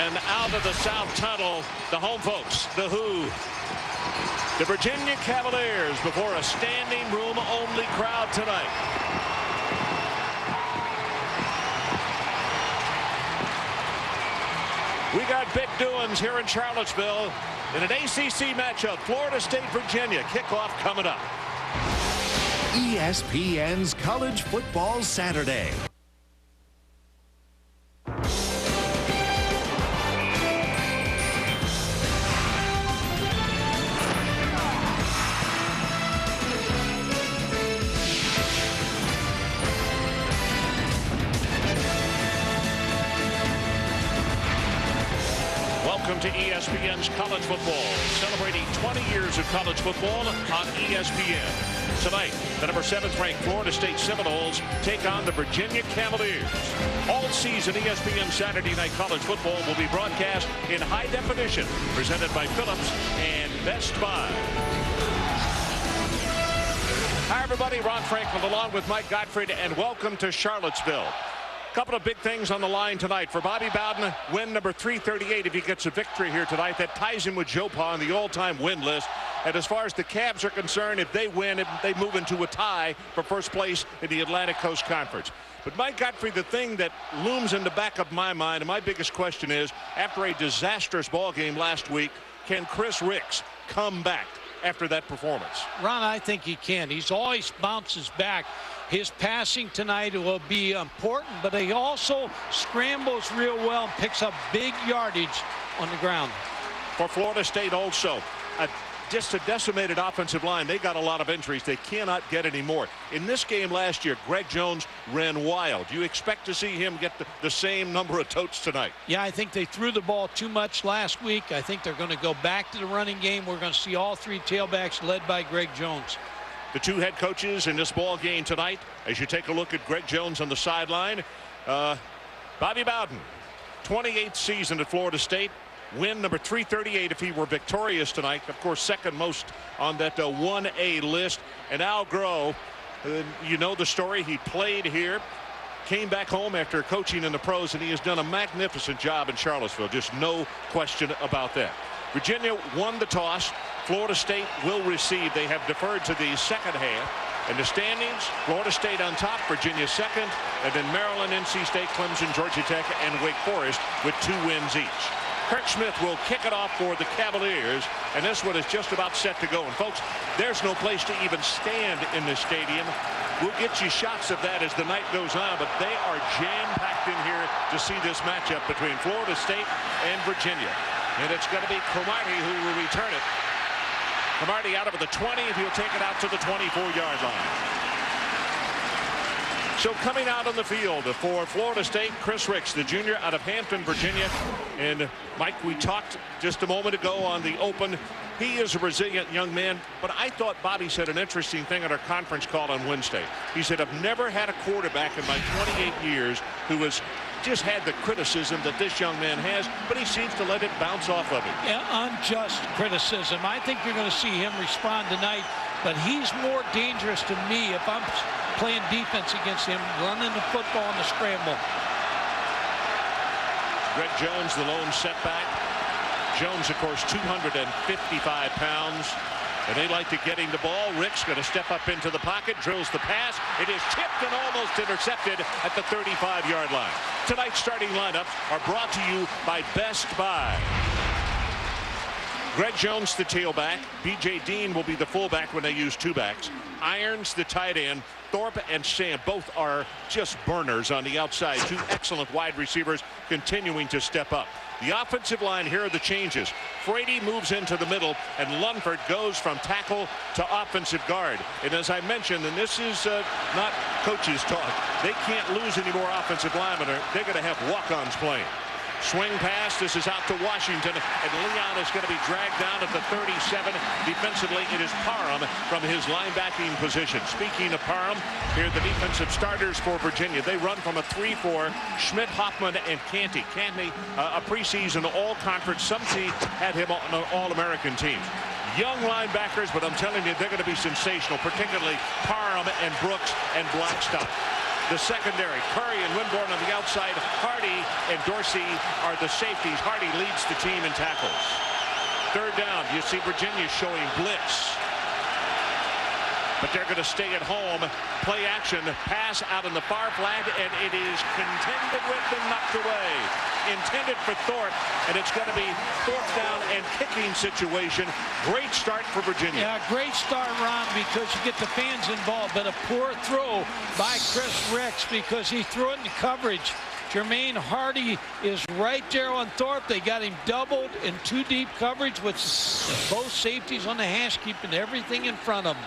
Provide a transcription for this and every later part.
And out of the South Tunnel, the home folks, the Who. The Virginia Cavaliers before a standing room only crowd tonight. We got big doings here in Charlottesville in an ACC matchup. Florida State, Virginia. Kickoff coming up. ESPN's College Football Saturday. Welcome to ESPN's College Football, celebrating 20 years of college football on ESPN. Tonight, the number 7th ranked Florida State Seminoles take on the Virginia Cavaliers. All season, ESPN Saturday Night College Football will be broadcast in high definition, presented by Phillips and Best Buy. Hi, everybody. Ron Franklin along with Mike Gottfried, and welcome to Charlottesville. Couple of big things on the line tonight for Bobby Bowden. Win number 338 if he gets a victory here tonight. That ties him with Joe Pa on the all-time win list. And as far as the Cavs are concerned, if they win, they move into a tie for first place in the Atlantic Coast Conference. But Mike Gottfried, the thing that looms in the back of my mind, and my biggest question is, after a disastrous ball game last week, can Chris Ricks come back after that performance? Ron, I think he can. He's always bounces back. His passing tonight will be important, but he also scrambles real well and picks up big yardage on the ground. For Florida State also, just a decimated offensive line. They got a lot of injuries. They cannot get any more. In this game last year, Greg Jones ran wild. You expect to see him get the same number of totes tonight? Yeah, I think they threw the ball too much last week. I think they're going to go back to the running game. We're going to see all three tailbacks led by Greg Jones. The two head coaches in this ball game tonight, as you take a look at Greg Jones on the sideline. Bobby Bowden, 28th season at Florida State. Win number 338 if he were victorious tonight. Of course, second most on that 1A list. And Al Groh, you know the story. He played here, came back home after coaching in the pros, and he has done a magnificent job in Charlottesville. Just no question about that. Virginia won the toss. Florida State will receive. They have deferred to the second half. And the standings, Florida State on top, Virginia second, and then Maryland, NC State, Clemson, Georgia Tech, and Wake Forest with 2 wins each. Kirk Smith will kick it off for the Cavaliers, and this one is just about set to go. And folks, there's no place to even stand in this stadium. We'll get you shots of that as the night goes on, but they are jam-packed in here to see this matchup between Florida State and Virginia. And it's going to be Cromartie who will return it. Cromartie out of the 20, and he'll take it out to the 24-yard line. So coming out on the field for Florida State, Chris Ricks, the junior out of Hampton, Virginia. And Mike, we talked just a moment ago on the open. He is a resilient young man, but I thought Bobby said an interesting thing on our conference call on Wednesday. He said, I've never had a quarterback in my 28 years who has just had the criticism that this young man has, but he seems to let it bounce off of him. Yeah, unjust criticism. I think you're going to see him respond tonight, but he's more dangerous to me if I'm playing defense against him, running the football in the scramble. Greg Jones, the lone setback. Jones, of course, 255 pounds. And they like to get him the ball. Rick's going to step up into the pocket, drills the pass. It is tipped and almost intercepted at the 35-yard line. Tonight's starting lineups are brought to you by Best Buy. Greg Jones, the tailback. B.J. Dean will be the fullback when they use 2 backs. Irons, the tight end. Thorpe and Sam both are just burners on the outside. 2 excellent wide receivers continuing to step up. The offensive line, here are the changes. Frady moves into the middle, and Lunford goes from tackle to offensive guard. And as I mentioned, and this is not coaches talk, they can't lose any more offensive linemen. They're going to have walk-ons playing. Swing pass. This is out to Washington, and Leon is going to be dragged down at the 37. Defensively, it is Parham from his linebacking position. Speaking of Parham, here are the defensive starters for Virginia. They run from a 3-4. Schmidt, Hoffman, and Canty. Canty, a preseason all-conference. Some team had him on an all-American team. Young linebackers, but I'm telling you, they're going to be sensational, particularly Parham and Brooks and Blackstock. The secondary, Curry and Winborn on the outside. Hardy and Dorsey are the safeties. Hardy leads the team in tackles. Third down, you see Virginia showing blitz. But they're going to stay at home. Play action, pass out in the far flag, and it is contended with and knocked away. Intended for Thorpe, and it's going to be fourth down and kicking situation. Great start for Virginia. Yeah, great start, Ron, because you get the fans involved, but a poor throw by Chris Ricks because he threw it in coverage. Jermaine Hardy is right there on Thorpe. They got him doubled in two deep coverage with both safeties on the hash, keeping everything in front of him.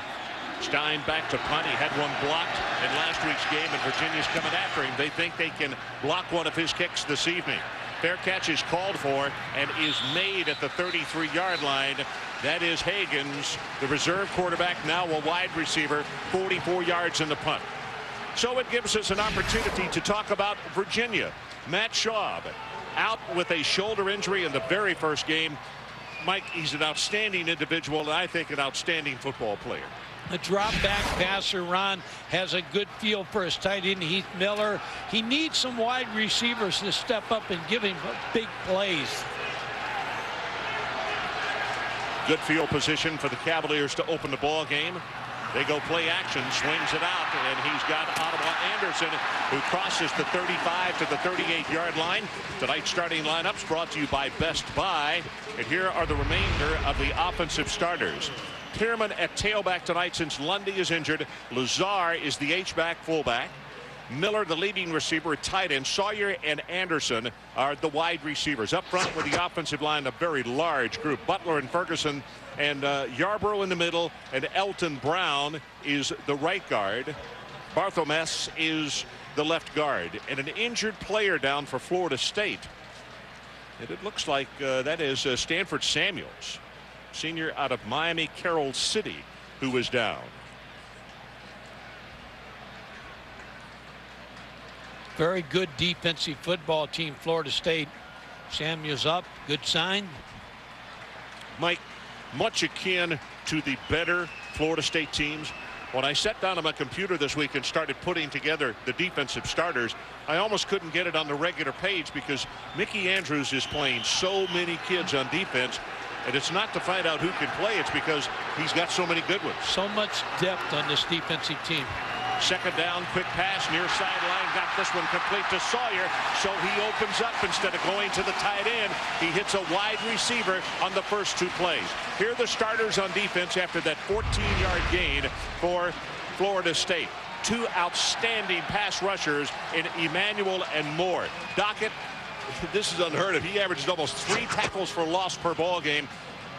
Stein back to punt. He had one blocked in last week's game, and Virginia's coming after him. They think they can block one of his kicks this evening. Fair catch is called for and is made at the 33-yard line. That is Hagens, the reserve quarterback, now a wide receiver, 44 yards in the punt. So it gives us an opportunity to talk about Virginia. Matt Schaub out with a shoulder injury in the very first game. Mike, he's an outstanding individual, and I think an outstanding football player. A drop back passer. Ron has a good feel for his tight end, Heath Miller. He needs some wide receivers to step up and give him big plays. Good field position for the Cavaliers to open the ball game. They go play action, swings it out, and he's got Ottawa Anderson, who crosses the 35 to the 38-yard line. Tonight's starting lineups brought to you by Best Buy. And here are the remainder of the offensive starters. Tierman at tailback tonight since Lundy is injured. Lazar is the H-back fullback. Miller, the leading receiver at tight end. Sawyer and Anderson are the wide receivers. Up front with the offensive line, a very large group. Butler and Ferguson and Yarbrough in the middle, and Elton Brown is the right guard. Barthelmess is the left guard, and an injured player down for Florida State. And it looks like that is Stanford Samuels, senior out of Miami Carroll City, who is down. Very good defensive football team, Florida State. Samuels up, good sign. Mike, much akin to the better Florida State teams. When I sat down on my computer this week and started putting together the defensive starters, I almost couldn't get it on the regular page because Mickey Andrews is playing so many kids on defense. And it's not to find out who can play. It's because he's got so many good ones. So much depth on this defensive team. Second down, quick pass near sideline. Got this one complete to Sawyer. So he opens up instead of going to the tight end. He hits a wide receiver on the first two plays. Here are the starters on defense after that 14-yard gain for Florida State. Two outstanding pass rushers in Emmanuel and Moore. Dockett, this is unheard of. He averages almost 3 tackles for loss per ball game.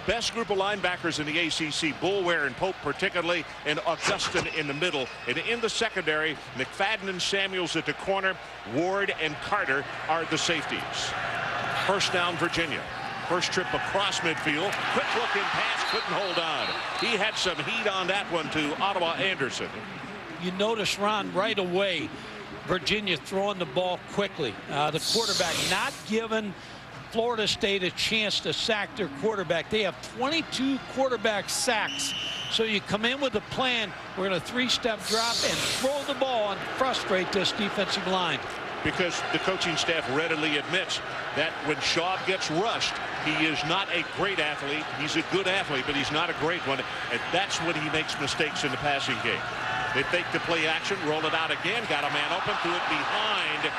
Best group of linebackers in the ACC, Boulware and Pope particularly, and Augustin in the middle. And in the secondary, McFadden and Samuels at the corner, Ward and Carter are the safeties. First down, Virginia. First trip across midfield. Quick looking pass, couldn't hold on. He had some heat on that one to Ottawa Anderson. You notice, Ron, right away, Virginia throwing the ball quickly. The quarterback not giving Florida State a chance to sack their quarterback. They have 22 quarterback sacks. So you come in with a plan. We're going to 3-step drop and throw the ball and frustrate this defensive line. Because the coaching staff readily admits that when Schaub gets rushed, he is not a great athlete. He's a good athlete, but he's not a great one. And that's when he makes mistakes in the passing game. They fake the play action, roll it out again, got a man open, threw it behind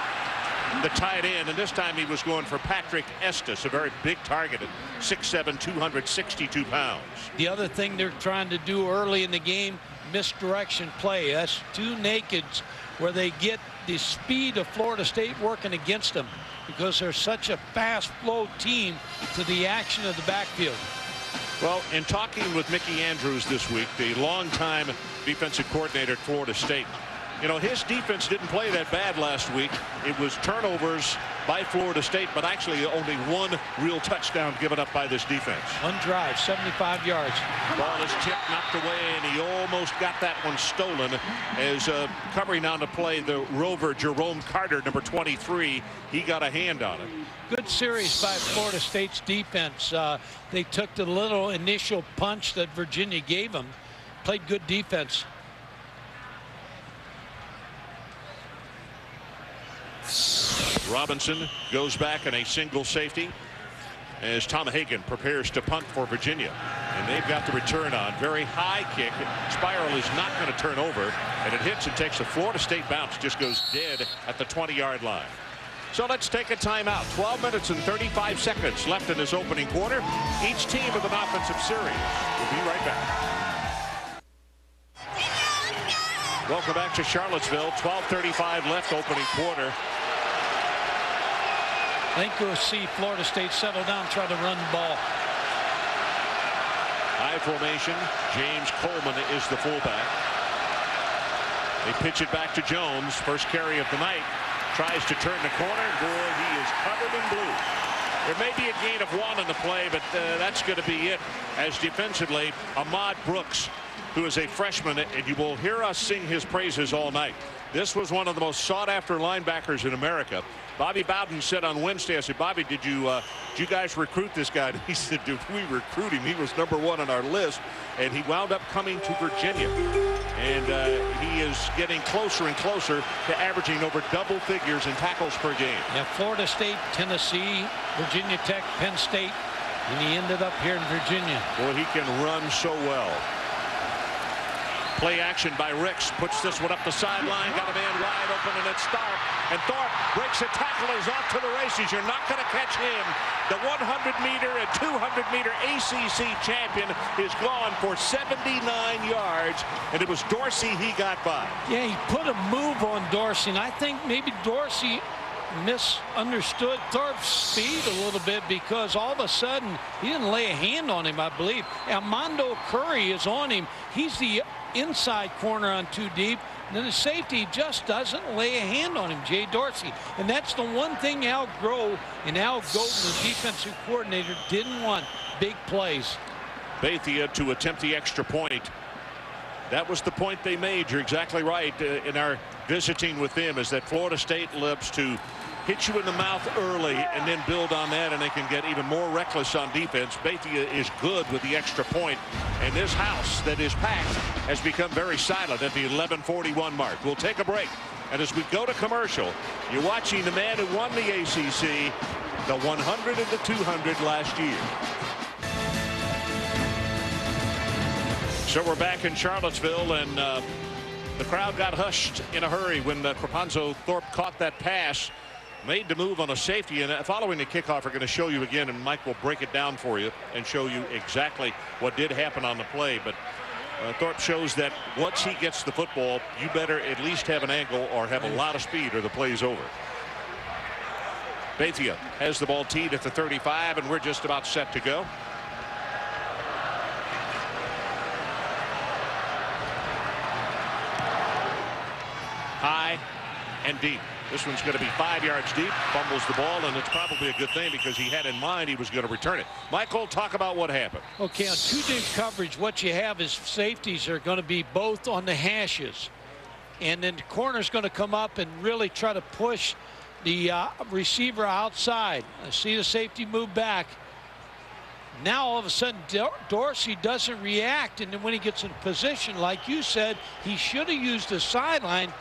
the tight end, and this time he was going for Patrick Estes, a very big target at 6'7", 262 pounds. The other thing they're trying to do early in the game, misdirection play. That's 2 nakeds where they get the speed of Florida State working against them because they're such a fast flow team to the action of the backfield. Well, in talking with Mickey Andrews this week, the longtime defensive coordinator at Florida State, you know, his defense didn't play that bad last week. It was turnovers by Florida State, but actually only 1 real touchdown given up by this defense. 1 drive, 75 yards. Ball is tipped, knocked away, and he almost got that one stolen as covering on the play, the rover Jerome Carter, number 23. He got a hand on it. Good series by Florida State's defense. They took the little initial punch that Virginia gave them. Played good defense. Robinson goes back in a single safety as Tom Hagen prepares to punt for Virginia. And they've got the return on. Very high kick. Spiral is not going to turn over. And it hits and takes a Florida State bounce. Just goes dead at the 20-yard line. So let's take a timeout. 12 minutes and 35 seconds left in this opening quarter. Each team with an offensive series. We'll be right back. Welcome back to Charlottesville. 12:35 left opening quarter. I think we'll see Florida State settle down, try to run the ball. High formation. James Coleman is the fullback. They pitch it back to Jones. First carry of the night. Tries to turn the corner. Boy, he is covered in blue. There may be a gain of 1 on the play, but that's going to be it. As defensively, Ahmad Brooks, who is a freshman, and you will hear us sing his praises all night. This was one of the most sought-after linebackers in America. Bobby Bowden said on Wednesday, I said, Bobby, did you guys recruit this guy? And he said, did we recruit him? He was #1 on our list, and he wound up coming to Virginia. And he is getting closer and closer to averaging over double figures in tackles per game. Yeah, Florida State, Tennessee, Virginia Tech, Penn State, and he ended up here in Virginia. Boy, he can run so well. Play action by Ricks. Puts this one up the sideline. Got a man wide open, and it's Thorpe. And Thorpe breaks a tackle. He's off to the races. You're not going to catch him. The 100-meter and 200-meter ACC champion is gone for 79 yards. And it was Dorsey he got by. Yeah, he put a move on Dorsey. And I think maybe Dorsey misunderstood Thorpe's speed a little bit, because all of a sudden he didn't lay a hand on him, I believe. Armando Curry is on him. He's the inside corner on 2 deep. And then the safety just doesn't lay a hand on him, Jay Dorsey. And that's the one thing Al Groh and Al Golden, the defensive coordinator, didn't want. Big plays. Bethia to attempt the extra point. That was the point they made. You're exactly right. In our visiting with them, is that Florida State loves to hit you in the mouth early and then build on that, and they can get even more reckless on defense. Bethia is good with the extra point, and this house that is packed has become very silent at the 11:41 mark. We'll take a break, and as we go to commercial, you're watching the man who won the ACC, the 100 and the 200 last year. So we're back in Charlottesville, and the crowd got hushed in a hurry when Craponzo Thorpe caught that pass. Made the move on a safety, and following the kickoff, we're going to show you again, and Mike will break it down for you and show you exactly what did happen on the play. But Thorpe shows that once he gets the football, you better at least have an angle or have a lot of speed, or the play's over. Bethia has the ball teed at the 35, and we're just about set to go. High and deep. This one's going to be 5 yards deep. Fumbles the ball, and it's probably a good thing, because he had in mind he was going to return it. Michael, talk about what happened. Okay, on 2 deep coverage, what you have is safeties are going to be both on the hashes. And then the corner's going to come up and really try to push the receiver outside. I see the safety move back. Now all of a sudden Dorsey doesn't react, and then when he gets in position, like you said, he should have used the sideline.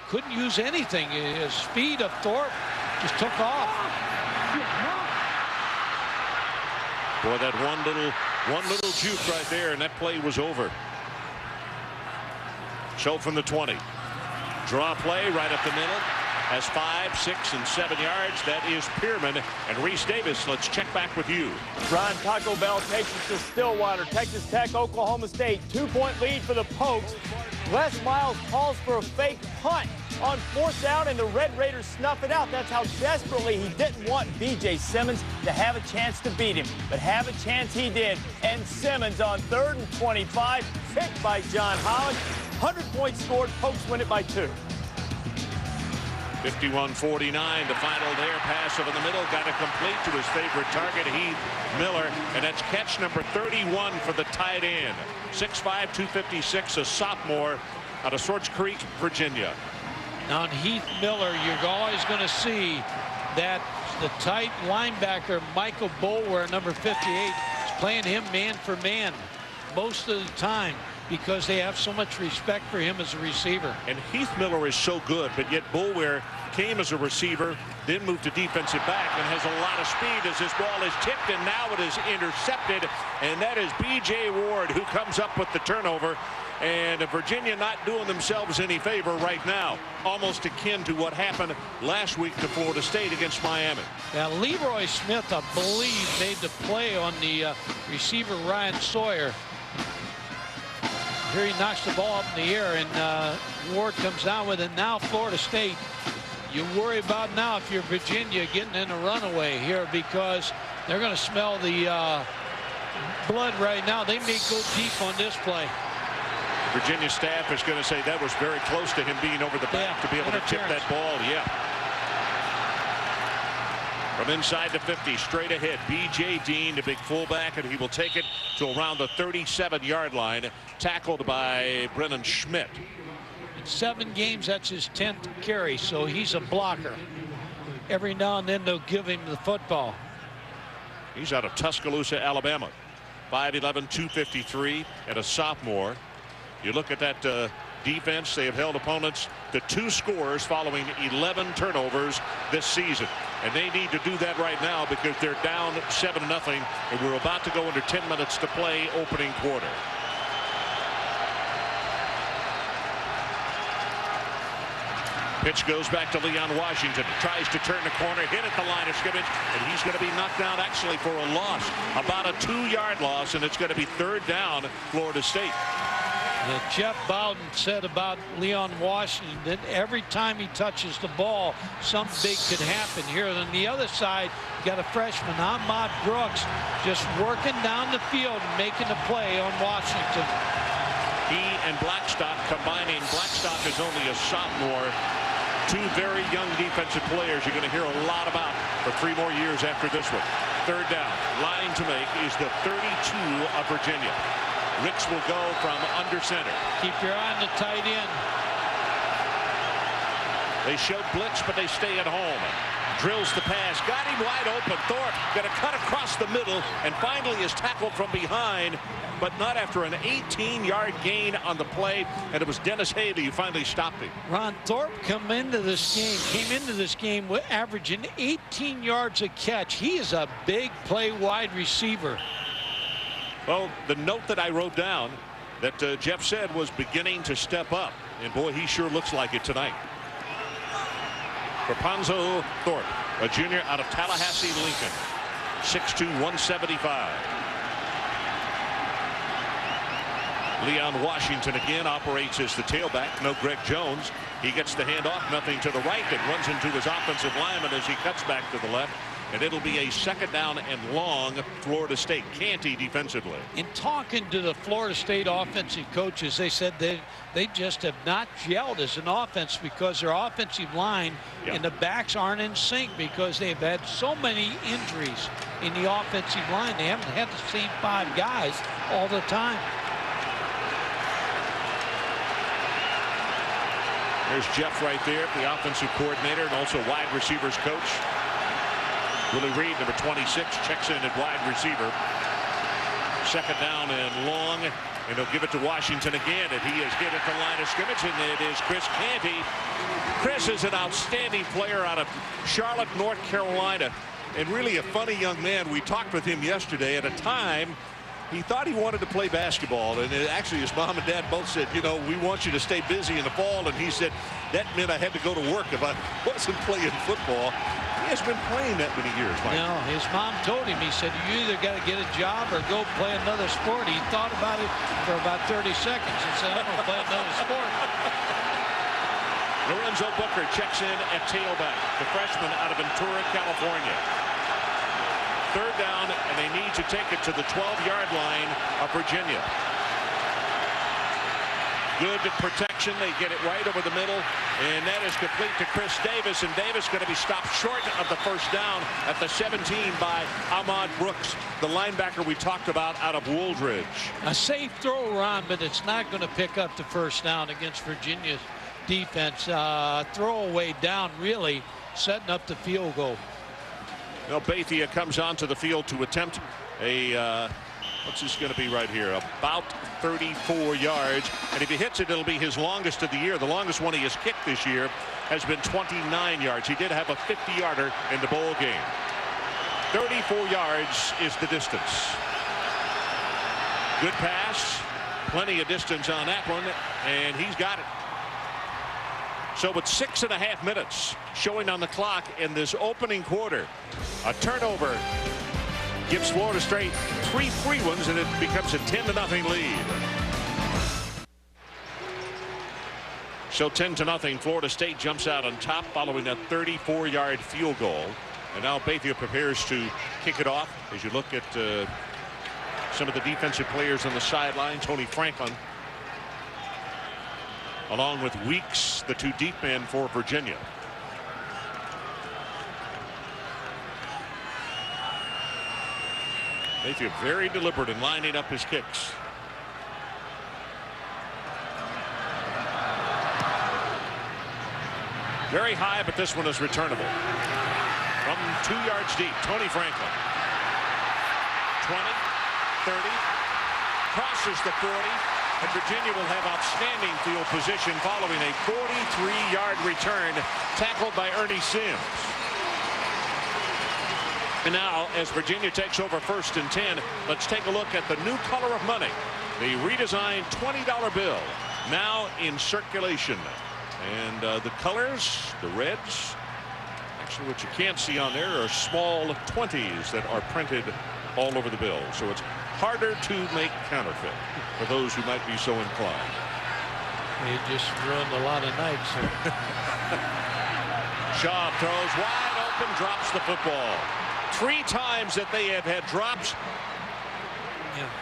Couldn't use anything. His speed of Thorpe just took off. Boy, that one little juke right there, and that play was over. So from the 20, draw play right up the middle. Has 5, 6, and 7 yards. That is Pierman and Reese Davis. Let's check back with you. Ron, Taco Bell takes us to Stillwater. Texas Tech, Oklahoma State. 2-point lead for the Pokes. Les Miles calls for a fake punt on 4th down, and the Red Raiders snuff it out. That's how desperately he didn't want B.J. Simmons to have a chance to beat him. But have a chance he did. And Simmons on 3rd and 25, picked by John Holland. 100 points scored. Pokes win it by 2. 51-49, the final there. Pass over the middle, got it complete to his favorite target, Heath Miller, and that's catch number 31 for the tight end. 6'5", 256, a sophomore out of Swartz Creek, Virginia. Now on Heath Miller, you're always going to see that the tight linebacker Michael Boulware, number 58, is playing him man for man most of the time. because they have so much respect for him as a receiver. And Heath Miller is so good, but yet Boulware came as a receiver, then moved to defensive back and has a lot of speed as this ball is tipped, and now it is intercepted, and that is B.J. Ward who comes up with the turnover. And Virginia not doing themselves any favor right now, almost akin to what happened last week to Florida State against Miami. Now, Leroy Smith, I believe, made the play on the receiver Ryan Sawyer. Here he knocks the ball up in the air, and Ward comes down with it. Now Florida State, you worry about now if you're Virginia getting in a runaway here, because they're going to smell the blood right now. They may go deep on this play. Virginia staff is going to say that was very close to him being over the back to be able to tip that ball. Yeah. From inside the 50, straight ahead, B.J. Dean, the big fullback, and he will take it to around the 37-yard line, tackled by Brennan Schmidt. In 7 games, that's his 10th carry, so he's a blocker. Every now and then they'll give him the football. He's out of Tuscaloosa, Alabama. 5'11", 253, and a sophomore. You look at that defense, they have held opponents to 2 scores following 11 turnovers this season. And they need to do that right now because they're down 7-0, and we're about to go under 10 minutes to play opening quarter. Pitch goes back to Leon Washington. Tries to turn the corner, hit at the line of scrimmage, and he's going to be knocked down actually for a loss. About a 2-yard loss, and it's going to be 3rd down, Florida State. Jeff Bowden said about Leon Washington that every time he touches the ball, something big could happen here. And on the other side, you got a freshman, Ahmad Brooks, just working down the field and making the play on Washington. He and Blackstock combining. Blackstock is only a sophomore. 2 very young defensive players you're going to hear a lot about for 3 more years after this one. 3rd down. Line to make is the 32 of Virginia. Ricks will go from under center. Keep your eye on the tight end. They showed blitz, but they stay at home. Drills the pass. Got him wide open. Thorpe going to cut across the middle and finally is tackled from behind, but not after an 18-yard gain on the play. And it was Dennis Haley who finally stopped him. Ron Thorpe came into this game averaging 18 yards a catch. He is a big play wide receiver. Well, the note that I wrote down that Jeff said was beginning to step up. And boy, he sure looks like it tonight. Rapunzel Thorpe, a junior out of Tallahassee, Lincoln. 6'2", 175. Leon Washington again operates as the tailback. No Greg Jones. He gets the handoff, nothing to the right, and runs into his offensive lineman as he cuts back to the left. And it'll be a 2nd down and long. Florida State. Canty defensively. In talking to the Florida State offensive coaches, they said they just have not gelled as an offense because their offensive line and the backs aren't in sync because they've had so many injuries in the offensive line. They haven't had the same 5 guys all the time. There's Jeff right there, the offensive coordinator and also wide receivers coach. Willie Reed, number 26, checks in at wide receiver. 2nd down and long, and he'll give it to Washington again, and he is hit at the line of scrimmage, and it is Chris Canty. Chris is an outstanding player out of Charlotte, North Carolina, and really a funny young man. We talked with him yesterday. At a time, he thought he wanted to play basketball, and actually his mom and dad both said, you know, we want you to stay busy in the fall, and he said that meant I had to go to work if I wasn't playing football. He has been playing that many years, Mike. No, his mom told him, he said, you either got to get a job or go play another sport. He thought about it for about 30 seconds and said, I'm going to play another sport. Lorenzo Booker checks in at tailback, the freshman out of Ventura, California. 3rd down, and they need to take it to the 12-yard line of Virginia. Good protection. They get it right over the middle, and that is complete to Chris Davis, and Davis going to be stopped short of the 1st down at the 17 by Ahmad Brooks, the linebacker we talked about out of Wooldridge. A safe throw, Ron, but it's not going to pick up the 1st down against Virginia's defense. Throwaway down, really setting up the field goal. Well, Bethia comes onto the field to attempt a What's this going to be right here? About 34 yards. And if he hits it, it'll be his longest of the year. The longest one he has kicked this year has been 29 yards. He did have a 50-yarder in the bowl game. 34 yards is the distance. Good pass. Plenty of distance on that one, and he's got it. So with 6.5 minutes showing on the clock in this opening quarter, a turnover gives Florida State 3 free ones, and it becomes a 10-0 lead. So 10-0, Florida State jumps out on top following a 34-yard field goal. And now Bethea prepares to kick it off. As you look at some of the defensive players on the sideline, Tony Franklin, along with Weeks, the 2 deep men for Virginia. Bethea very deliberate in lining up his kicks. Very high, but this one is returnable. From 2 yards deep, Tony Franklin. 20, 30, crosses the 40, and Virginia will have outstanding field position following a 43-yard return tackled by Ernie Sims. And now, as Virginia takes over 1st and 10, let's take a look at the new color of money. The redesigned $20 bill now in circulation. And the colors, the reds, actually what you can't see on there are small 20s that are printed all over the bill. So it's harder to make counterfeit for those who might be so inclined. He just ruined a lot of nights here. Shaw throws wide open, drops the football. 3 times that they have had drops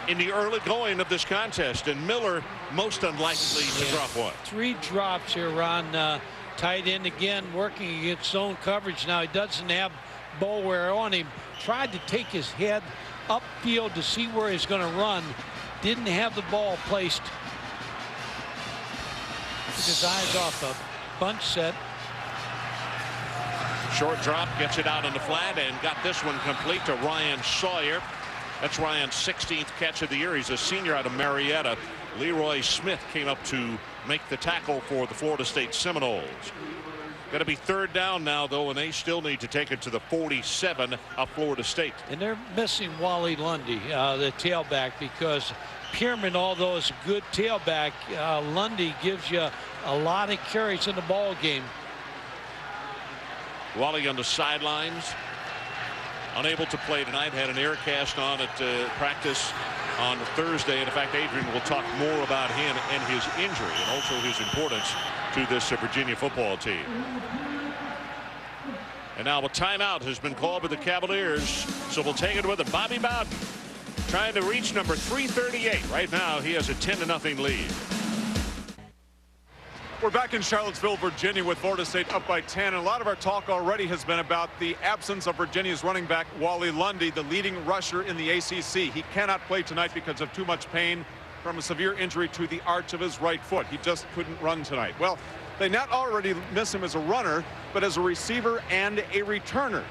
in the early going of this contest, and Miller most unlikely to drop one. 3 drops here, Ron. Tight end again working against zone coverage. Now he doesn't have Boulware on him. Tried to take his head upfield to see where he's going to run. Didn't have the ball placed. Took his eyes off a bunch set. Short drop, gets it out on the flat, and got this one complete to Ryan Sawyer. That's Ryan's 16th catch of the year. He's a senior out of Marietta. Leroy Smith came up to make the tackle for the Florida State Seminoles. Going to be 3rd down now, though, and they still need to take it to the 47 of Florida State. And they're missing Wally Lundy, the tailback, because Pierman, although is a good tailback, Lundy gives you a lot of carries in the ball game. Wally on the sidelines, unable to play tonight. Had an air cast on at practice on Thursday. And in fact, Adrian will talk more about him and his injury and also his importance to this Virginia football team. And now a timeout has been called by the Cavaliers, so we'll take it with him. Bobby Bowden trying to reach number 338. Right now he has a 10-0 lead. We're back in Charlottesville, Virginia, with Florida State up by 10. And a lot of our talk already has been about the absence of Virginia's running back, Wally Lundy, the leading rusher in the ACC. He cannot play tonight because of too much pain from a severe injury to the arch of his right foot. He just couldn't run tonight. Well, they not already miss him as a runner, but as a receiver and a returner.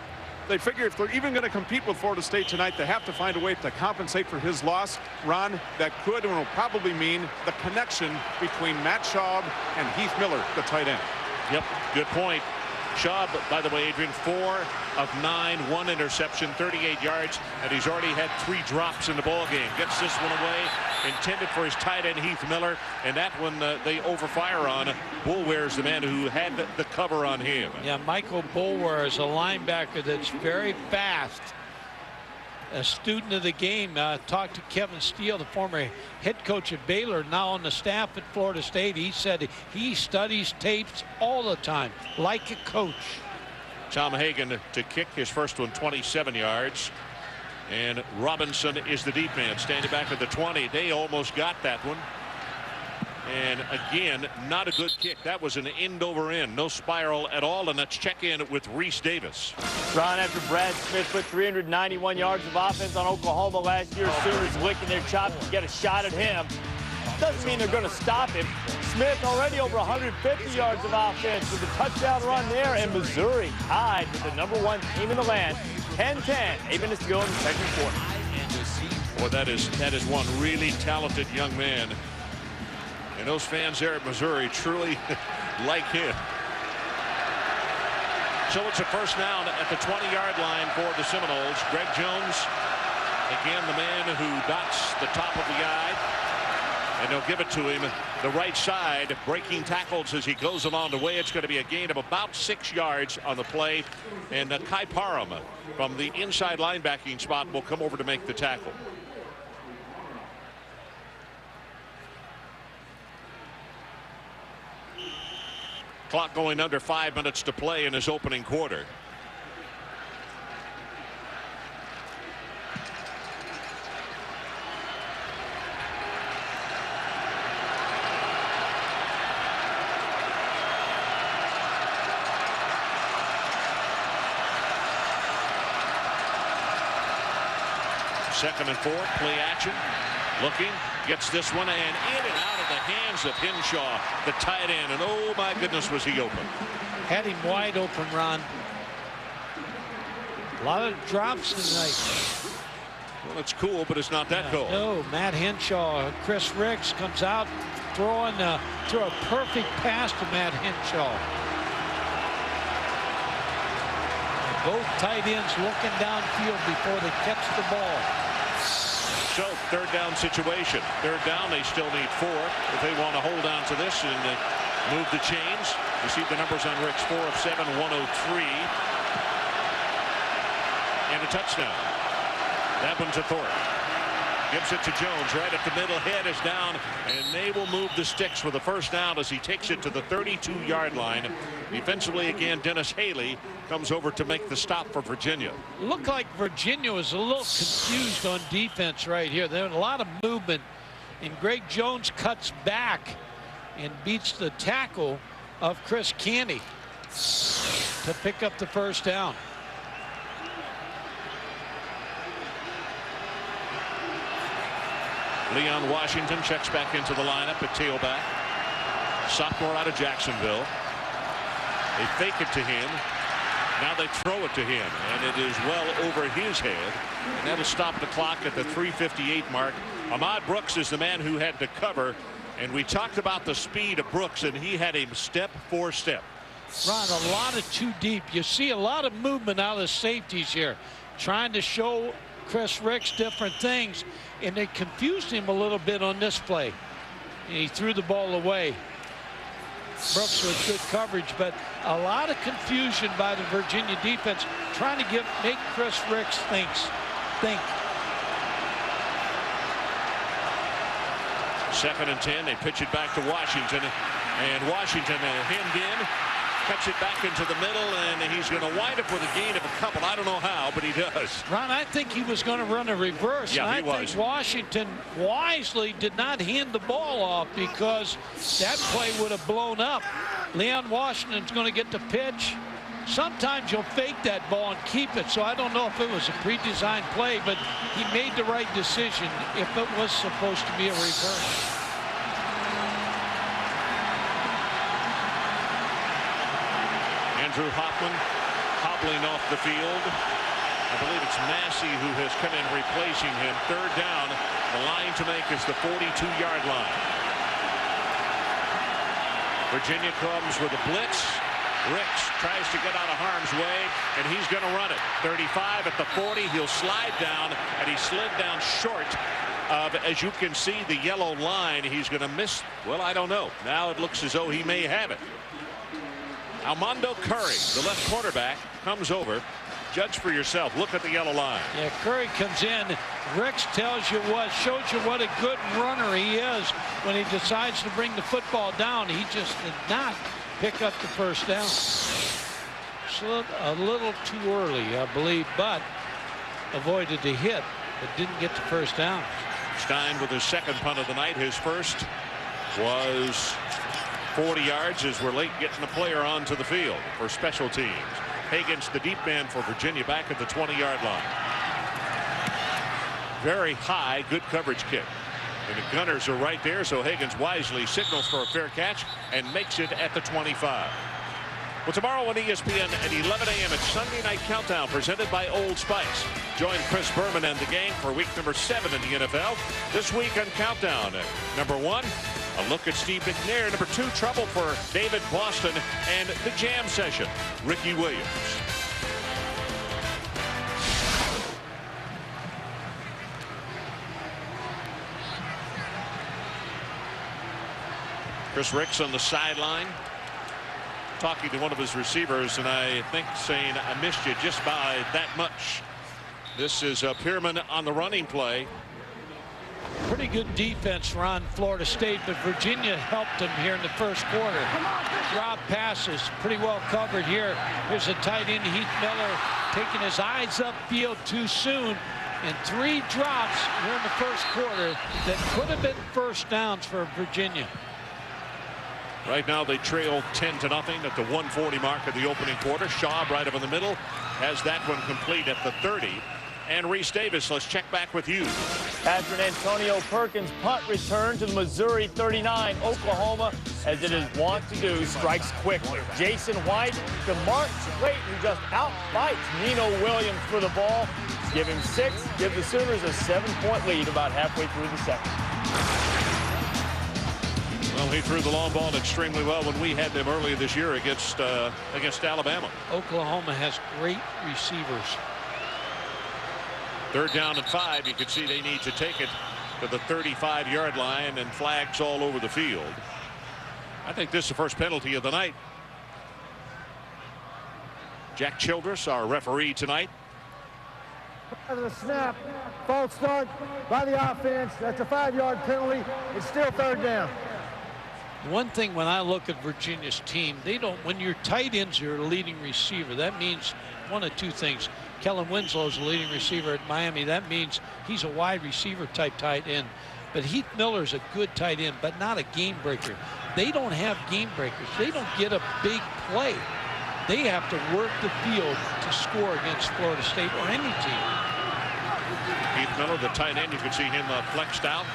They figure if they're even going to compete with Florida State tonight, they have to find a way to compensate for his loss. Ron, that could and will probably mean the connection between Matt Schaub and Heath Miller, the tight end. Yep, good point. Schaub, by the way, Adrian, 4 of 9, 1 interception, 38 yards, and he's already had 3 drops in the ball game. Gets this one away, intended for his tight end Heath Miller, and that one they overfire on. Boulware's the man who had the cover on him. Yeah, Michael Boulware is a linebacker that's very fast. A student of the game. Talked to Kevin Steele, the former head coach at Baylor, now on the staff at Florida State. He said he studies tapes all the time, like a coach. Tom Hagan to kick his first one, 27 yards. And Robinson is the deep man, standing back at the 20. They almost got that one. And again, not a good kick. That was an end over end, no spiral at all. And let's check in with Reese Davis. Ron, after Brad Smith put 391 yards of offense on Oklahoma last year, Sooners licking their chops to get a shot at him. Doesn't mean they're going to stop him. Smith already over 150 yards of offense with a touchdown run there, and Missouri tied with the #1 team in the land. 10-10, 8 minutes to go in the second quarter. Well, that is one really talented young man. And those fans there at Missouri truly like him. So it's a first down at the 20-yard line for the Seminoles. Greg Jones, again, the man who dots the top of the eye. And they'll give it to him the right side, breaking tackles as he goes along the way. It's going to be a gain of about 6 yards on the play. And Kai Parham from the inside linebacking spot will come over to make the tackle. Clock going under 5 minutes to play in his opening quarter. Second and 4, play action, looking, gets this one, and in and out of the hands of Henshaw, the tight end, and oh my goodness, was he open. Had him wide open, Ron. A lot of drops tonight. Well, it's cool, but it's not that cool. No, Matt Henshaw, Chris Ricks comes out throwing through a perfect pass to Matt Henshaw. Both tight ends looking downfield before they catch the ball. So third down situation. Third down, they still need 4 if they want to hold on to this and move the chains. You see the numbers on Rick's, 4 of 7, 103. And a touchdown. That one to Thorpe. Gives it to Jones right at the middle. Head is down, and they will move the sticks with a first down as he takes it to the 32-yard line. Defensively again, Dennis Haley comes over to make the stop for Virginia. Looked like Virginia was a little confused on defense right here. There was a lot of movement, and Greg Jones cuts back and beats the tackle of Chris Canty to pick up the first down. Leon Washington checks back into the lineup at tailback. Sophomore out of Jacksonville. They fake it to him. Now they throw it to him, and it is well over his head. And that'll stop the clock at the 3:58 mark. Ahmad Brooks is the man who had to cover, and we talked about the speed of Brooks, and he had him step for step. Ron, a lot of too deep. You see a lot of movement out of the safeties here, trying to show Chris Ricks different things, and they confused him a little bit on this play. And he threw the ball away. Brooks with good coverage, but a lot of confusion by the Virginia defense, trying to make Chris Ricks think. Second and 10, they pitch it back to Washington, and Washington hemmed in, cuts it back into the middle, and he's going to wind up with a gain of a couple. I don't know how, but he does. Ron, I think he was going to run a reverse. Yeah, and I think Washington wisely did not hand the ball off, because that play would have blown up. Leon Washington's going to get the pitch. Sometimes you'll fake that ball and keep it, so I don't know if it was a pre-designed play, but he made the right decision if it was supposed to be a reverse. Andrew Hoffman hobbling off the field. I believe it's Massey who has come in replacing him. Third down. The line to make is the 42-yard line. Virginia comes with a blitz. Ricks tries to get out of harm's way, and he's going to run it. 35 at the 40. He'll slide down, and he slid down short of, as you can see, the yellow line. He's going to miss. Well, I don't know. Now it looks as though he may have it. Armando Curry, the left quarterback, comes over. Judge for yourself. Look at the yellow line. Yeah, Curry comes in. Ricks shows you what a good runner he is when he decides to bring the football down. He just did not pick up the first down. A little too early, I believe, but avoided the hit, but didn't get the first down. Stein with his second punt of the night. His first was 40 yards as we're late getting a player onto the field for special teams. Higgins, the deep man for Virginia, back at the 20-yard line. Very high, good coverage kick. And the Gunners are right there, so Higgins wisely signals for a fair catch and makes it at the 25. Well, tomorrow on ESPN at 11 a.m. it's Sunday Night Countdown presented by Old Spice. Join Chris Berman and the gang for week number 7 in the NFL. This week on Countdown, number 1, a look at Steve McNair. Number 2, trouble for David Boston and the jam session, Ricky Williams. Chris Ricks on the sideline, talking to one of his receivers, and I think saying, I missed you just by that much. This is Pierman on the running play. Pretty good defense on Florida State, but Virginia helped him here in the first quarter. Drop passes, pretty well covered here. Here's a tight end, Heath Miller, taking his eyes upfield too soon. And 3 drops here in the first quarter that could have been first downs for Virginia. Right now they trail 10-0 at the 1:40 mark of the opening quarter. Schaub right up in the middle has that one complete at the 30. And Reese Davis, let's check back with you. After an Antonio Perkins punt return to the Missouri 39, Oklahoma, as it is wont to do, strikes quickly. Jason White to Mark Clayton, who just outfights Nino Williams for the ball. Give him 6, give the Sooners a 7-point lead about halfway through the second. Well, he threw the long ball extremely well when we had them earlier this year against Alabama. Oklahoma has great receivers. 3rd down and 5. You can see they need to take it to the 35-yard line, and flags all over the field. I think this is the first penalty of the night. Jack Childress, our referee tonight. The snap, false start by the offense. That's a 5-yard penalty. It's still 3rd down. One thing when I look at Virginia's team, they don't, when your tight ends are a leading receiver, that means one of 2 things. Kellen Winslow is a leading receiver at Miami. That means he's a wide receiver type tight end. But Heath Miller's a good tight end, but not a game breaker. They don't have game breakers. They don't get a big play. They have to work the field to score against Florida State or any team. Heath Miller, the tight end, you can see him flexed out.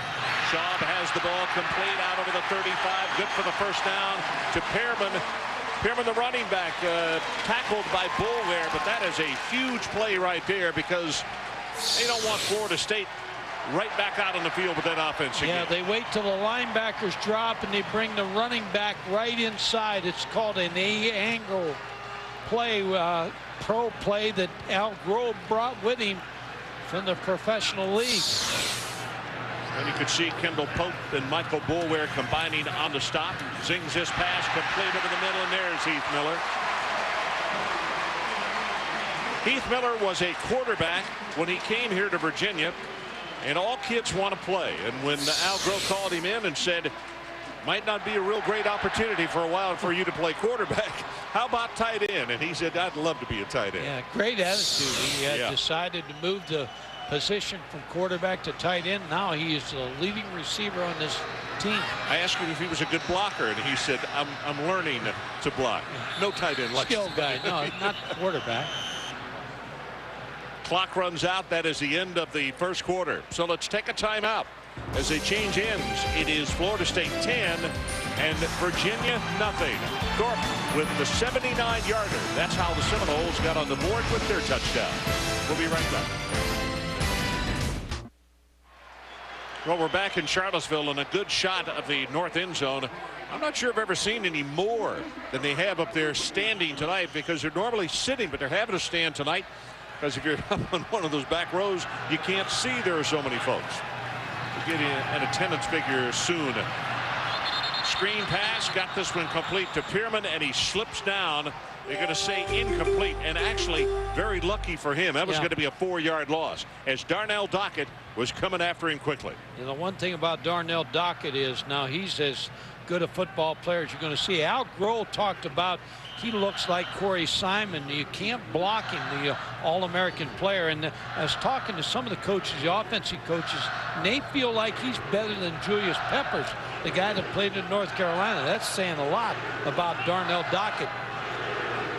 Schaub has the ball complete out over the 35. Good for the first down to Pierman. Pierman, the running back, tackled by Boulware, but that is a huge play right there because they don't want Florida State right back out on the field with that offense again. Yeah, they wait till the linebackers drop and they bring the running back right inside. It's called an A-angle play, pro play that Al Grove brought with him from the professional league. And you can see Kendall Pope and Michael Boulware combining on the stop. Zings this pass complete over the middle, and there's Heath Miller. Heath Miller was a quarterback when he came here to Virginia, and all kids want to play. And when Al Grove called him in and said, might not be a real great opportunity for a while for you to play quarterback, how about tight end? And he said, I'd love to be a tight end. Yeah, great attitude. He had decided to move the position from quarterback to tight end. Now he is the leading receiver on this team. I asked him if he was a good blocker, and he said, I'm learning to block. No tight end. Skill guy. No, not quarterback. Clock runs out. That is the end of the first quarter. So let's take a timeout. As they change ends, it is Florida State 10 and Virginia nothing. Thorpe with the 79-yarder. That's how the Seminoles got on the board with their touchdown. We'll be right back. Well, we're back in Charlottesville, and a good shot of the north end zone. I'm not sure I've ever seen any more than they have up there standing tonight, because they're normally sitting, but they're having to stand tonight because if you're up on one of those back rows, you can't see there are so many folks. We're getting an attendance figure soon. Screen pass, got this one complete to Pierman, and he slips down. They're going to say incomplete, and actually very lucky for him. That was going to be a 4-yard loss as Darnell Dockett was coming after him quickly. And the one thing about Darnell Dockett is now he's as good a football player as you're going to see. Al Grohl talked about he looks like Corey Simon. You can't block him, the All-American player. And I was talking to some of the coaches, the offensive coaches, and they feel like he's better than Julius Peppers, the guy that played in North Carolina. That's saying a lot about Darnell Dockett.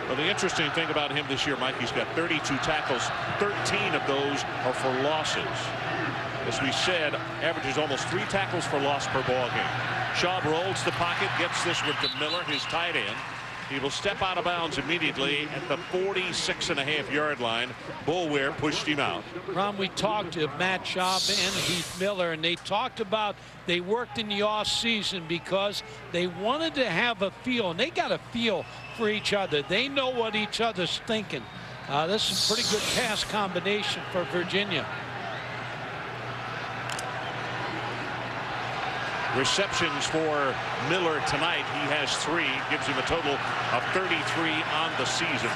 Well, the interesting thing about him this year, Mike, he's got 32 tackles. 13 of those are for losses. As we said, averages almost 3 tackles for loss per ball game. Schaub rolls the pocket, gets this one to Miller, his tight end. He will step out of bounds immediately at the 46.5-yard line. Boulware pushed him out. Ron, we talked to Matt Schaub and Heath Miller, and they talked about they worked in the off season because they wanted to have a feel, and they got a feel for each other. They know what each other's thinking. This is a pretty good pass combination for Virginia. Receptions for Miller tonight. He has 3, gives him a total of 33 on the season.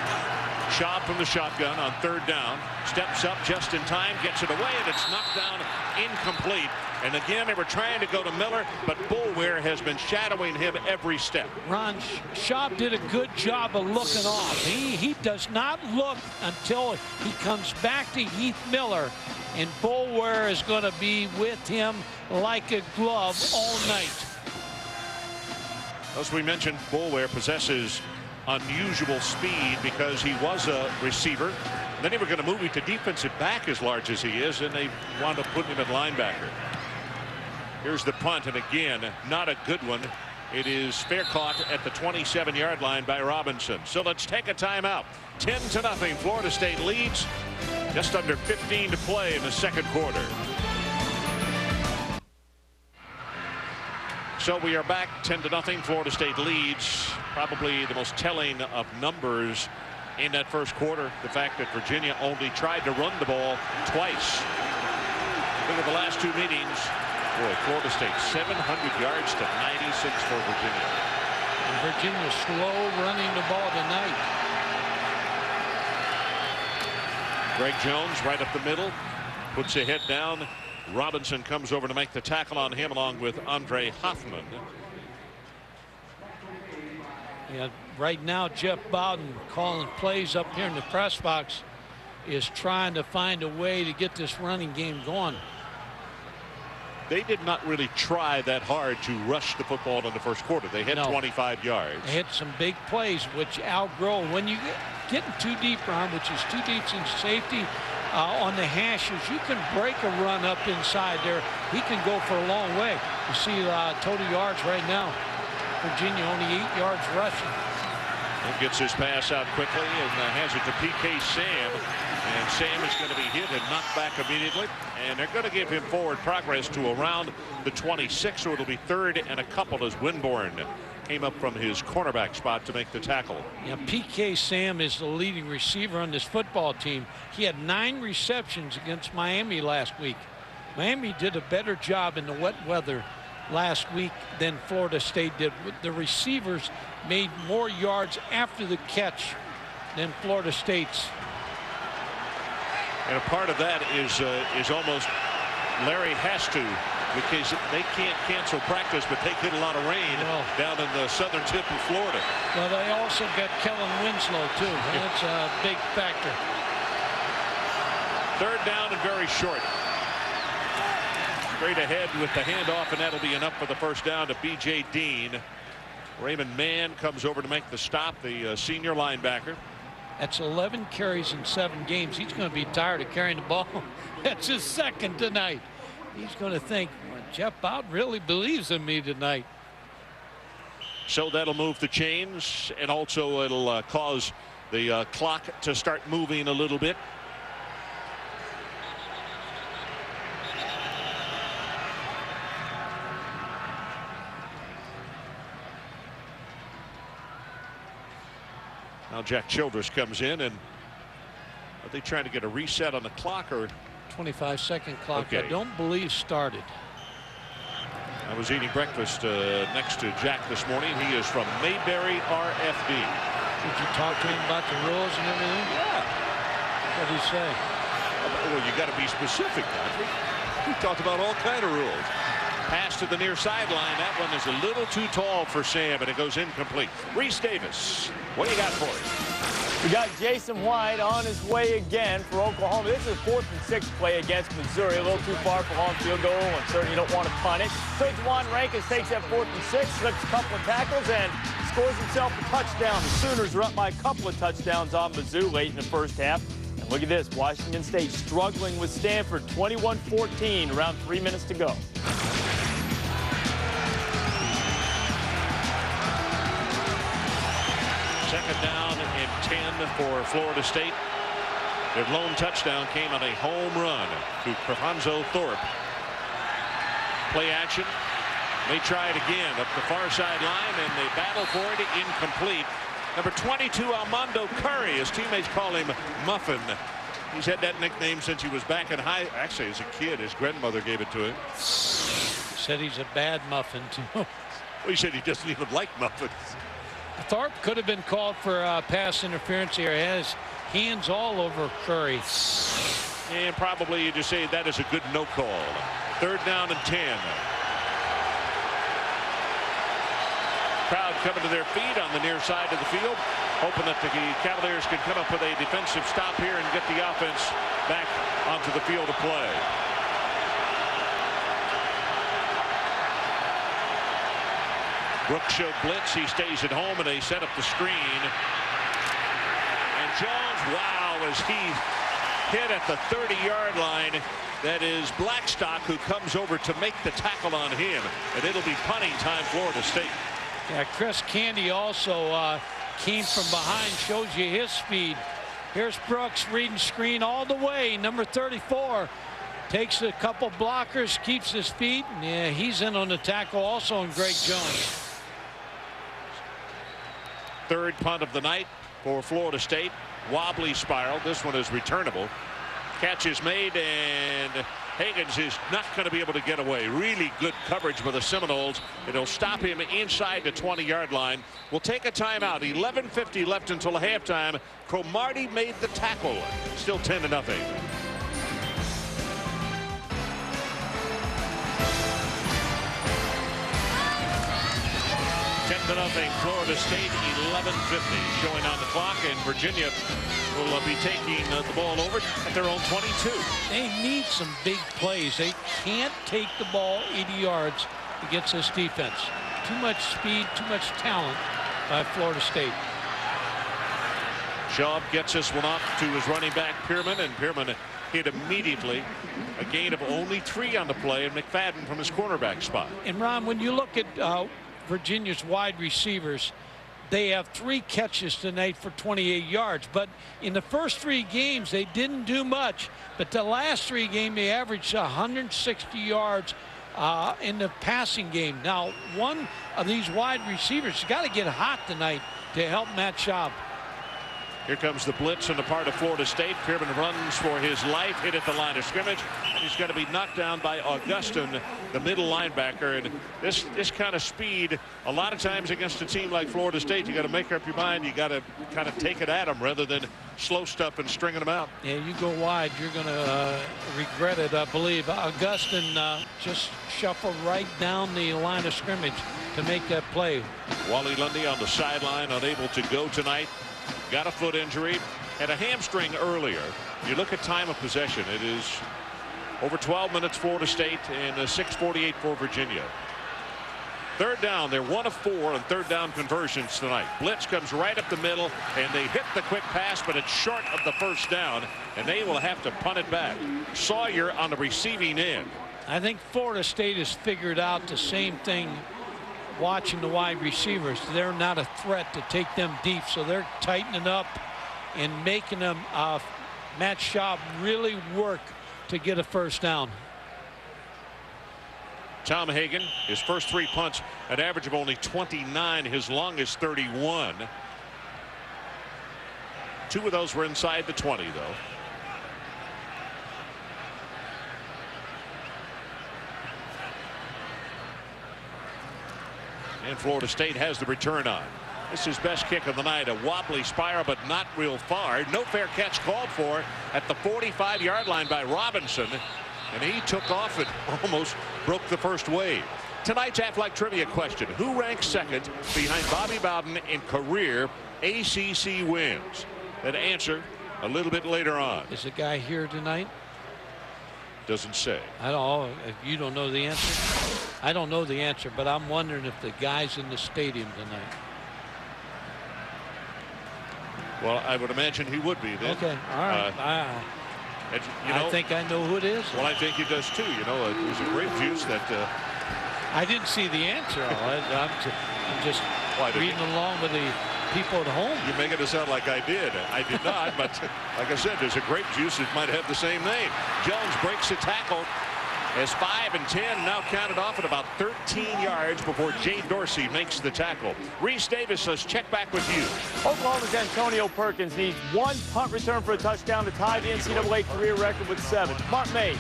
Schaub from the shotgun on 3rd down. Steps up just in time, gets it away, and it's knocked down incomplete. And again, they were trying to go to Miller, but Boulware has been shadowing him every step. Ron, Schaub did a good job of looking off. He does not look until he comes back to Heath Miller, and Boulware is going to be with him like a glove all night. As we mentioned, Boulware possesses unusual speed because he was a receiver. Then they were going to move him to defensive back as large as he is, and they wound up putting him at linebacker. Here's the punt, and again, not a good one. It is fair caught at the 27-yard line by Robinson. So let's take a timeout. 10-0. Florida State leads. Just under 15 to play in the second quarter. So we are back 10-0. Florida State leads. Probably the most telling of numbers in that first quarter. The fact that Virginia only tried to run the ball twice. Look at the last 2 meetings. Boy, Florida State 700 yards to 96 for Virginia. And Virginia slow running the ball tonight. Greg Jones right up the middle, puts a head down. Robinson comes over to make the tackle on him along with Andre Hoffman. Yeah, right now Jeff Bowden calling plays up here in the press box is trying to find a way to get this running game going. They did not really try that hard to rush the football in the first quarter. They had 25 yards. They hit some big plays, which outgrow. When you getting too deep, Ron, which is too deep in safety on the hashes, you can break a run up inside there. He can go for a long way. You see total yards right now. Virginia only 8 yards rushing. And gets his pass out quickly and hands it to P.K. Sam. And Sam is going to be hit and knocked back immediately. And they're going to give him forward progress to around the 26, so it'll be 3rd and a couple as Winborn came up from his cornerback spot to make the tackle. Yeah, P.K. Sam is the leading receiver on this football team. He had 9 receptions against Miami last week. Miami did a better job in the wet weather last week than Florida State did. The receivers made more yards after the catch than Florida State's. And a part of that is almost Larry has to, because they can't cancel practice, but they get a lot of rain down in the southern tip of Florida. Well, they also got Kellen Winslow too. That's a big factor. 3rd down and very short. Straight ahead with the handoff, and that'll be enough for the first down to B.J. Dean. Raymond Mann comes over to make the stop, the senior linebacker. That's 11 carries in 7 games. He's going to be tired of carrying the ball. That's his 2nd tonight. He's going to think, well, Jeff Bowden really believes in me tonight. So that'll move the chains, and also it'll cause the clock to start moving a little bit. Now Jack Childress comes in, and are they trying to get a reset on the clock, or 25-second clock? Okay. I don't believe started. I was eating breakfast next to Jack this morning. He is from Mayberry, RFD. Did you talk to him about the rules and everything? Yeah. What did he say? Well, you got to be specific, Patrick. We talked about all kind of rules. Pass to the near sideline. That one is a little too tall for Sam, and it goes incomplete. Reese Davis, what do you got for us? We got Jason White on his way again for Oklahoma. This is a 4th and 6 play against Missouri. A little too far for long field goal, and certainly you don't want to punt it. So Juwan Rankins takes that 4th and 6, slips a couple of tackles, and scores himself a touchdown. The Sooners are up by a couple of touchdowns on Mizzou late in the first half. And look at this, Washington State struggling with Stanford, 21-14, around 3 minutes to go. Second down and 10 for Florida State. Their lone touchdown came on a home run to Profanzo Thorpe. Play action. They try it again up the far sideline, and they battle for it. Incomplete. Number 22, Armando Curry. His teammates call him Muffin. He's had that nickname since he was back in high. Actually, as a kid, his grandmother gave it to him. Said he's a bad muffin, too. Well, he said he doesn't even like muffins. Thorpe could have been called for pass interference here. He has hands all over Curry. And probably you just say that is a good no call. Third down and 10. Crowd coming to their feet on the near side of the field, hoping that the Cavaliers can come up with a defensive stop here and get the offense back onto the field of play. Brooks showed blitz. He stays at home, and they set up the screen. And Jones, wow, as he hit at the 30-yard line. That is Blackstock, who comes over to make the tackle on him, and it'll be punting time, Florida State. Yeah, Chris Candy also came from behind, shows you his speed. Here's Brooks reading screen all the way. Number 34 takes a couple blockers, keeps his feet. Yeah, he's in on the tackle also, and Greg Jones. Third punt of the night for Florida State. Wobbly spiral. This one is returnable. Catch is made, and Higgins is not going to be able to get away. Really good coverage by the Seminoles. It'll stop him inside the 20-yard line. We'll take a timeout. 11:50 left until halftime. Cromartie made the tackle. Still 10-0. 10-0 Florida State. 11:50 showing on the clock, and Virginia will be taking the ball over at their own 22. They need some big plays. They can't take the ball 80 yards against this defense. Too much speed, too much talent by Florida State. Schaub gets this one off to his running back Pierman, and Pierman hit immediately. A gain of only 3 on the play, and McFadden from his cornerback spot. And Ron, when you look at Virginia's wide receivers, they have 3 catches tonight for 28 yards, but in the first 3 games they didn't do much, but the last 3 games they averaged 160 yards in the passing game. Now, one of these wide receivers has got to get hot tonight to help Matt Schaub. Here comes the blitz on the part of Florida State. Pierman runs for his life, hit at the line of scrimmage, and he's going to be knocked down by Augustin, the middle linebacker. And this kind of speed, a lot of times against a team like Florida State, you got to make up your mind. You got to kind of take it at them rather than slow stuff and stringing them out. Yeah, you go wide, you're going to regret it, I believe. Augustin just shuffled right down the line of scrimmage to make that play. Wally Lundy on the sideline, unable to go tonight. Got a foot injury, had a hamstring earlier. You look at time of possession, it is over 12 minutes Florida State and 6:48 for Virginia. Third down, they're 1 of 4 on third down conversions tonight. Blitz comes right up the middle, and they hit the quick pass, but it's short of the first down, and they will have to punt it back. Sawyer on the receiving end. I think Florida State has figured out the same thing. Watching the wide receivers, they're not a threat to take them deep, so they're tightening up and making them Matt Schaub really work to get a first down. Tom Hagen, his first 3 punts, an average of only 29, his longest 31. 2 of those were inside the 20, though. And Florida State has the return on. This is his best kick of the night. A wobbly spiral, but not real far. No fair catch called for at the 45-yard line by Robinson. And he took off and almost broke the first wave. Tonight's Aflac Trivia question. Who ranks second behind Bobby Bowden in career ACC wins? That answer a little bit later on. Is the guy here tonight? Doesn't say. I don't know if you don't know the answer. I don't know the answer, but I'm wondering if the guy's in the stadium tonight. Well, I would imagine he would be then. Okay, all right. I think I know who it is. Well, I think he does too. You know, it was a great juice that. I didn't see the answer. I'm just reading along with the people at home. You're making it sound like I did. I did not, but like I said, there's a grape juice that might have the same name. Jones breaks a tackle as 5 and 10 now counted off at about 13 yards before Jay Dorsey makes the tackle. Reese Davis, let's check back with you. Oklahoma's Antonio Perkins needs 1 punt return for a touchdown to tie the NCAA career record with 7. Punt made.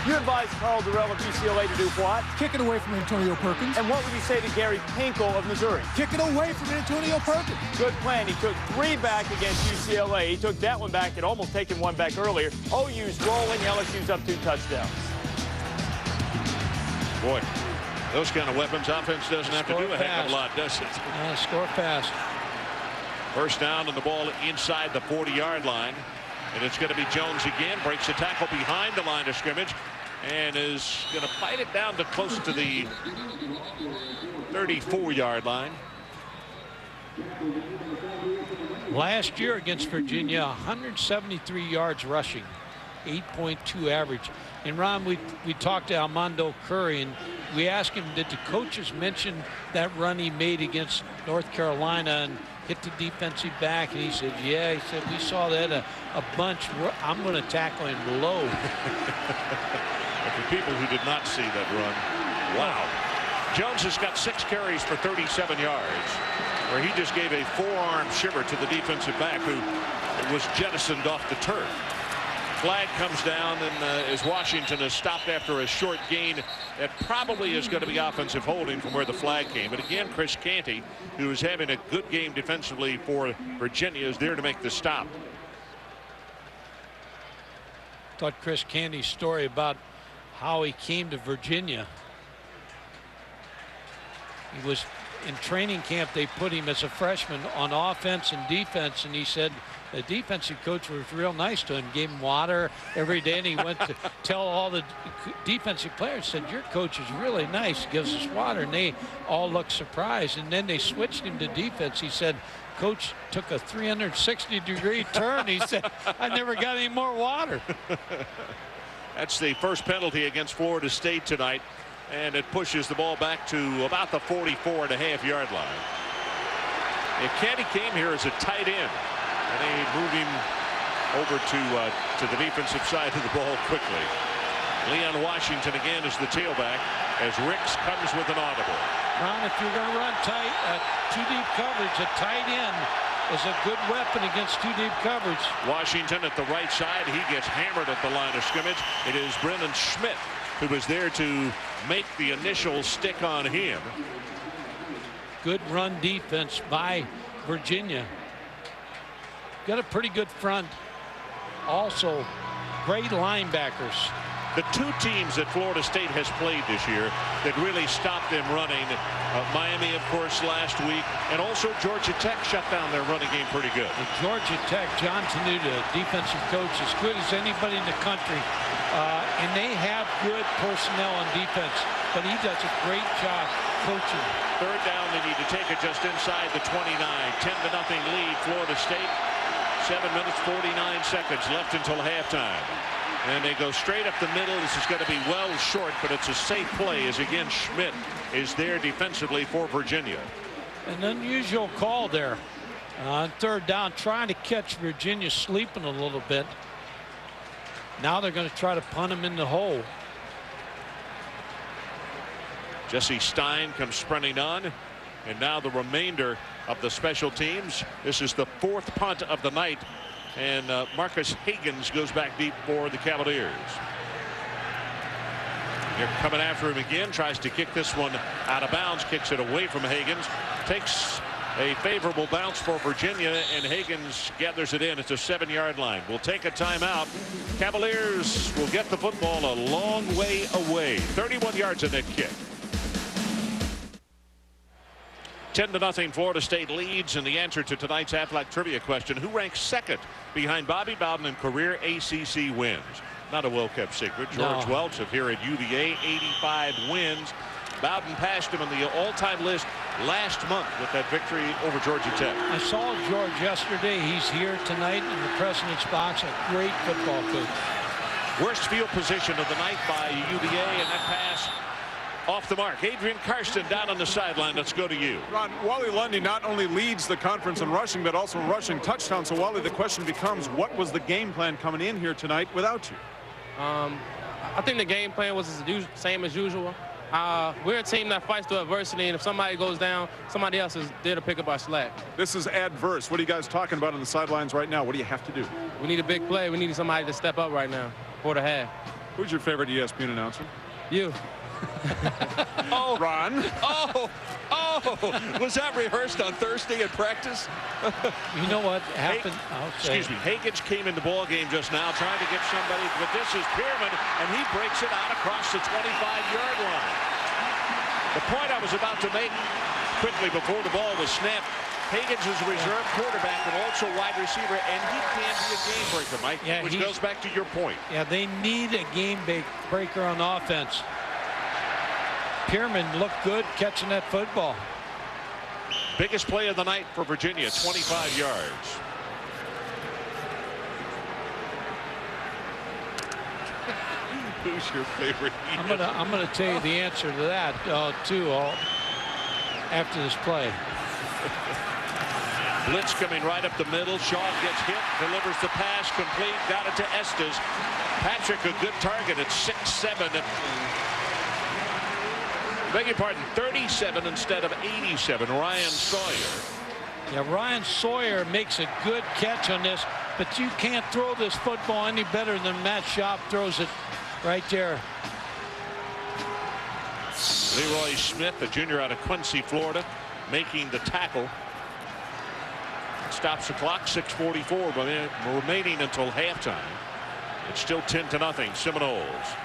You advise Carl Durrell of UCLA to do what? Kick it away from Antonio Perkins. And what would you say to Gary Pinkel of Missouri? Kick it away from Antonio Perkins. Good plan. He took 3 back against UCLA. He took that one back and almost taken 1 back earlier. OU's rolling. LSU's up 2 touchdowns. Boy, those kind of weapons, offense doesn't have to do a heck of a lot, does it? Score fast. First down and the ball inside the 40-yard line. And it's going to be Jones again. Breaks a tackle behind the line of scrimmage and is going to fight it down to close to the 34-yard line. Last year against Virginia, 173 yards rushing, 8.2 average. And Ron, we talked to Armando Curry and we asked him, did the coaches mention that run he made against North Carolina and hit the defensive back? And he said, yeah. He said, we saw that a bunch. I'm going to tackle him low. For people who did not see that run, wow. Jones has got 6 carries for 37 yards, where he just gave a forearm shiver to the defensive back who was jettisoned off the turf. Flag comes down, and as Washington is stopped after a short gain, that probably is going to be offensive holding from where the flag came. But again, Chris Canty, who is having a good game defensively for Virginia, is there to make the stop. Thought Chris Canty's story about how he came to Virginia. He was in training camp. They put him as a freshman on offense and defense, and he said the defensive coach was real nice to him, gave him water every day, and he went to tell all the defensive players, said, your coach is really nice, gives us water, and they all looked surprised. And then they switched him to defense. He said, coach took a 360-degree turn. He said, I never got any more water. That's the first penalty against Florida State tonight, and it pushes the ball back to about the 44.5-yard line. Canty came here as a tight end, and they moved him over to the defensive side of the ball quickly. Leon Washington again is the tailback as Ricks comes with an audible. Ron, if you're going to run tight, 2 deep coverage, a tight end is a good weapon against 2 deep coverage. Washington at the right side. He gets hammered at the line of scrimmage. It is Brennan Schmidt who was there to make the initial stick on him. Good run defense by Virginia. Got a pretty good front. Also, great linebackers. The 2 teams that Florida State has played this year that really stopped them running, Miami, of course, last week, and also Georgia Tech shut down their running game pretty good. And Georgia Tech, John Tenuta, defensive coach, as good as anybody in the country, and they have good personnel on defense, but he does a great job coaching. Third down, they need to take it just inside the 29. 10-0 lead, Florida State. 7 minutes, 49 seconds left until halftime. And they go straight up the middle. This is going to be well short, but it's a safe play as again Schmidt is there defensively for Virginia. An unusual call there on 3rd down, trying to catch Virginia sleeping a little bit. Now they're going to try to punt him in the hole. Jesse Stein comes sprinting on, and now the remainder of the special teams. This is the 4th punt of the night. And Marcus Higgins goes back deep for the Cavaliers. They're coming after him again. Tries to kick this one out of bounds. Kicks it away from Higgins. Takes a favorable bounce for Virginia, and Higgins gathers it in. It's a 7-yard line. We'll take a timeout. Cavaliers will get the football a long way away. 31 yards in that kick. 10-0 Florida State leads, and the answer to tonight's Aflac trivia question: who ranks 2nd behind Bobby Bowden in career ACC wins? Not a well-kept secret. George Welch of here at UVA, 85 wins. Bowden passed him on the all-time list last month with that victory over Georgia Tech. I saw George yesterday. He's here tonight in the President's box. A great football coach. Worst field position of the night by UVA, and that pass off the mark. Adrian Karsten down on the sideline. Let's go to you. Ron, Wally Lundy not only leads the conference in rushing, but also in rushing touchdowns. So, Wally, the question becomes, what was the game plan coming in here tonight without you? I think the game plan was the same as usual. We're a team that fights through adversity, and if somebody goes down, somebody else is there to pick up our slack. This is adverse. What are you guys talking about on the sidelines right now? What do you have to do? We need a big play. We need somebody to step up right now for the half. Who's your favorite ESPN announcer? You. Oh, Ron. Oh, was that rehearsed on Thursday at practice? You know what happened? Excuse me. Hagans came in the ball game just now trying to get somebody, but this is Pierman, and he breaks it out across the 25-yard line. The point I was about to make quickly before the ball was snapped, Hagans is a reserve quarterback and also wide receiver, and he can be a game breaker, Mike, which goes back to your point. Yeah, they need a game breaker on offense. Pierman looked good catching that football. Biggest play of the night for Virginia, 25 yards. Who's your favorite? I'm gonna tell you the answer to that too after this play. Blitz coming right up the middle. Shaw gets hit, delivers the pass complete, got it to Estes. Patrick, a good target at 6'7". Beg your pardon, 37 instead of 87. Ryan Sawyer. Yeah, Ryan Sawyer makes a good catch on this, but you can't throw this football any better than Matt Schaub throws it right there. Leroy Smith, a junior out of Quincy, Florida, making the tackle. Stops the clock, 6:44 remaining until halftime. It's still 10-0 Seminoles.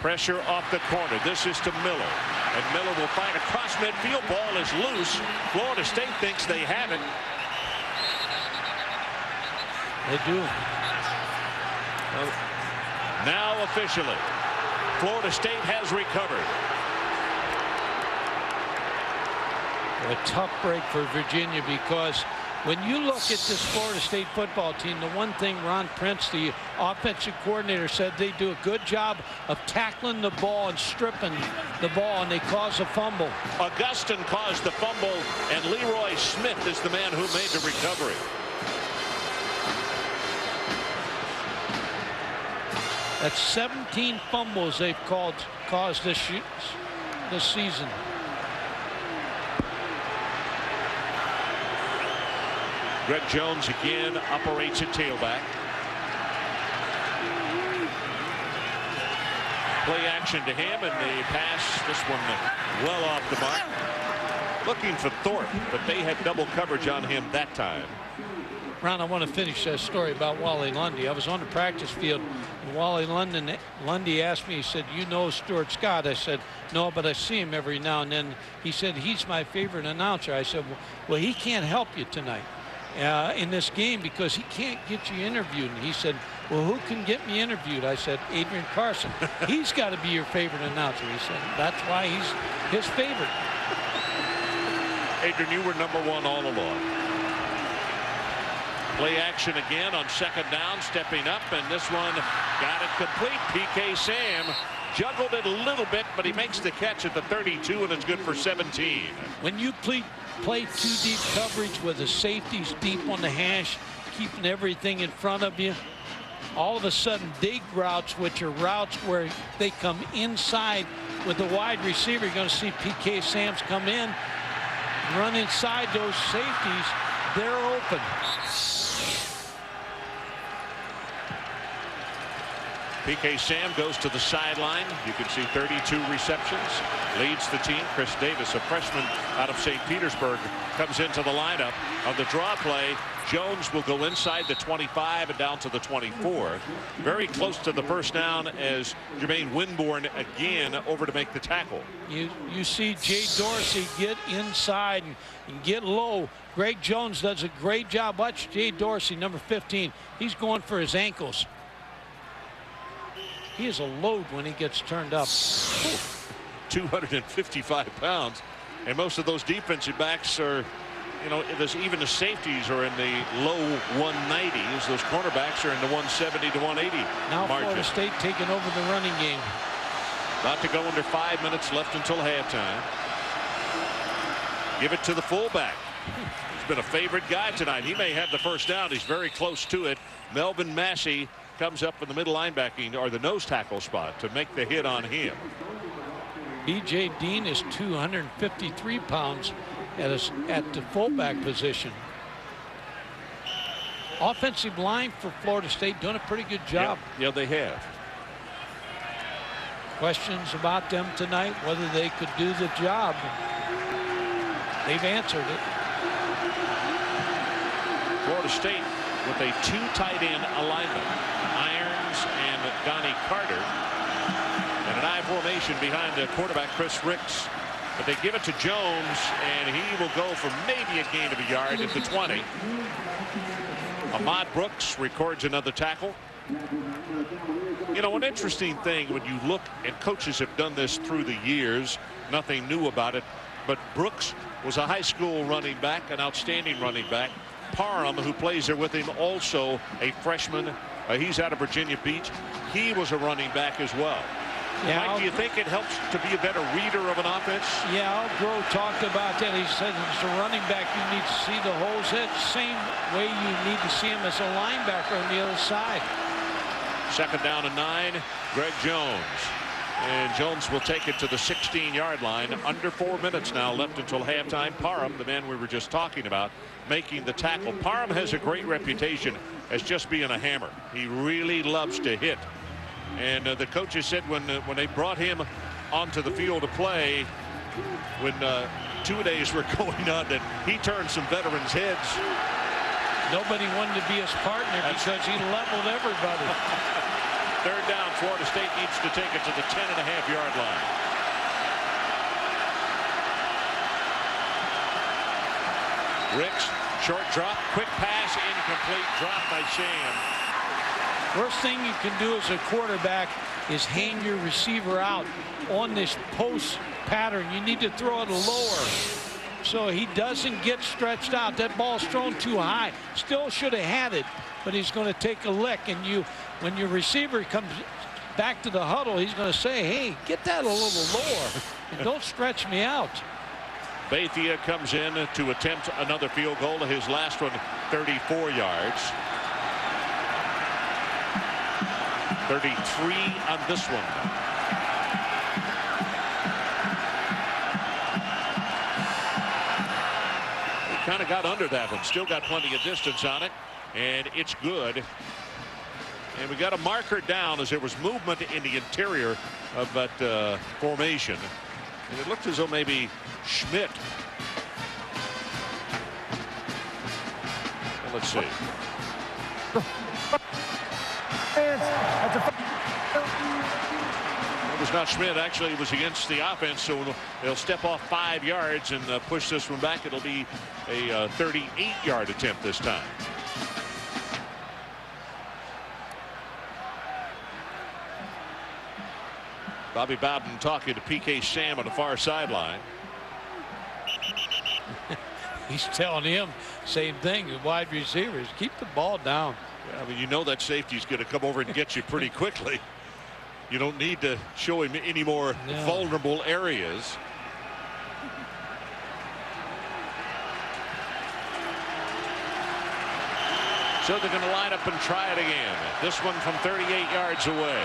Pressure off the corner. This is to Miller. And Miller will find across midfield. Ball is loose. Florida State thinks they have it. They do. Now officially, Florida State has recovered. A tough break for Virginia, because when you look at this Florida State football team, the one thing Ron Prince, the offensive coordinator, said they do a good job of tackling the ball and stripping the ball, and they cause a fumble. Augustin caused the fumble, and Leroy Smith is the man who made the recovery. That's 17 fumbles they've caused this season. Greg Jones again operates at tailback. Play action to him, and the pass, this one well off the mark. Looking for Thorpe, but they had double coverage on him that time. Ron, I want to finish that story about Wally Lundy. I was on the practice field, and Wally Lundy asked me, he said, "You know Stuart Scott?" I said, "No, but I see him every now and then." He said, "He's my favorite announcer." I said, "Well, he can't help you tonight in this game because he can't get you interviewed." And he said, "Well, who can get me interviewed?" I said, "Adrian Carson." "He's got to be your favorite announcer." He said, "That's why he's his favorite." Adrian, you were #1 all along. Play action again on second down, stepping up, and this one got it complete. PK Sam juggled it a little bit, but he makes the catch at the 32, and it's good for 17. When you play too deep coverage with the safeties deep on the hash, keeping everything in front of you, all of a sudden dig routes, which are routes where they come inside with the wide receiver, you're going to see PK Sams come in, run inside those safeties. They're open. PK Sam goes to the sideline. You can see 32 receptions. Leads the team. Chris Davis, a freshman out of St. Petersburg, comes into the lineup. On the draw play, Jones will go inside the 25 and down to the 24. Very close to the first down as Jermaine Winborn again over to make the tackle. You see Jay Dorsey get inside and get low. Greg Jones does a great job. Watch Jay Dorsey, number 15. He's going for his ankles. He is a load when he gets turned up. 255 pounds. And most of those defensive backs are, you know, even the safeties are in the low 190s. Those cornerbacks are in the 170 to 180 now margin. Florida State taking over the running game. About to go under 5 minutes left until halftime. Give it to the fullback. He's been a favorite guy tonight. He may have the first down. He's very close to it. Melvin Massey comes up in the middle linebacking or the nose tackle spot to make the hit on him. B.J. Dean is 253 pounds at the fullback position. Offensive line for Florida State doing a pretty good job. Yeah, they have. Questions about them tonight, whether they could do the job. They've answered it. Florida State with a 2 tight end alignment. Irons and Donnie Carter. And an I formation behind the quarterback Chris Ricks. But they give it to Jones, and he will go for maybe a gain of a yard at the 20. Ahmad Brooks records another tackle. You know, an interesting thing when you look, and coaches have done this through the years, nothing new about it, but Brooks was a high school running back, an outstanding running back. Parham, who plays there with him, also a freshman. He's out of Virginia Beach. He was a running back as well. Yeah, Mike, do you think it helps to be a better reader of an offense? Yeah, Al Groh talked about that. He said as a running back, you need to see the holes. That same way you need to see him as a linebacker on the other side. Second down and 9. Greg Jones. And Jones will take it to the 16-yard line. Under 4 minutes now left until halftime. Parham, the man we were just talking about, making the tackle. Parham has a great reputation as just being a hammer. He really loves to hit. And the coaches said when they brought him onto the field to play, when 2 days were going on, that he turned some veterans' heads. Nobody wanted to be his partner because he leveled everybody. Third down, Florida State needs to take it to the 10.5-yard line. Ricks, short drop, quick pass, incomplete, drop by Sham. First thing you can do as a quarterback is hang your receiver out on this post pattern. You need to throw it lower so he doesn't get stretched out. That ball's thrown too high. Still should have had it, but he's going to take a lick. And when your receiver comes back to the huddle, he's going to say, hey, get that a little lower and don't stretch me out. Bethea comes in to attempt another field goal. His last one, 34 yards. 33 on this one. He kind of got under that one. Still got plenty of distance on it. And it's good. And we got a marker down as there was movement in the interior of that formation. And it looked as though maybe Schmidt. Well, let's see. It was not Schmidt. Actually, it was against the offense, so they'll step off 5 yards and push this one back. It'll be a 38-yard attempt this time. Bobby Bowden talking to P.K. Sam on the far sideline. He's telling him same thing. The wide receivers, keep the ball down. Yeah, I mean, you know that safety's going to come over and get you pretty quickly. You don't need to show him any more vulnerable areas. So they're going to line up and try it again. This one from 38 yards away.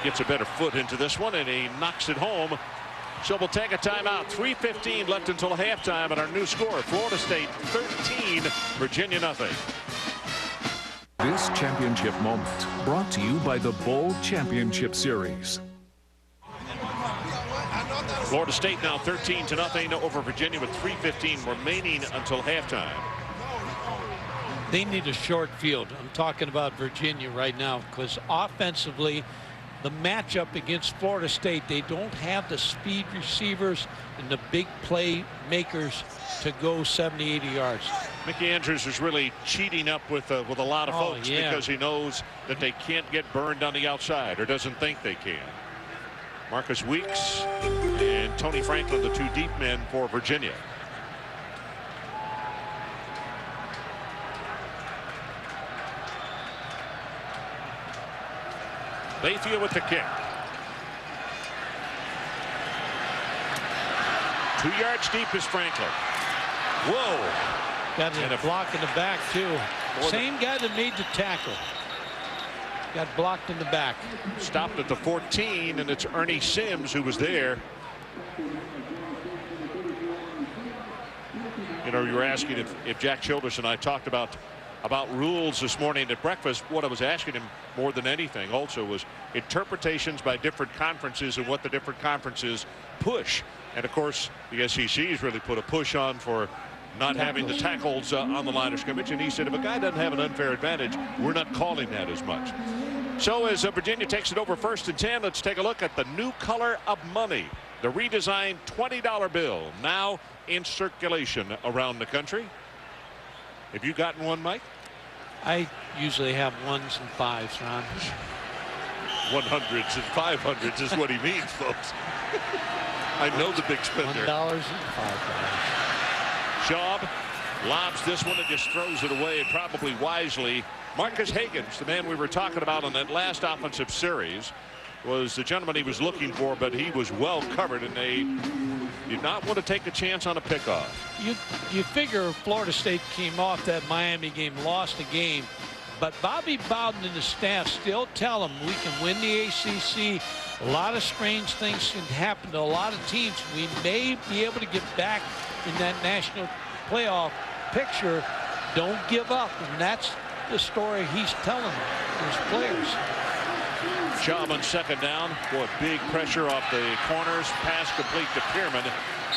Gets a better foot into this one, and he knocks it home. So we'll take a timeout. 3:15 left until halftime, and our new score: Florida State 13, Virginia nothing. This championship moment brought to you by the Bowl Championship Series. Florida State now 13-0 over Virginia with 3:15 remaining until halftime. They need a short field. I'm talking about Virginia right now because offensively, the matchup against Florida State, they don't have the speed receivers and the big play makers to go 70, 80 yards. Mickey Andrews is really cheating up with a lot of folks because he knows that they can't get burned on the outside, or doesn't think they can. Marcus Weeks and Tony Franklin, the two deep men for Virginia. Bayfield with the kick. 2 yards deep is Franklin. Whoa. Got a block in the back, too. Same guy that made the tackle. Got blocked in the back. Stopped at the 14, and it's Ernie Sims who was there. You know, you were asking if Jack Childress and I talked about rules this morning at breakfast. What I was asking him more than anything also was interpretations by different conferences and what the different conferences push. And of course, the SEC has really put a push on for not having the tackles on the line of scrimmage. And he said, if a guy doesn't have an unfair advantage, we're not calling that as much. So as Virginia takes it over 1st and 10, let's take a look at the new color of money. The redesigned $20 bill now in circulation around the country. Have you gotten one, Mike? I usually have 1s and 5s, Ron. 100s and 500s is what he means, folks. I know the big spender. $1 and $5. Schaub lobs this one and just throws it away, probably wisely. Marcus Hagans, the man we were talking about on that last offensive series, was the gentleman he was looking for, but he was well covered, and they did not want to take a chance on a pickoff. You figure Florida State came off that Miami game, lost the game, but Bobby Bowden and the staff still tell them we can win the ACC. A lot of strange things can happen to a lot of teams. We may be able to get back in that national playoff picture. Don't give up, and that's the story he's telling his players. Schaub on 2nd down. Boy, big pressure off the corners. Pass complete to Pierman.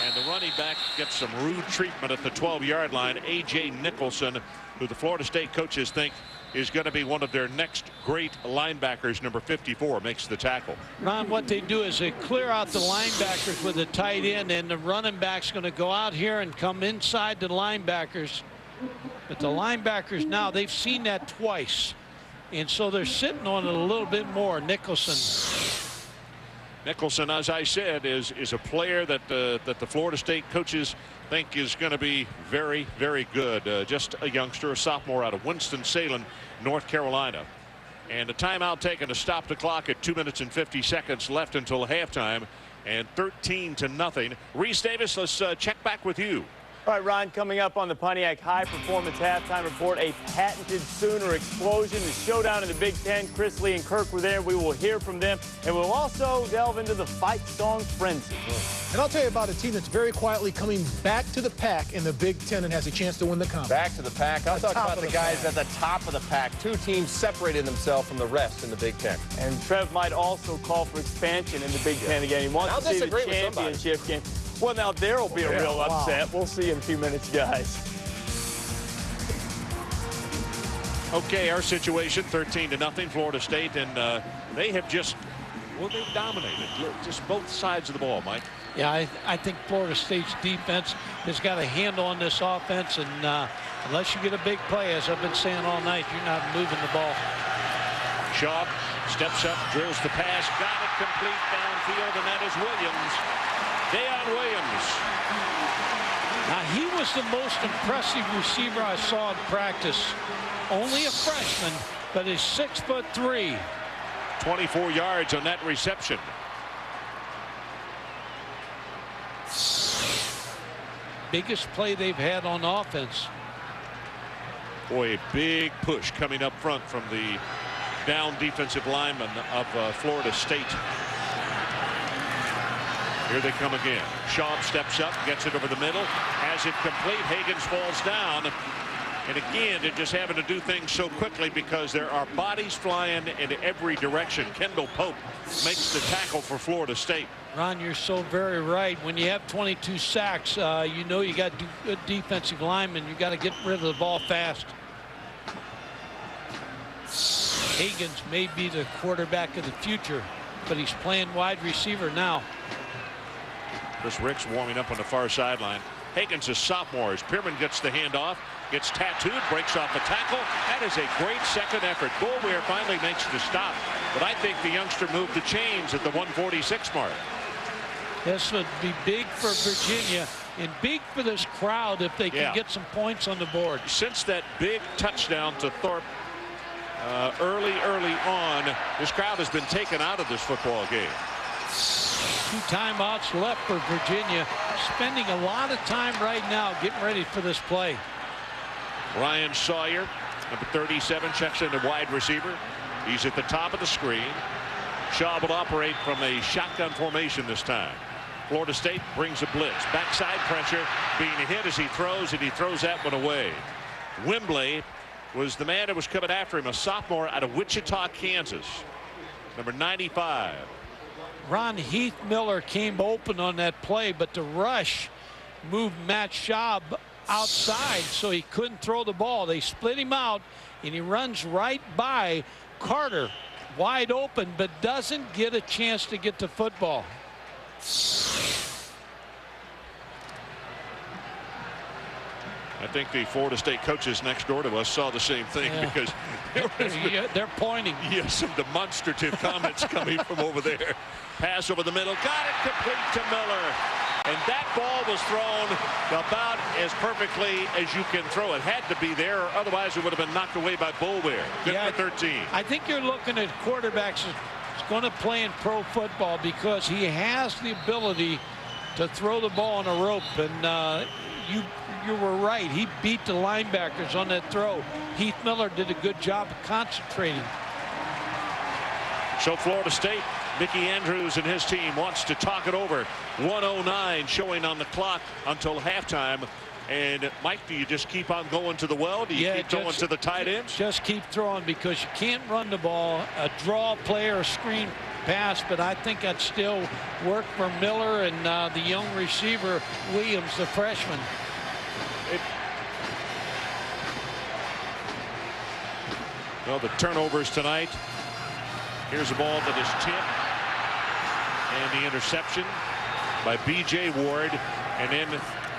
And the running back gets some rude treatment at the 12-yard line. A.J. Nicholson, who the Florida State coaches think is going to be one of their next great linebackers, number 54, makes the tackle. Ron, what they do is they clear out the linebackers with a tight end, and the running back's going to go out here and come inside the linebackers. But the linebackers now, they've seen that twice. And so they're sitting on it a little bit more. Nicholson, as I said, is a player that the Florida State coaches think is going to be very, very good. Just a youngster, a sophomore out of Winston-Salem, North Carolina. And a timeout taken to stop the clock at 2 minutes and 50 seconds left until halftime, and 13-0. Reese Davis, let's check back with you. All right, Ron, coming up on the Pontiac High Performance Halftime Report, a patented Sooner explosion, the showdown in the Big Ten. Chris Lee and Kirk were there. We will hear from them, and we'll also delve into the fight song frenzy. And I'll tell you about a team that's very quietly coming back to the pack in the Big Ten and has a chance to win the conference. Back to the pack. I'll talk about the guys at the top of the pack. 2 teams separated themselves from the rest in the Big Ten. And Trev might also call for expansion in the Big Ten again. He wants to see the championship game. Well, now there will be a real upset. We'll see in a few minutes, guys. Okay, our situation, 13-0, Florida State, and they have just, well, they've dominated just both sides of the ball, Mike. Yeah, I think Florida State's defense has got a handle on this offense, and unless you get a big play, as I've been saying all night, you're not moving the ball. Schaub steps up, drills the pass, got it complete downfield, and that is Williams. Deion Williams. Now, he was the most impressive receiver I saw in practice. Only a freshman, but he's 6'3". 24 yards on that reception. Biggest play they've had on offense. Boy, a big push coming up front from the down defensive lineman of Florida State. Here they come again. Schaub steps up, gets it over the middle, has it complete. Hagans falls down. And again, they're just having to do things so quickly because there are bodies flying in every direction. Kendall Pope makes the tackle for Florida State. Ron, you're so very right. When you have 22 sacks, you know you got good defensive linemen. You got to get rid of the ball fast. Hagans may be the quarterback of the future, but he's playing wide receiver now. Chris Ricks warming up on the far sideline. Hagans is sophomore. As Pierman gets the handoff, gets tattooed, breaks off the tackle. That is a great second effort. Boulware finally makes the stop, but I think the youngster moved the chains at the 146 mark. This would be big for Virginia and big for this crowd if they can get some points on the board. Since that big touchdown to Thorpe early on. This crowd has been taken out of this football game. 2 timeouts left for Virginia. Spending a lot of time right now getting ready for this play. Ryan Sawyer, number 37, checks into wide receiver. He's at the top of the screen. Shaw will operate from a shotgun formation this time. Florida State brings a blitz. Backside pressure, being hit as he throws, and he throws that one away. Wembley was the man that was coming after him, a sophomore out of Wichita, Kansas, number 95. Ron Heath-Miller came open on that play, but the rush moved Matt Schaub outside, so he couldn't throw the ball. They split him out, and he runs right by Carter, wide open, but doesn't get a chance to get the football. I think the Florida State coaches next door to us saw the same thing, because they're pointing. Yes, some demonstrative comments coming from over there. Pass over the middle, got it complete to Miller, and that ball was thrown about as perfectly as you can throw it. Had to be there, or otherwise it would have been knocked away by Boulware. Number 13. I think you're looking at quarterbacks that's going to play in pro football because he has the ability to throw the ball on a rope, and you were right. He beat the linebackers on that throw. Heath Miller did a good job of concentrating. So Florida State, Mickey Andrews and his team wants to talk it over. 1:09 showing on the clock until halftime. And Mike, do you just keep on going to the well? Do you keep going to the tight ends? Just keep throwing, because you can't run the ball, a draw play or a screen pass, but I think I'd still work for Miller and the young receiver Williams, the freshman. Well, the turnovers tonight. Here's a ball that is tipped, and the interception by B.J. Ward, and then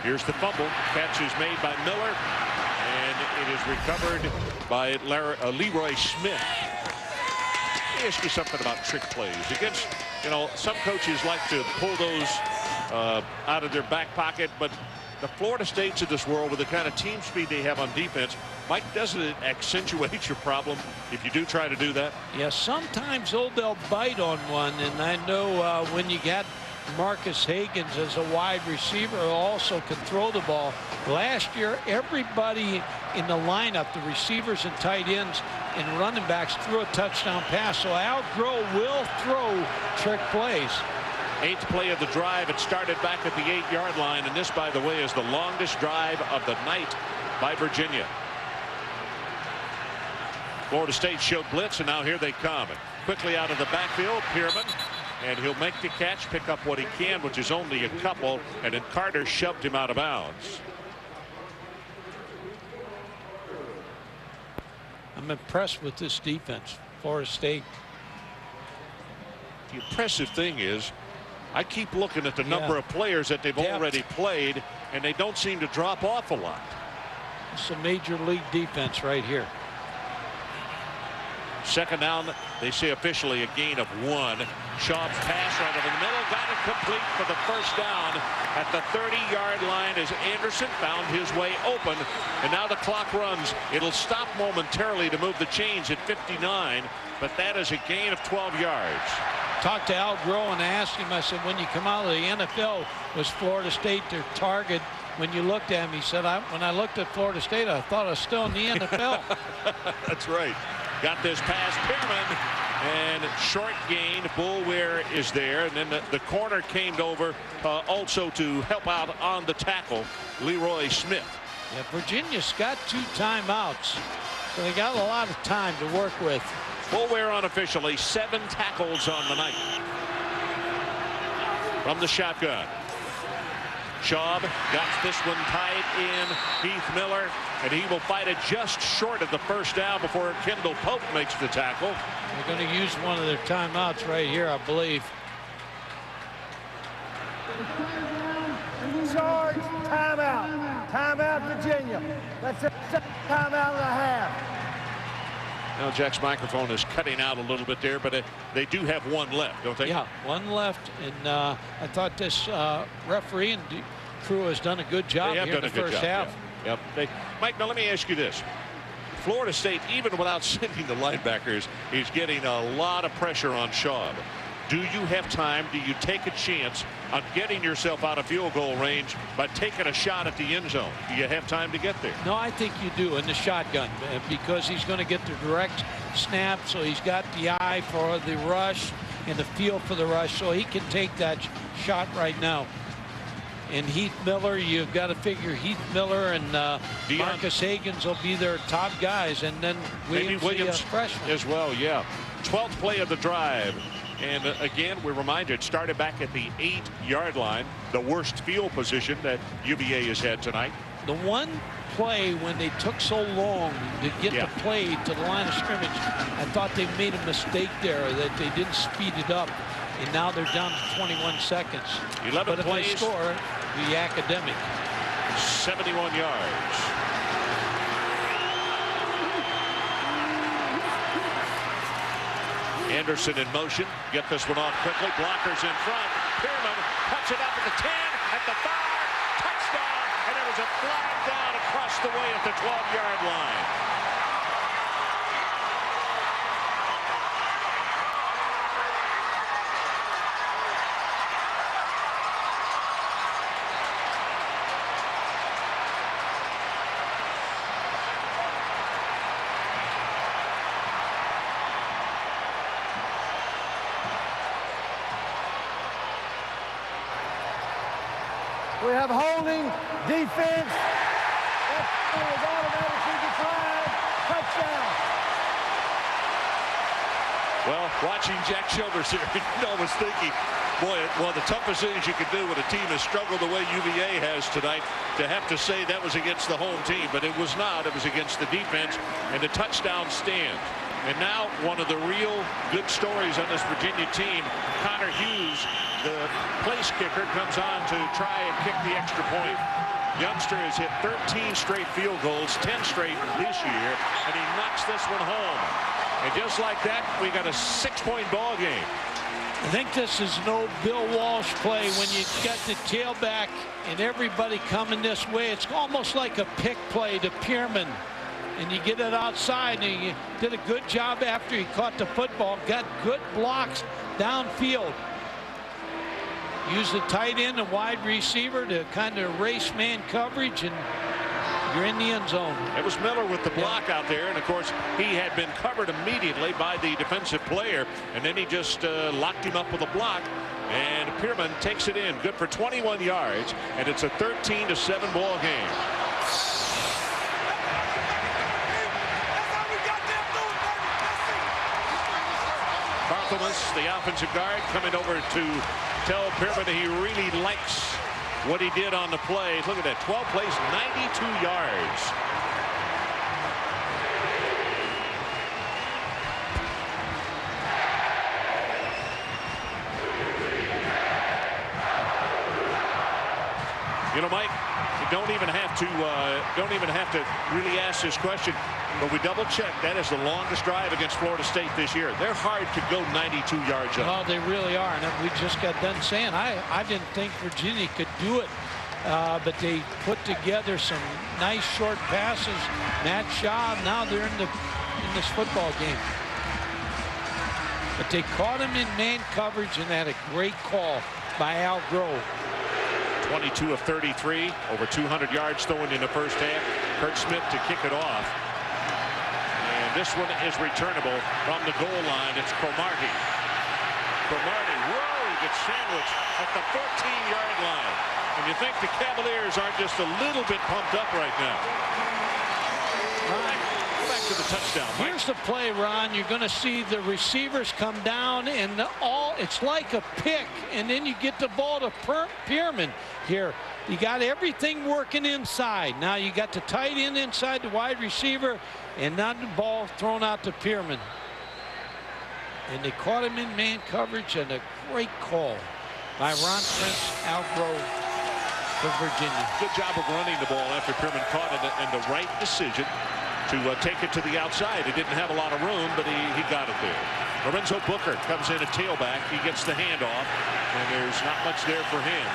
here's the fumble. Catch is made by Miller, and it is recovered by Leroy Smith. Let me ask you something about trick plays. Against, some coaches like to pull those out of their back pocket, but the Florida States of this world, with the kind of team speed they have on defense, Mike, doesn't it accentuate your problem if you do try to do that? Yeah, sometimes they'll bite on one, and I know when you got Marcus Hagans as a wide receiver who also can throw the ball. Last year, everybody in the lineup, the receivers and tight ends and running backs, threw a touchdown pass. So Al Groh will throw trick plays. 8th play of the drive. It started back at the 8-yard line, and this, by the way, is the longest drive of the night by Virginia. Florida State showed blitz, and now here they come. And quickly out of the backfield, Pierman, and he'll make the catch, pick up what he can, which is only a couple, and then Carter shoved him out of bounds. I'm impressed with this defense, Florida State. The impressive thing is, I keep looking at the number of players that they've already played, and they don't seem to drop off a lot. It's a major league defense right here. Second down, they say officially a gain of 1. Schaub's pass right over the middle, got it complete for the first down at the 30-yard line as Anderson found his way open, and now the clock runs. It'll stop momentarily to move the chains at 59, but that is a gain of 12 yards. Talked to Al Groh and asked him, I said, when you come out of the NFL, was Florida State their target? When you looked at him, he said, when I looked at Florida State, I thought I was still in the NFL. That's right. Got this pass, Pierman, and short gain. Boulware is there, and then the corner came over also to help out on the tackle, Leroy Smith. Yeah, Virginia's got 2 timeouts, so they got a lot of time to work with. Boulware unofficially 7 tackles on the night. From the shotgun, Schaub got this one tied in. Heath Miller, and he will fight it just short of the first down before Kendall Pope makes the tackle. They're going to use one of their timeouts right here, I believe. Charge, timeout. Timeout, Virginia. That's a timeout and a half. Now Jack's microphone is cutting out a little bit there, but they do have 1 left, don't they? Yeah, 1 left, and I thought this referee and crew has done a good job here in the first half. Yep. Mike, now let me ask you this. Florida State, even without sending the linebackers, is getting a lot of pressure on Shaw. Do you have time? Do you take a chance on getting yourself out of field goal range by taking a shot at the end zone? Do you have time to get there? No, I think you do in the shotgun, because he's going to get the direct snap, so he's got the eye for the rush and the feel for the rush, so he can take that shot right now. And Heath Miller, you've got to figure Heath Miller and Marcus Hagans will be their top guys, and then Williams freshman as well. Yeah, 12th play of the drive. And again, we're reminded, started back at the 8-yard line, the worst field position that UVA has had tonight. The one play when they took so long to get the play to the line of scrimmage, I thought they made a mistake there, that they didn't speed it up, and now they're down to 21 seconds. 11 but plays. If they score, the academic. 71 yards. Anderson in motion. Get this one off quickly. Blockers in front. Pierman cuts it up at the 10, at the 5, touchdown, and there was a flag down across the way at the 12-yard line. We have holding, defense. That is automatically declared touchdown. Well, watching Jack Childers here, I was thinking, boy, one of the toughest things you can do when a team has struggled the way UVA has tonight, to have to say that was against the home team, but it was not. It was against the defense, and the touchdown stand. And now one of the real good stories on this Virginia team, Connor Hughes, the place kicker, comes on to try and kick the extra point. Youngster has hit 13 straight field goals, 10 straight this year, and he knocks this one home. And just like that, we got a 6-point ball game. I think this is no Bill Walsh play when you got the tailback and everybody coming this way. It's almost like a pick play to Pierman. And you get it outside, and you did a good job after he caught the football. Got good blocks downfield. Use the tight end and wide receiver to kind of erase man coverage, and you're in the end zone. It was Miller with the block out there, and of course he had been covered immediately by the defensive player, and then he just locked him up with a block, and Pierman takes it in. Good for 21 yards, and it's a 13-7 ball game. Barthelmess, the offensive guard, coming over to tell Pierman that he really likes what he did on the play. Look at that, 12 plays, 92 yards. You know, Mike, you don't even have to really ask this question, but we double checked. That is the longest drive against Florida State this year. They're hard to go 92 yards up. Well, they really are, and we just got done saying I didn't think Virginia could do it, but they put together some nice short passes. Matt Shaw, now they're in this football game. But they caught him in man coverage, and had a great call by Al Grove. 22 of 33, over 200 yards thrown in the first half. Kurt Smith to kick it off. And this one is returnable from the goal line. It's Cromartie. Cromartie, whoa, he gets sandwiched at the 14-yard line. And you think the Cavaliers aren't just a little bit pumped up right now. Back to the touchdown. Mike. Here's the play, Ron. You're going to see the receivers come down, and it's like a pick, and then you get the ball to Pierman here. You got everything working inside. Now you got the tight end inside, the wide receiver, and not the ball thrown out to Pierman. And they caught him in man coverage, and a great call by Ron Prince, Al Grove for Virginia. Good job of running the ball after Pierman caught it, and the right decision to take it to the outside. He didn't have a lot of room, but he got it there. Lorenzo Booker comes in at tailback. He gets the handoff, and there's not much there for him.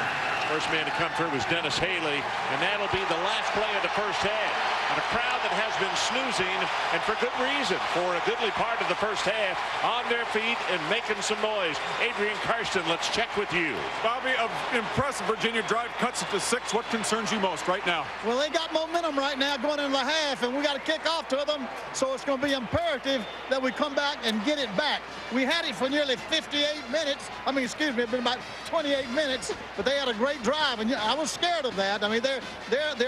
First man to come through was Dennis Haley, and that'll be the last play of the first half. and a crowd that has been snoozing, and for good reason, for a goodly part of the first half, on their feet and making some noise. Adrian Karsten, let's check with you. Bobby, an impressive Virginia drive cuts it to 6. What concerns you most right now? Well, they got momentum right now going into the half, and we got to kick off to them, so it's going to be imperative that we come back and get it back. We had it for nearly 58 minutes. I mean, excuse me, it's been about 28 minutes, but they had a great drive, and I was scared of that. I mean, they're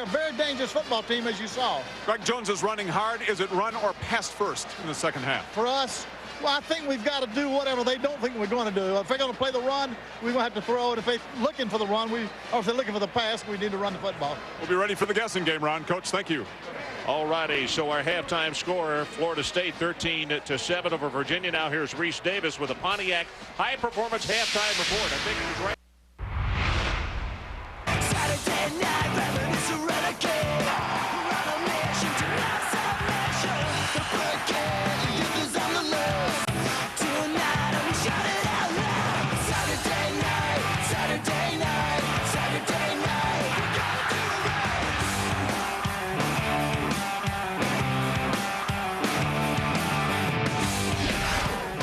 a very dangerous football team, as you saw. Greg Jones is running hard. Is it run or pass first in the second half? For us, well, I think we've got to do whatever they don't think we're going to do. If they're going to play the run, we're going to have to throw it. If they're looking for the run, or if they're looking for the pass, we need to run the football. We'll be ready for the guessing game, Ron. Coach, thank you. All righty, so our halftime score, Florida State 13-7 over Virginia. Now here's Reese Davis with a Pontiac High Performance halftime report. I think it was right. Saturday night, revolution renegade. We're on a mission to love salvation. The breaking, youth is on the loose. Tonight, I'm shouting out loud. Saturday night, Saturday night, Saturday night. We gotta do it right.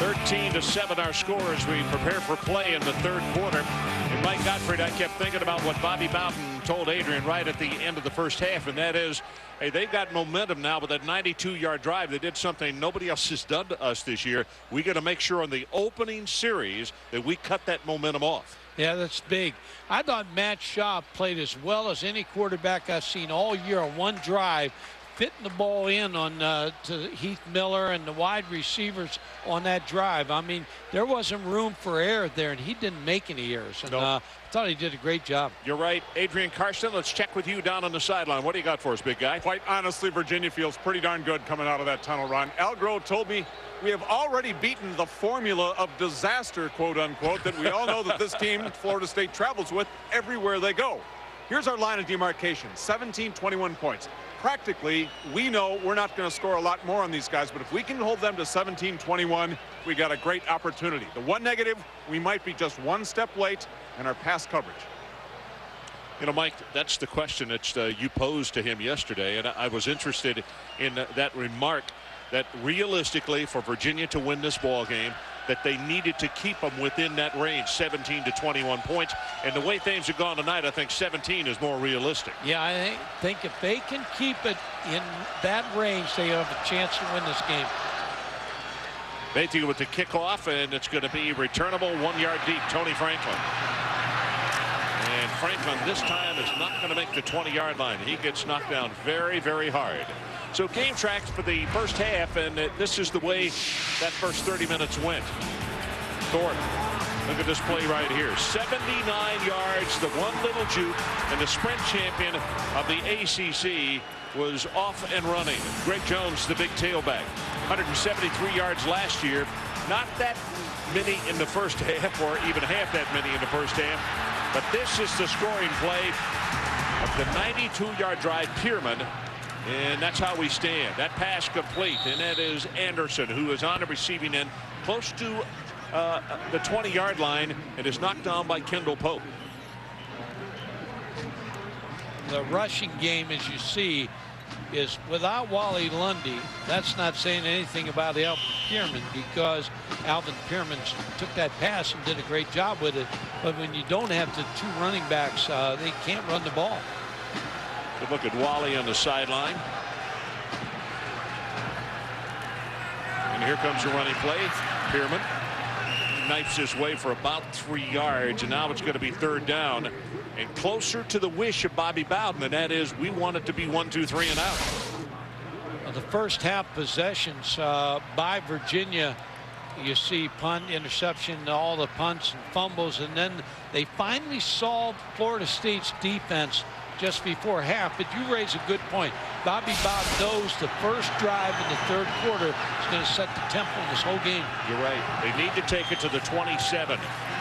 13-7 our score as we prepare for play in the third quarter. And Mike Gottfried, I kept thinking about what Bobby Bowden told Adrian right at the end of the first half, and that is, hey, they've got momentum now with that 92-yard drive. They did something nobody else has done to us this year. We got to make sure on the opening series that we cut that momentum off. Yeah, that's big. I thought Matt Shaw played as well as any quarterback I've seen all year on one drive, fitting the ball in on to Heath Miller and the wide receivers on that drive. I mean, there wasn't room for error there, and he didn't make any errors. And I thought he did a great job. You're right. Adrian Karsten, let's check with you down on the sideline. What do you got for us, big guy? Quite honestly, Virginia feels pretty darn good coming out of that tunnel run. Al Grove told me we have already beaten the formula of disaster, quote unquote, that we all know that this team, Florida State, travels with everywhere they go. Here's our line of demarcation, 17-21 points. Practically, we know we're not going to score a lot more on these guys, but if we can hold them to 17-21, we got a great opportunity. The one negative, we might be just one step late in our pass coverage. You know, Mike, that's the question that you posed to him yesterday, and I was interested in that remark that realistically for Virginia to win this ball game, that they needed to keep them within that range, 17-21 points. And the way things have gone tonight, I think 17 is more realistic. Yeah, I think if they can keep it in that range, they have a chance to win this game. Matthew with the kickoff, and it's going to be returnable 1 yard deep. Tony Franklin. And Franklin this time is not going to make the 20-yard line. He gets knocked down very, very hard. So game tracks for the first half, and this is the way that first 30 minutes went. Thornton, look at this play right here. 79 yards, the one little juke, and the sprint champion of the ACC was off and running. Greg Jones, the big tailback. 173 yards last year. Not that many in the first half, or even half that many in the first half. But this is the scoring play of the 92-yard drive, Pierman. And that's how we stand. That pass complete, and that is Anderson, who is on the receiving end close to the 20-yard line and is knocked down by Kendall Pope. The rushing game, as you see, is without Wally Lundy. That's not saying anything about Alvin Pierman, because Alvin Pierman took that pass and did a great job with it. But when you don't have the two running backs, they can't run the ball. Good look at Wally on the sideline. And here comes the running play. Pierman knifes his way for about 3 yards, and now it's going to be third down and closer to the wish of Bobby Bowden, and that is we want it to be 1, 2, 3 and out. Well, the first half possessions by Virginia, you see punt, interception, all the punts and fumbles, and then they finally solved Florida State's defense just before half. But you raise a good point. Bobby Bowden knows the first drive in the third quarter is going to set the tempo in this whole game. You're right. They need to take it to the 27.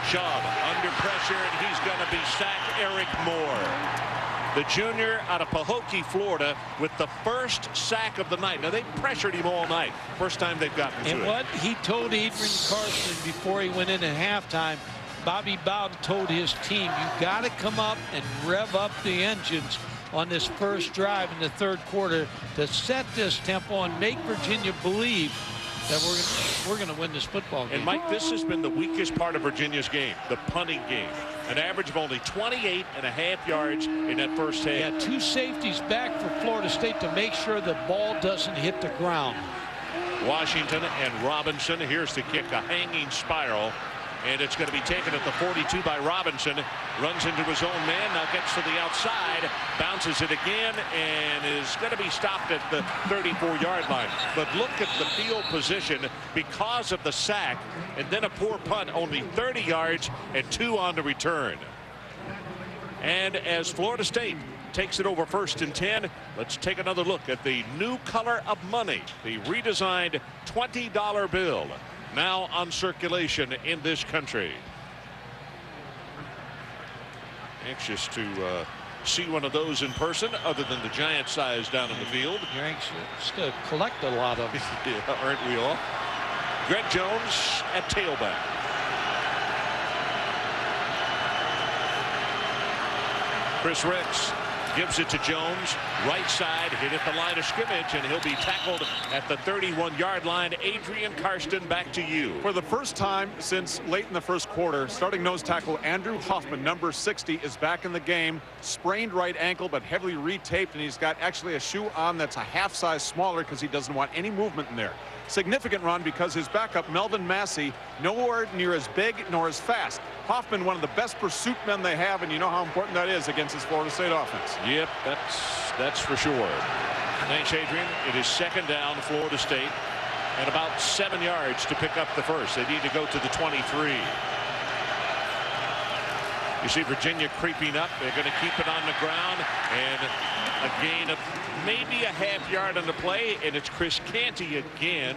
Chubb under pressure, and he's going to be sacked. Eric Moore, the junior out of Pahokee, Florida, with the first sack of the night. Now, they pressured him all night. First time they've gotten to it. And what he told Adrian Karsten before he went in at halftime, Bobby Bowden told his team, you got to come up and rev up the engines on this first drive in the third quarter to set this tempo and make Virginia believe that we're going to win this football game. And Mike, this has been the weakest part of Virginia's game, the punting game. An average of only 28.5 yards in that first half. Yeah, 2 safeties back for Florida State to make sure the ball doesn't hit the ground. Washington and Robinson. Here's the kick, a hanging spiral. And it's going to be taken at the 42 by Robinson. Runs into his own man, now gets to the outside, bounces it again, and is going to be stopped at the 34-yard line. But look at the field position because of the sack, and then a poor punt, only 30 yards and 2 on the return. And as Florida State takes it over 1st and 10, let's take another look at the new color of money, the redesigned $20 bill. Now on circulation in this country. Anxious to see one of those in person, other than the giant size down in the field. You're anxious to collect a lot of them. Yeah, aren't we all? Greg Jones at tailback. Chris Ricks gives it to Jones, right side, hit at the line of scrimmage, and he'll be tackled at the 31-yard line. Adrian Karsten, back to you. For the first time since late in the first quarter, starting nose tackle Andrew Hoffman, number 60, is back in the game. Sprained right ankle, but heavily retaped, and he's got actually a shoe on that's a half size smaller because he doesn't want any movement in there. Significant run because his backup, Melvin Massey, nowhere near as big nor as fast. Hoffman, one of the best pursuit men they have, and you know how important that is against this Florida State offense. Yep, that's for sure. Thanks, Adrian. It is 2nd down, Florida State, and about 7 yards to pick up the first. They need to go to the 23. You see Virginia creeping up. They're going to keep it on the ground, and a gain of maybe a half yard on the play, and it's Chris Canty again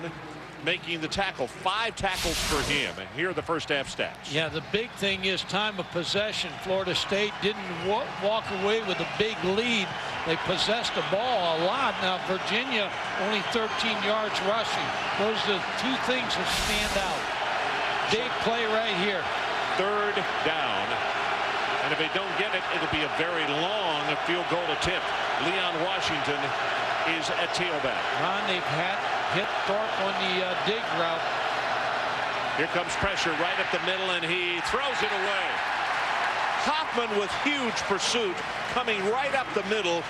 making the tackle. 5 tackles for him, and here are the first half stats. Yeah, the big thing is time of possession. Florida State didn't walk away with a big lead. They possessed the ball a lot. Now Virginia only 13 yards rushing. Those are the 2 things that stand out. Big play right here. 3rd down. And if they don't get it, it'll be a very long field goal attempt. Leon Washington is at tailback. Ron, they've hit Thorpe on the dig route. Here comes pressure right up the middle, and he throws it away. Hoffman with huge pursuit coming right up the middle,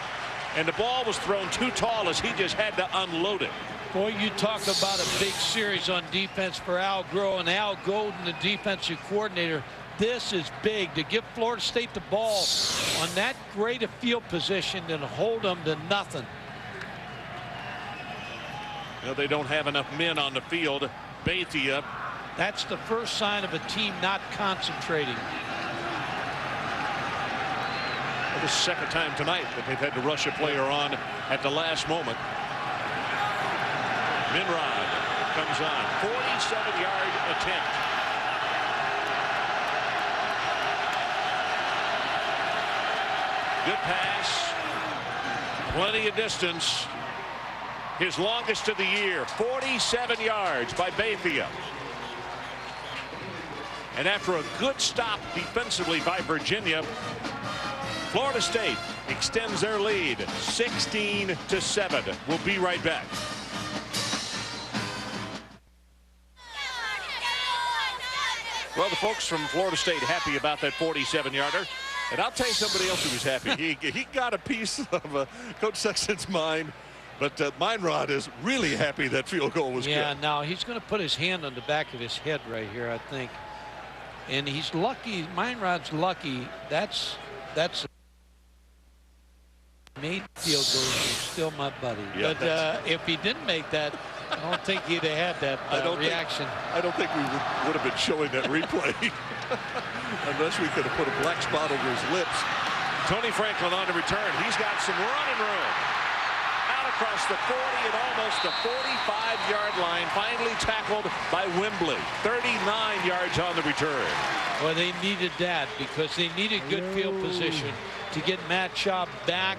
and the ball was thrown too tall as he just had to unload it. Boy, you talk about a big series on defense for Al Groh, and Al Golden, the defensive coordinator. This is big to give Florida State the ball on that great a field position and hold them to nothing. You know, they don't have enough men on the field. Bethia. That's the first sign of a team not concentrating. Well, this is the 2nd time tonight that they've had to rush a player on at the last moment. Minrod comes on. 47-yard attempt. Good pass. Plenty of distance. His longest of the year. 47 yards by Bethia. And after a good stop defensively by Virginia, Florida State extends their lead 16-7. We'll be right back. Well, the folks from Florida State happy about that 47-yarder. And I'll tell you somebody else who was happy. He got a piece of Coach Sexton's mind. But Minrod is really happy that field goal was good. Yeah, now he's going to put his hand on the back of his head right here, I think. And he's lucky. Minrod's lucky. That's made field goal. He's still my buddy. Yeah, but if he didn't make that, I don't think he'd have had that reaction. I don't think we would have been showing that replay unless we could have put a black spot over his lips. Tony Franklin on the return. He's got some running room. Out across the 40 and almost the 45-yard line. Finally tackled by Wembley. 39 yards on the return. Well, they needed that because they needed good field position to get Matt Schaub back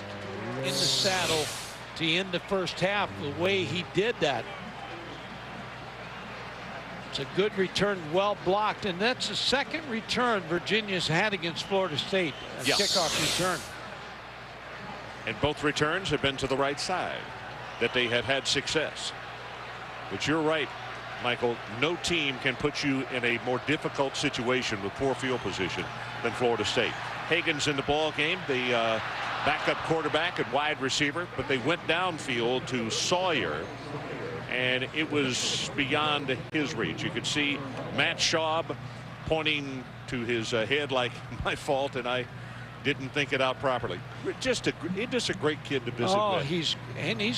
in the saddle to end the first half the way he did that. It's a good return, well blocked, and that's the 2nd return Virginia's had against Florida State. A kickoff return. And both returns have been to the right side, that they have had success. But you're right, Michael, no team can put you in a more difficult situation with poor field position than Florida State. Hagan's in the ball game, the backup quarterback and wide receiver, but they went downfield to Sawyer, and it was beyond his reach. You could see Matt Schaub pointing to his head like, my fault, and I didn't think it out properly. Just a great kid to visit with. He's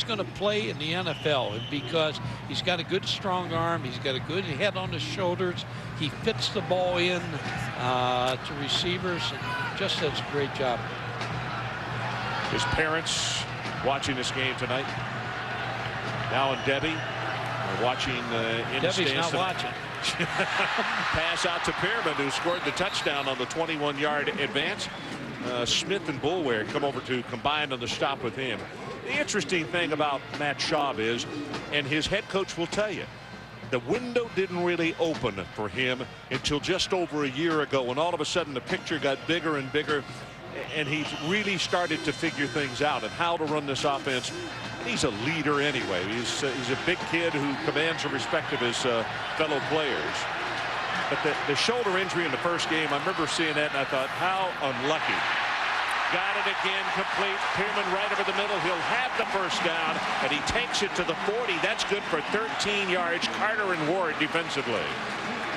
going to play in the NFL because he's got a good strong arm. He's got a good head on his shoulders. He fits the ball in to receivers and just does a great job. His parents watching this game tonight. Now and Debbie are watching in the stands. Debbie's not watching. Pass out to Pearman, who scored the touchdown on the 21-yard advance. Smith and Boulware come over to combine on the stop with him. The interesting thing about Matt Schaub is, and his head coach will tell you, the window didn't really open for him until just over a year ago, when all of a sudden the picture got bigger and bigger, and he's really started to figure things out and how to run this offense. He's a leader anyway. He's a big kid who commands the respect of his fellow players. But the shoulder injury in the first game, I remember seeing that and I thought, how unlucky. Got it again, complete. Pearman right over the middle. He'll have the first down, and he takes it to the 40. That's good for 13 yards. Carter and Ward defensively.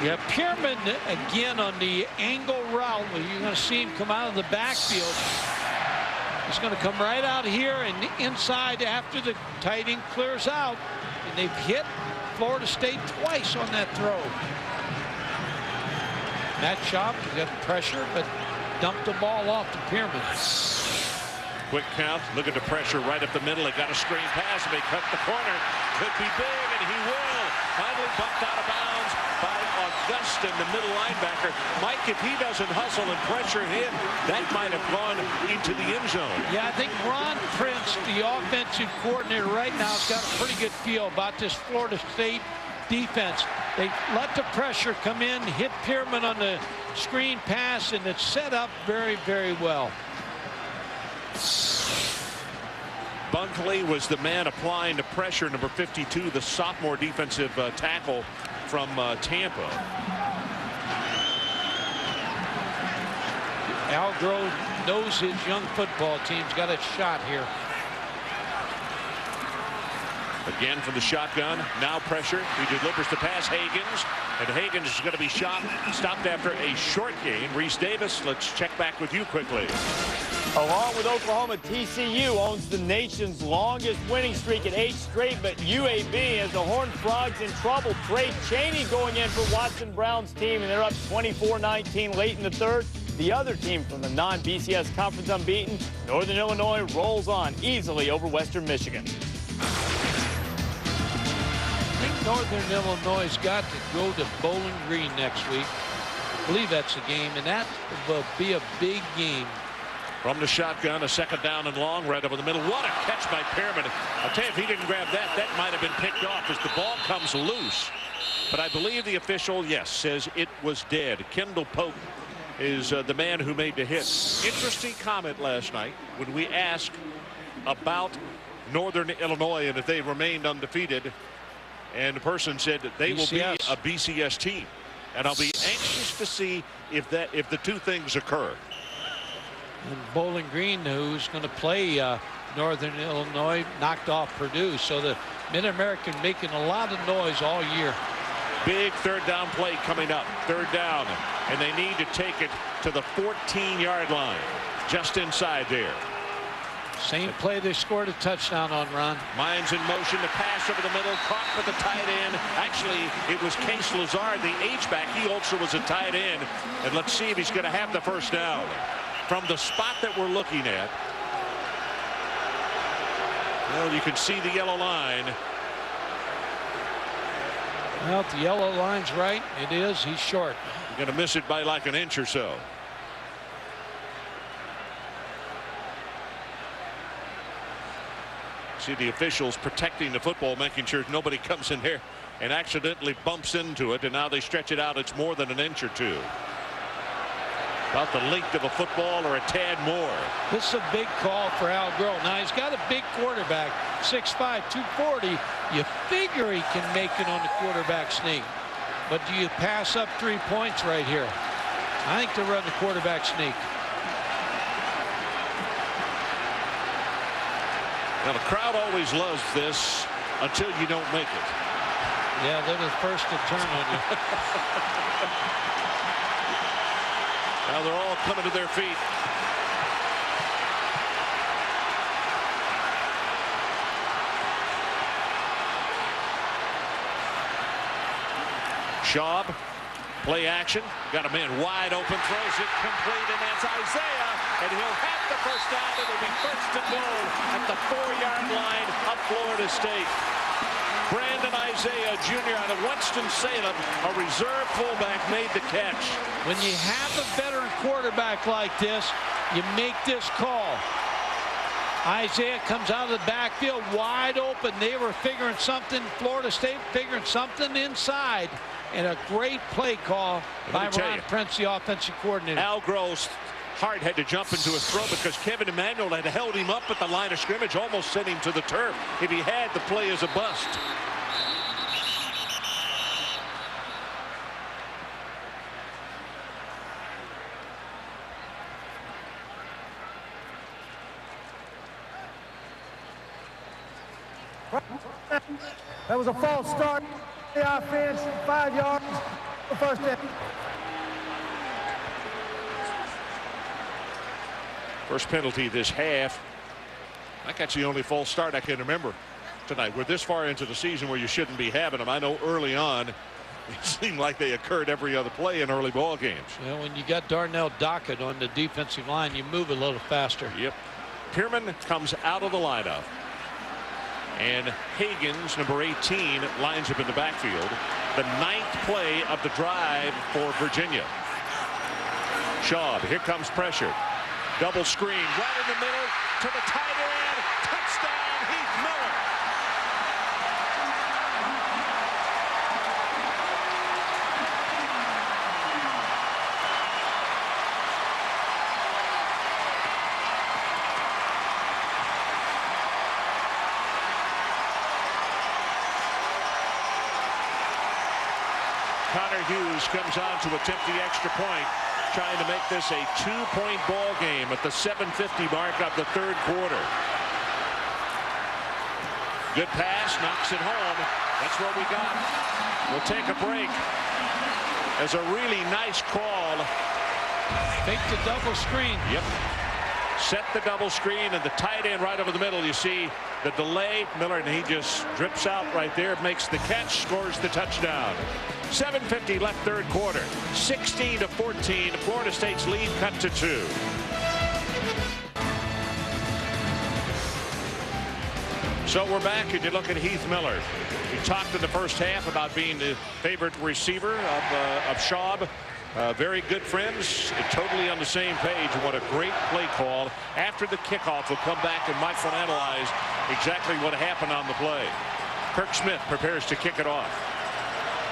Yeah, Pearman again on the angle route. You're going to see him come out of the backfield. He's going to come right out here and inside after the tight end clears out. And they've hit Florida State twice on that throw. Matt Schaub got pressure, but dumped the ball off to Pearman. Quick count. Look at the pressure right up the middle. They got a screen pass, and they cut the corner. Could be big, and he will. Finally bumped out of bounds by Augustin, the middle linebacker. Mike, if he doesn't hustle and pressure him, that might have gone into the end zone. Yeah, I think Ron Prince, the offensive coordinator right now, has got a pretty good feel about this Florida State defense. They let the pressure come in, hit Pearman on the screen pass, and it's set up very, very well. Bunkley was the man applying the pressure, number 52, the sophomore defensive tackle from Tampa. Al Grove knows his young football team's got a shot here. Again from the shotgun. Now pressure. He delivers the pass. Hagens. And Hagens is going to be stopped after a short gain. Reese Davis, let's check back with you quickly. Along with Oklahoma, TCU owns the nation's longest winning streak at 8 straight, but UAB has the Horned Frogs in trouble. Trey Chaney going in for Watson Brown's team, and they're up 24-19 late in the third. The other team from the non-BCS conference unbeaten, Northern Illinois, rolls on easily over Western Michigan. I think Northern Illinois has got to go to Bowling Green next week. I believe that's the game, and that will be a big game. From the shotgun, a second down and long, right over the middle. What a catch by Pearman. I'll tell you, if he didn't grab that, that might have been picked off as the ball comes loose. But I believe the official, yes, says it was dead. Kendall Pope is the man who made the hit. Interesting comment last night when we asked about Northern Illinois and if they remained undefeated. And the person said that they will be a BCS team. And I'll be anxious to see if the two things occur. And Bowling Green, who's going to play Northern Illinois, knocked off Purdue. So the Mid-American making a lot of noise all year. Big third down play coming up. Third down. And they need to take it to the 14-yard line. Just inside there. Same play they scored a touchdown on, Ron. Mines in motion. The pass over the middle. Caught for the tight end. Actually, it was Case Lazard, the H-back. He also was a tight end. And let's see if he's going to have the first down. From the spot that we're looking at, well, you can see the yellow line. Well, the yellow line's right. It is. He's short. You're going to miss it by like an inch or so. See the officials protecting the football, making sure nobody comes in there and accidentally bumps into it. And now they stretch it out. It's more than an inch or two. About the length of a football or a tad more. This is a big call for Al Groh. Now he's got a big quarterback, 6'5", 240. You figure he can make it on the quarterback sneak. But do you pass up 3 points right here? I think they run the quarterback sneak. Now the crowd always loves this until you don't make it. Yeah, they're the first to turn on you. Now they're all coming to their feet. Schaub, play action, got a man wide open, throws it complete, and that's Isaiah, and he'll have the first down. It'll be first and goal at the 4-yard line of Florida State. Brandon Isaiah Jr. out of Winston-Salem, a reserve fullback, made the catch. When you have a veteran quarterback like this, you make this call. Isaiah comes out of the backfield wide open. They were figuring something, Florida State figuring something inside. And a great play call by Ron Prince, the offensive coordinator. Al Groh's heart had to jump into his throat because Kevin Emanuel had held him up at the line of scrimmage, almost sent him to the turf. If he had, the play is a bust. That was a false start. The offense, 5 yards, the first down. First penalty this half. I think that's the only false start I can remember tonight. We're this far into the season where you shouldn't be having them. I know early on it seemed like they occurred every other play in early ball games. Well, when you got Darnell Dockett on the defensive line, you move a little faster. Yep. Pierman comes out of the lineup. And Higgins, number 18, lines up in the backfield. The 9th play of the drive for Virginia. Schaub, here comes pressure. Double screen right in the middle to the tight end. Touchdown, Heath Miller. Connor Hughes comes on to attempt the extra point, trying to make this a 2-point ball game at the 7:50 mark of the 3rd quarter. Good pass, knocks it home. That's what we got. We'll take a break. There's a really nice call. Take the double screen. Yep. Set the double screen and the tight end right over the middle. You see the delay. Miller, and he just drips out right there, makes the catch, scores the touchdown. 7:50 left 3rd quarter. 16-14. Florida State's lead cut to 2. So we're back, and you look at Heath Miller. We talked in the first half about being the favorite receiver of Schaub. Very good friends, totally on the same page. And what a great play call. After the kickoff, we'll come back and Mike will analyze exactly what happened on the play. Kirk Smith prepares to kick it off.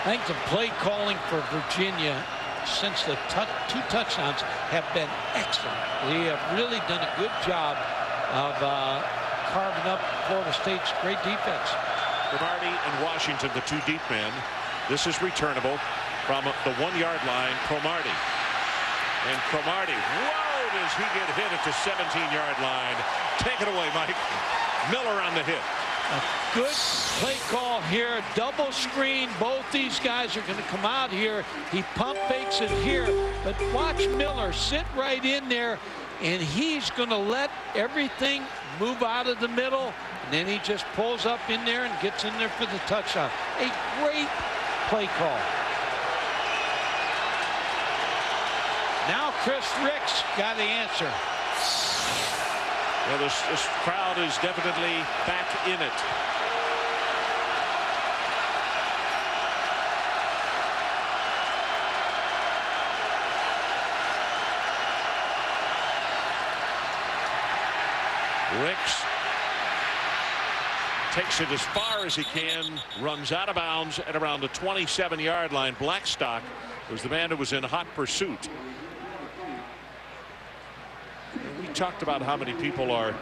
I think the play calling for Virginia since the 2 touchdowns have been excellent. They have really done a good job of carving up Florida State's great defense. Cromartie and Washington, the 2 deep men. This is returnable from the 1-yard line. Cromartie. And Cromartie, whoa, does he get hit at the 17-yard line. Take it away, Mike. Miller on the hit. A good play call here. Double screen. Both these guys are going to come out here. He pump fakes it here. But watch Miller sit right in there. And he's going to let everything move out of the middle. And then he just pulls up in there and gets in there for the touchdown. A great play call. Now Chris Ricks got the answer. Well, this crowd is definitely back in it. Ricks takes it as far as he can, runs out of bounds at around the 27-yard line. Blackstock was the man who was in hot pursuit. talked about how many people are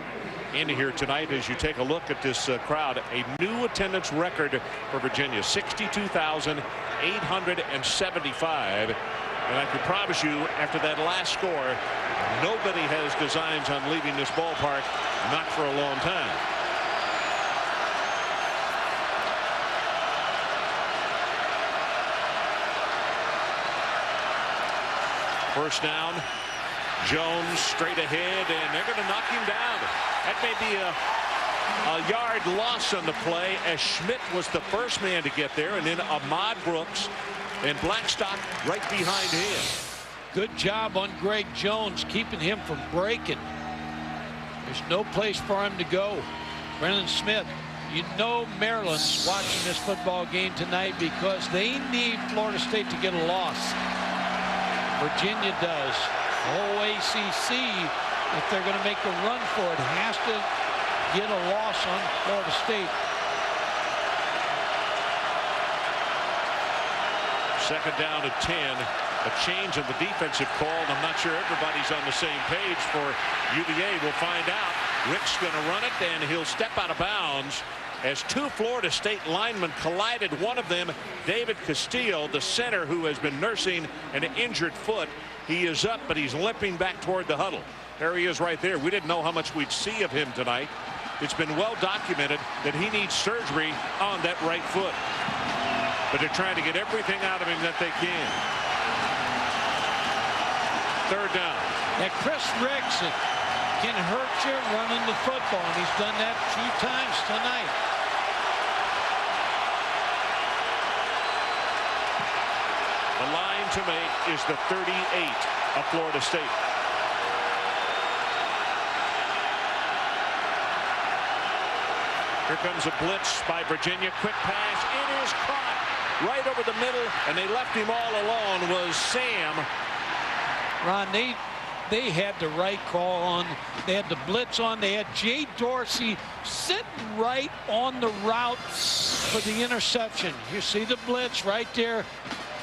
in here tonight. As you take a look at this crowd, a new attendance record for Virginia, 62,875. And I can promise you, after that last score, nobody has designs on leaving this ballpark, not for a long time. First down, Jones straight ahead, and they're going to knock him down. That may be a yard loss on the play, as Schmidt was the first man to get there, and then Ahmad Brooks and Blackstock right behind him. Good job on Greg Jones, keeping him from breaking. There's no place for him to go. Brennan Smith, you know Maryland's watching this football game tonight because they need Florida State to get a loss. Virginia does. The whole ACC, if they're going to make a run for it, has to get a loss on Florida State. Second down at 10. A change in the defensive call, and I'm not sure everybody's on the same page for UVA. We'll find out. Rick's going to run it, and he'll step out of bounds as two Florida State linemen collided. One of them, David Castillo, the center, who has been nursing an injured foot. He is up, but he's limping back toward the huddle. There he is right there. We didn't know how much we'd see of him tonight. It's been well documented that he needs surgery on that right foot. But they're trying to get everything out of him that they can. Third down. Yeah, Chris Ricks can hurt you running the football, and he's done that a few times tonight. The line to make is the 38 of Florida State. Here comes a blitz by Virginia. Quick pass. It is caught right over the middle, and they left him all alone. Was Sam. Ron, they had the right call on. They had the blitz on. They had Jay Dorsey sitting right on the route for the interception. You see the blitz right there.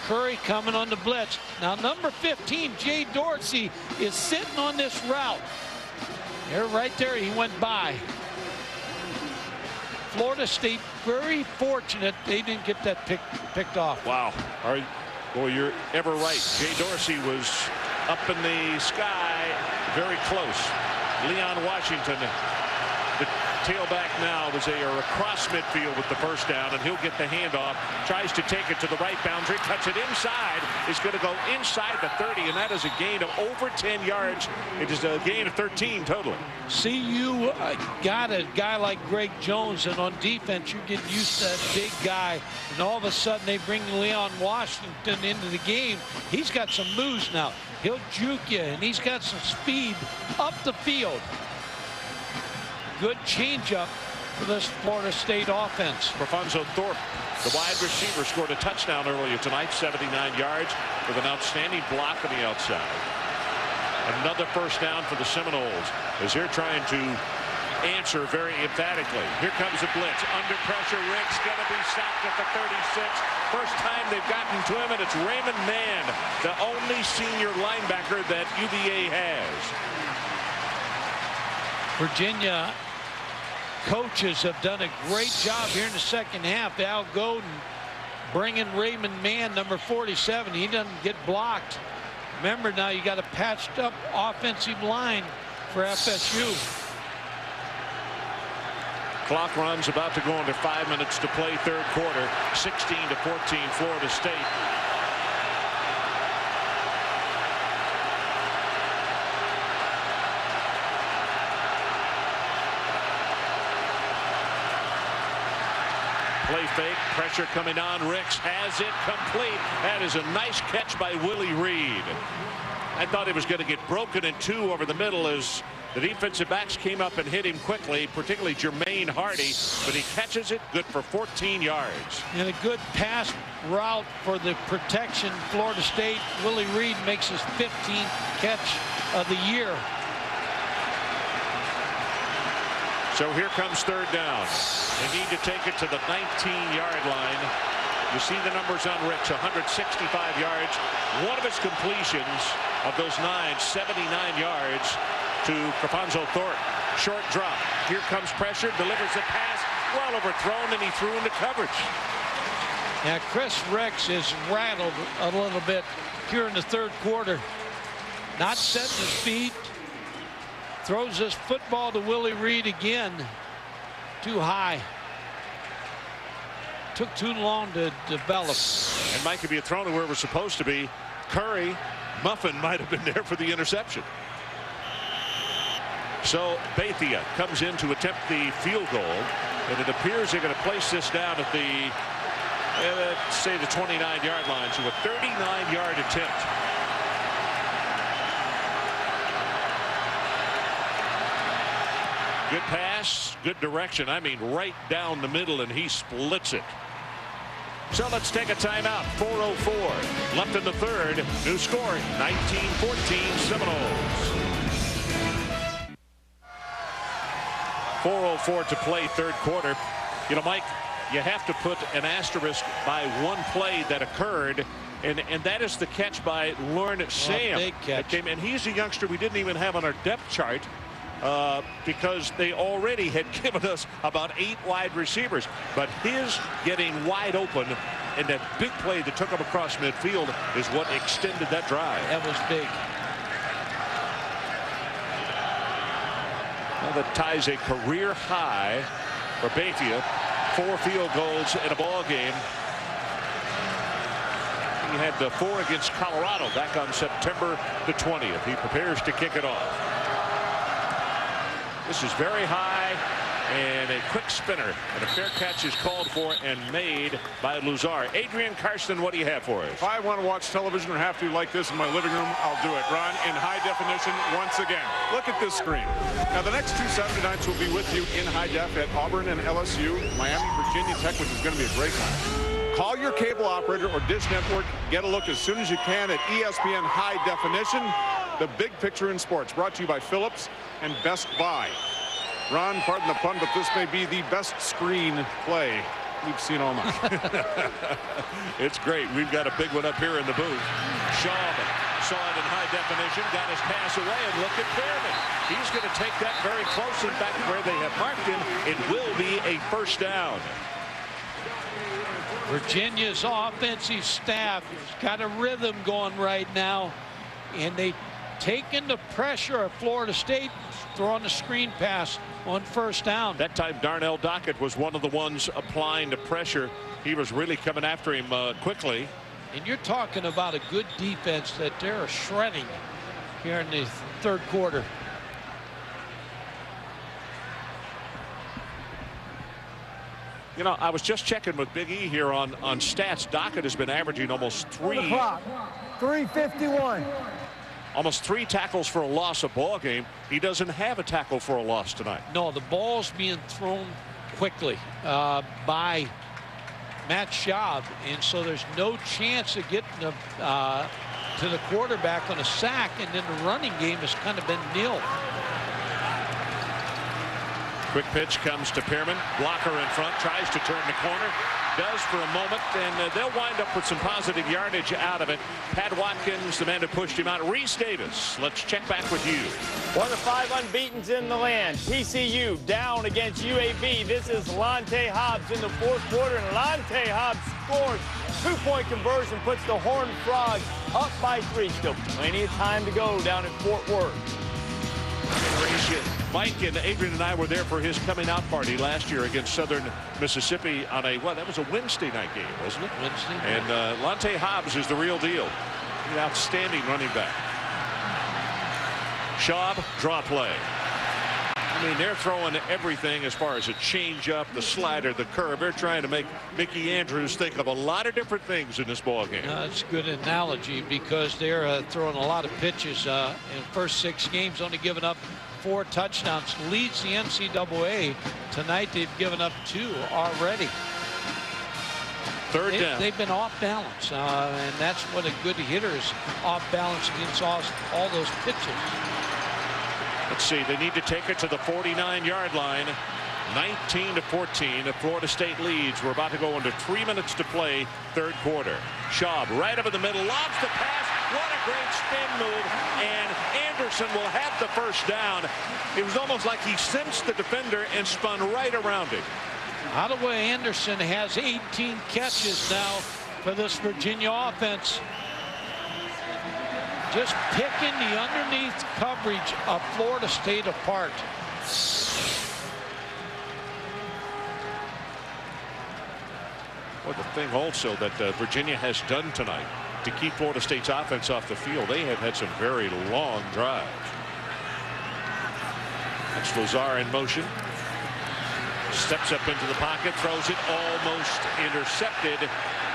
Curry coming on the blitz. Now number 15, Jay Dorsey, is sitting on this route. There, right there, he went by. Florida State very fortunate they didn't get that picked off. Wow. Well, you're ever right. Jay Dorsey was up in the sky, very close. Leon Washington, the tailback now, was across midfield with the first down, and he'll get the handoff. Tries to take it to the right boundary, cuts it inside. Is going to go inside the 30, and that is a gain of over 10 yards. It is a gain of 13 totally. See, you got a guy like Greg Jones, and on defense, you're getting used to that big guy, and all of a sudden they bring Leon Washington into the game. He's got some moves now. He'll juke you, and he's got some speed up the field. Good changeup for this Florida State offense. Profonso Thorpe, the wide receiver, scored a touchdown earlier tonight, 79 yards, with an outstanding block on the outside. Another first down for the Seminoles as they're trying to answer very emphatically. Here comes a blitz. Under pressure, Rick's going to be sacked at the 36. First time they've gotten to him, and it's Raymond Mann, the only senior linebacker that UVA has. Virginia coaches have done a great job here in the second half. Al Godin bringing Raymond Mann, number 47. He doesn't get blocked. Remember, now you got a patched up offensive line for FSU. Clock runs about to go under 5 minutes to play third quarter. 16-14 Florida State. Play fake, pressure coming on. Ricks has it complete. That is a nice catch by Willie Reed. I thought he was going to get broken in two over the middle as the defensive backs came up and hit him quickly, particularly Jermaine Hardy, but he catches it, good for 14 yards. And a good pass route for the protection. Florida State, Willie Reed makes his 15th catch of the year. So here comes third down. They need to take it to the 19-yard line. You see the numbers on Ricks, 165 yards. One of his completions of those 9, 79 yards. to Cafonzo Thorpe. Short drop. Here comes pressure. Delivers the pass. Well overthrown, and he threw into coverage. Now, Chris Rex is rattled a little bit here in the third quarter. Not setting his feet. Throws this football to Willie Reed again. Too high. Took too long to develop. And Mike, if he had thrown it where it was supposed to be, Curry, Muffin might have been there for the interception. So Bethia comes in to attempt the field goal, and it appears they're going to place this down at the, let's say, the 29-yard line. So a 39-yard attempt. Good pass, good direction. I mean, right down the middle, and he splits it. So let's take a timeout. 4:04 left in the third. New score, 19-14 Seminoles. 4:04 to play third quarter. You know, Mike, you have to put an asterisk by one play that occurred, and that is the catch by Lorne Sam. Big catch. And he's a youngster we didn't even have on our depth chart because they already had given us about 8 wide receivers. But his getting wide open and that big play that took him across midfield is what extended that drive. That was big. Well, that ties a career high for Bethia. 4 field goals in a ball game. He had 4 against Colorado back on September the 20th. He prepares to kick it off. This is very high, and a quick spinner, and a fair catch is called for and made by Luzar. Adrian Karsten, what do you have for us? If I want to watch television or have to like this in my living room, I'll do it. Ron, in high definition once again. Look at this screen. Now, the next 2 Saturday nights will be with you in high def at Auburn and LSU, Miami, Virginia Tech, which is going to be a great time. Call your cable operator or Dish Network. Get a look as soon as you can at ESPN High Definition. The big picture in sports, brought to you by Phillips and Best Buy. Ron, pardon the pun, but this may be the best screen play we've seen all night. It's great. We've got a big one up here in the booth. Schaub saw it in high definition, got his pass away, and look at Pearman. He's going to take that very close. In fact, where they have marked him, it will be a first down. Virginia's offensive staff has got a rhythm going right now, and they taking the pressure of Florida State, throwing the screen pass on first down. That time Darnell Dockett was one of the ones applying the pressure. He was really coming after him quickly. And you're talking about a good defense that they're shredding here in the third quarter. You know, I was just checking with Big E here on stats. Dockett has been averaging almost 3:51. Almost 3 tackles for a loss a ball game. He doesn't have a tackle for a loss tonight. No, the ball's being thrown quickly by Matt Schaub, and so there's no chance of getting to the quarterback on a sack, and then the running game has kind of been nil. Quick pitch comes to Pearman. Blocker in front, tries to turn the corner. Does for a moment, and they'll wind up with some positive yardage out of it. Pat Watkins, the man who pushed him out. Reese Davis, let's check back with you. One of 5 unbeatens in the land. TCU down against UAB. This is Lonte Hobbs in the fourth quarter, and Lonte Hobbs scores. 2-point conversion puts the Horned Frogs up by 3. Still plenty of time to go down in Fort Worth. Mike and Adrian and I were there for his coming out party last year against Southern Mississippi on a, well, that was a Wednesday night game, wasn't it? Wednesday. And Lonte Hobbs is the real deal. An outstanding running back. Schaub, draw play. I mean, they're throwing everything as far as a changeup, the slider, the curve. They're trying to make Mickey Andrews think of a lot of different things in this ball game. That's a good analogy because they're throwing a lot of pitches in the first 6 games, only giving up 4 touchdowns. Leads the NCAA. Tonight they've given up 2 already. Third down. They've been off balance, and that's what a good hitter is, off balance against all those pitches. Let's see, they need to take it to the 49-yard line. 19-14, Florida State leads. We're about to go into 3 minutes to play third quarter. Schaub right up in the middle, lobs the pass, What a great spin move, and Anderson will have the first down. It was almost like he sensed the defender and spun right around him. Ottawa Anderson has 18 catches now for this Virginia offense. Just picking the underneath coverage of Florida State apart. Well, the thing also that Virginia has done tonight to keep Florida State's offense off the field, they have had some very long drives. That's Lazar in motion. Steps up into the pocket, throws it, almost intercepted.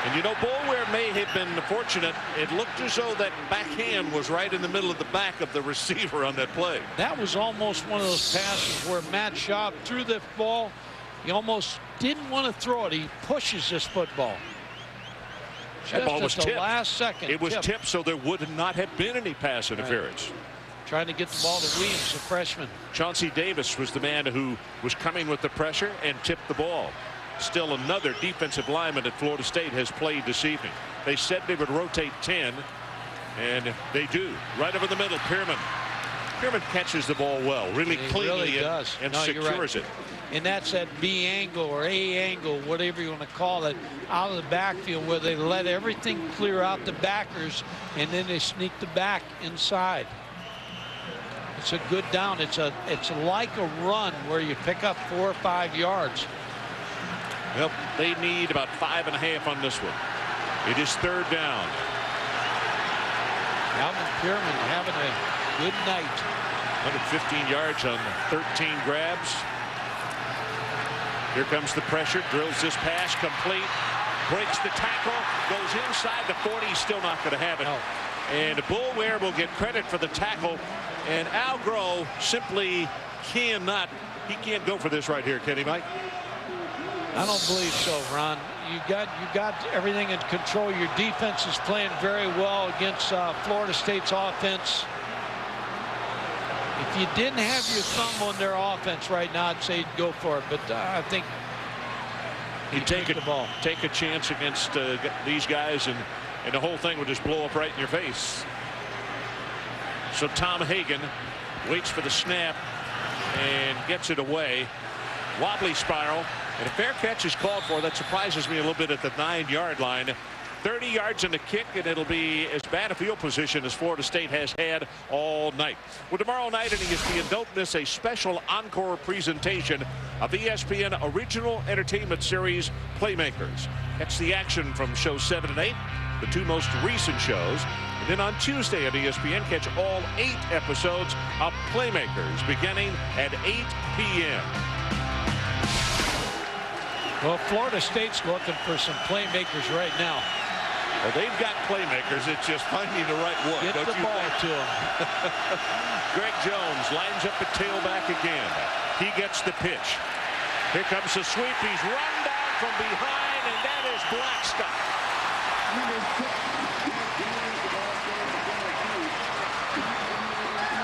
And you know, Boulware may have been fortunate. It looked as though that backhand was right in the middle of the back of the receiver on that play. That was almost one of those passes where Matt Schaub threw the ball. He almost didn't want to throw it. He pushes this football. That ball was Just at the tipped. last second. It was tipped, so there would not have been any pass interference. Trying to get the ball to Williams, the freshman. Chauncey Davis was the man who was coming with the pressure and tipped the ball. Still another defensive lineman at Florida State has played this evening. They said they would rotate 10, and they do. Right over the middle, Pierman. Pierman catches the ball well, really cleanly, really does. and No, you're secures right. it. And that's that B angle or A angle, whatever you want to call it, out of the backfield where they let everything clear out the backers and then they sneak the back inside. It's a good down. It's like a run where you pick up 4 or 5 yards. Yep, they need about 5.5 on this one. It is 3rd down. Alvin Pierman having a good night. 115 yards on 13 grabs. Here comes the pressure, drills this pass complete, breaks the tackle, goes inside the 40, still not going to have it. No. And Boulware will get credit for the tackle, and Al Groh simply cannot, he can't go for this right here, can he, Mike? I don't believe so, Ron. You got everything in control. Your defense is playing very well against Florida State's offense. If you didn't have your thumb on their offense right now, I'd say go for it. But I think you take the ball, take a chance against these guys, and the whole thing would just blow up right in your face. So Tom Hagen waits for the snap and gets it away. Wobbly spiral, and a fair catch is called for. That surprises me a little bit at the 9-yard line. 30 yards in the kick, and it'll be as bad a field position as Florida State has had all night. Well, tomorrow night at ESPN, don't miss a special encore presentation of ESPN original entertainment series Playmakers. That's the action from show 7 and 8, the 2 most recent shows. And then on Tuesday at ESPN, catch all 8 episodes of Playmakers beginning at 8 p.m. Well, Florida State's looking for some playmakers right now. Well, they've got playmakers. It's just finding the right one. Get the ball to him. Greg Jones lines up at tailback again. He gets the pitch. Here comes the sweep. He's run down from behind, and that is Blackstock.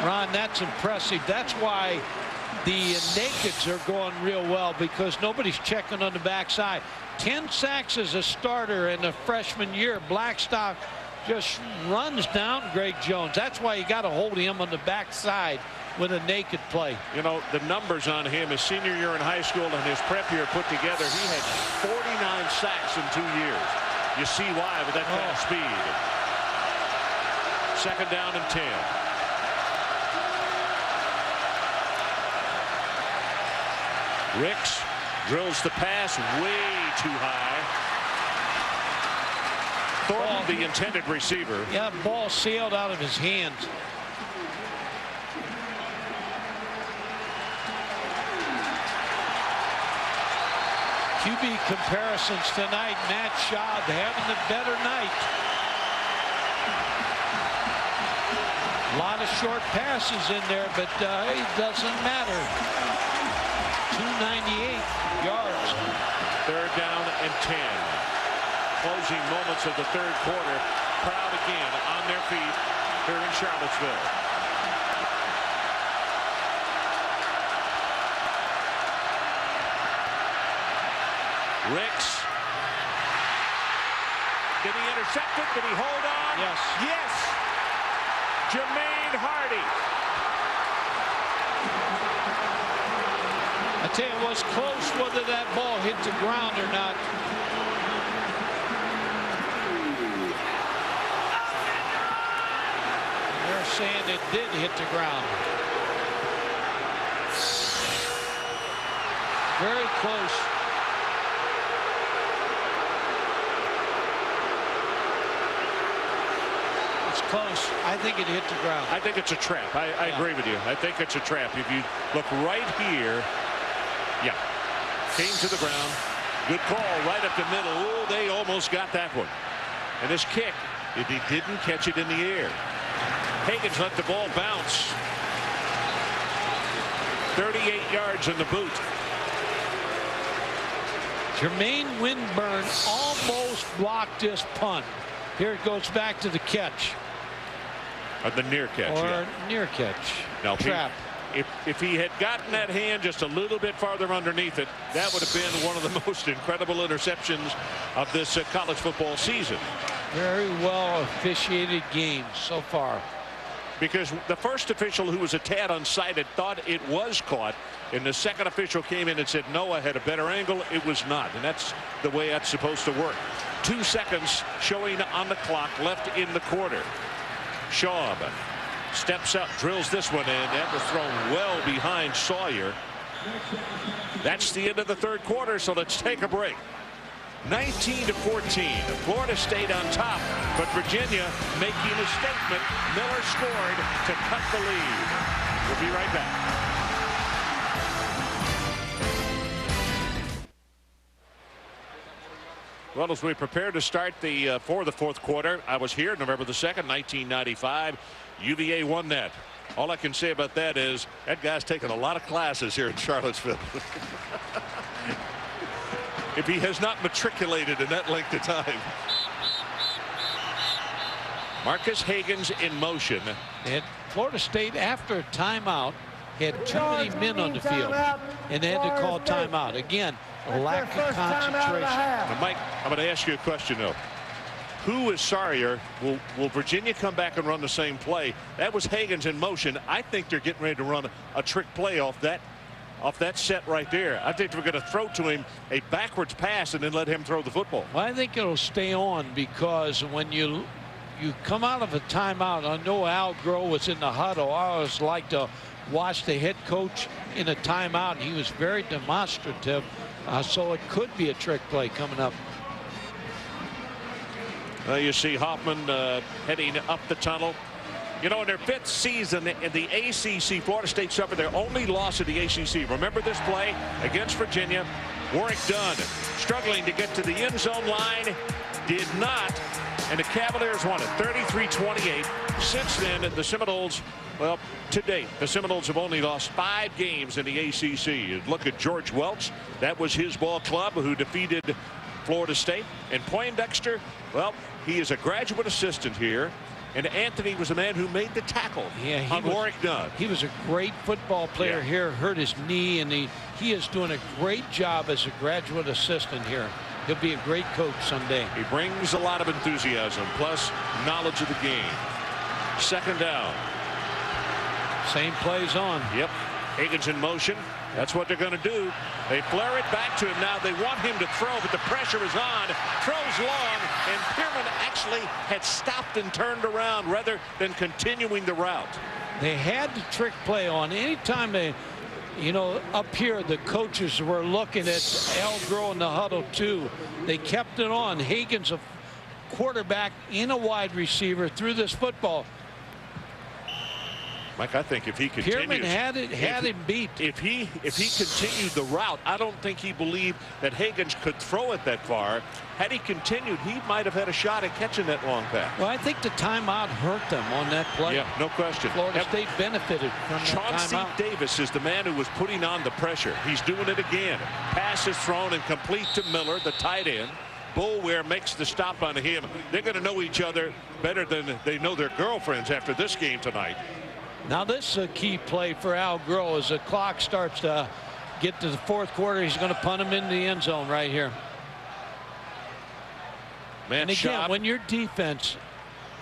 Ron, that's impressive. That's why the nakeds are going real well, because nobody's checking on the backside. 10 sacks as a starter in the freshman year. Blackstock just runs down Greg Jones. That's why you got to hold him on the backside with a naked play. You know, the numbers on him his senior year in high school and his prep year put together, he had 49 sacks in 2 years. You see why with that kind of speed. 2nd down and 10. Ricks drills the pass way too high. Thornton, the intended receiver. Yeah, ball sailed out of his hands. QB comparisons tonight. Matt Schaub having the better night. A lot of short passes in there, but it doesn't matter. 298 yards. 3rd down and 10. Closing moments of the 3rd quarter. Crowd again on their feet here in Charlottesville. Ricks. Did he intercept it? Did he hold on? Yes. Yes. Jermaine Hardy. I tell you, it was close whether that ball hit the ground or not. They're saying it did hit the ground. Very close. It's close. I think it hit the ground. I think it's a trap. I agree with you. I think it's a trap. If you look right here, yeah, came to the ground. Good call right up the middle. Oh, they almost got that one. And this kick, if he didn't catch it in the air. Higgins let the ball bounce. 38 yards in the boot. Jermaine Winburn almost blocked this punt. Here it goes back to the catch. The near catch. Or near catch. No, trap. If he had gotten that hand just a little bit farther underneath it, that would have been one of the most incredible interceptions of this college football season. Very well officiated game so far. Because the first official, who was a tad unsighted, thought it was caught, and the second official came in and said, no, I had a better angle. It was not, and that's the way that's supposed to work. 2 seconds showing on the clock left in the quarter. Schaub steps up, drills this one in. That was thrown well behind Sawyer. That's the end of the third quarter, so let's take a break. 19-14. Florida State on top, but Virginia making a statement. Miller scored to cut the lead. We'll be right back. Well, as we prepare to start for the fourth quarter, I was here November the 2nd, 1995. UVA won that. All I can say about that is that guy's taken a lot of classes here in Charlottesville. If he has not matriculated in that length of time. Marcus Higgins in motion. And Florida State, after a timeout, had too many men on the field, and they had to call timeout. Again, a lack of concentration. Now, Mike, I'm going to ask you a question, though. Who is Sawyer? Will Virginia come back and run the same play? That was Higgins in motion. I think they're getting ready to run a trick play off that set right there. I think we're going to throw to him a backwards pass and then let him throw the football. Well, I think it'll stay on, because when you come out of a timeout, I know Al Groh was in the huddle. I always like to watch the head coach in a timeout. He was very demonstrative, so it could be a trick play coming up. You see Hoffman heading up the tunnel. You know, in their 5th season in the ACC, Florida State suffered their only loss of the ACC. Remember this play against Virginia? Warwick Dunn struggling to get to the end zone line. Did not. And the Cavaliers won it 33-28. Since then, the Seminoles, well, to date, the Seminoles have only lost 5 games in the ACC. Look at George Welch. That was his ball club who defeated Florida State. And Poindexter, well, he is a graduate assistant here. And Anthony was the man who made the tackle on Warwick Dunn. He was a great football player here, hurt his knee, and he is doing a great job as a graduate assistant here. He'll be a great coach someday. He brings a lot of enthusiasm, plus knowledge of the game. Second down. Same plays on. Yep. Higgins in motion. That's what they're going to do. They flare it back to him now. They want him to throw, but the pressure is on. Throws long, and Pierman actually had stopped and turned around rather than continuing the route. They had the trick play on. Anytime they, you know, up here, the coaches were looking at Al Groh in the huddle too. They kept it on. Higgins, a quarterback in a wide receiver, threw this football. Mike, I think if he continues, Pierman had him beat. If he continued the route, I don't think he believed that Higgins could throw it that far. Had he continued, he might have had a shot at catching that long pass. Well, I think the timeout hurt them on that play. Yeah, no question. Florida State benefited from that Chauncey timeout. Davis is the man who was putting on the pressure. He's doing it again. Pass is thrown and complete to Miller, the tight end. Boulware makes the stop on him. They're going to know each other better than they know their girlfriends after this game tonight. Now this is a key play for Al Groh. As the clock starts to get to the fourth quarter, he's going to punt him in the end zone right here. Man, and again, when your defense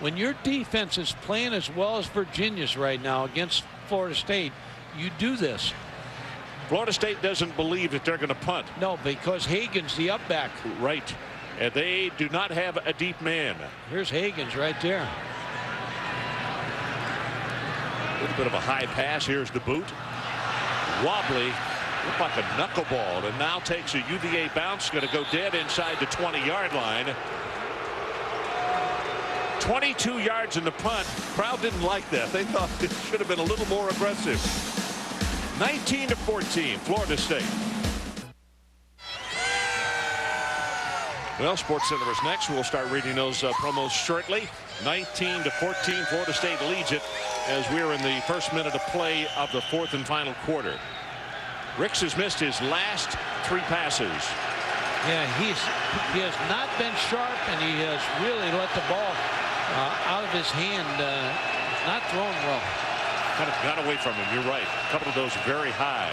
when your defense is playing as well as Virginia's right now against Florida State, you do this. Florida State doesn't believe that they're going to punt. No, because Hagen's the up back. Right. And they do not have a deep man. Here's Hagen's right there. A little bit of a high pass. Here's the boot. Wobbly. Looked like a knuckleball, and now takes a UVA bounce. Going to go dead inside the 20-yard line. 22 yards in the punt. Crowd didn't like that. They thought it should have been a little more aggressive. 19-14, Florida State. Well, SportsCenter is next. We'll start reading those promos shortly. 19-14, Florida State leads it as we're in the first minute of play of the fourth and final quarter. Ricks has missed his last 3 passes. Yeah, he has not been sharp, and he has really let the ball out of his hand. Not thrown well. Kind of got away from him. You're right. A couple of those very high.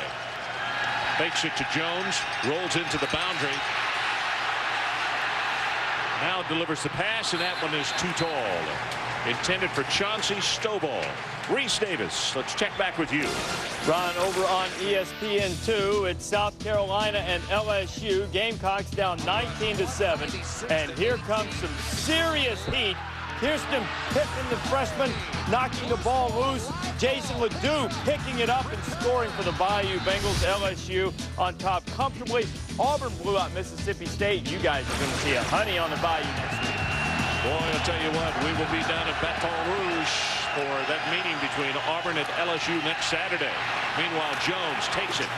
Fakes it to Jones. Rolls into the boundary. Now delivers the pass, and that one is too tall. Intended for Chauncey Stovall. Reese Davis, let's check back with you. Ron, over on ESPN2, it's South Carolina and LSU. Gamecocks down 19-7. And here comes some serious heat. Kirsten Pippen, the freshman, knocking the ball loose. Jason Ledoux picking it up and scoring for the Bayou Bengals. LSU on top comfortably. Auburn blew out Mississippi State. You guys are going to see a honey on the Bayou next week. Boy, I'll tell you what, we will be down at Baton Rouge for that meeting between Auburn and LSU next Saturday. Meanwhile, Jones takes it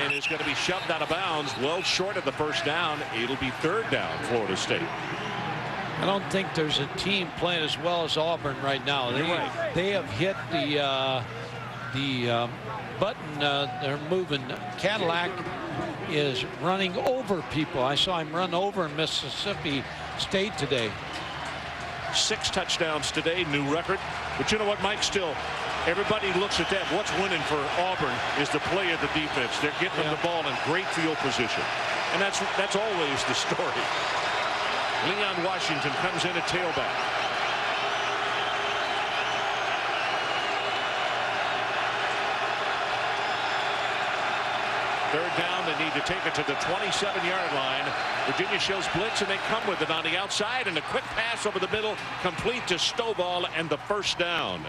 and is going to be shoved out of bounds, well short of the first down. It'll be third down, Florida State. I don't think there's a team playing as well as Auburn right now. They have hit the button. They're moving. Cadillac is running over people. I saw him run over in Mississippi State today. 6 touchdowns today, new record. But you know what, Mike? Still, everybody looks at that. What's winning for Auburn is the play of the defense. They're getting them the ball in great field position, and that's always the story. Leon Washington comes in at tailback. Third down, they need to take it to the 27-yard line. Virginia shows blitz, and they come with it on the outside, and a quick pass over the middle, complete to Stovall, and the first down.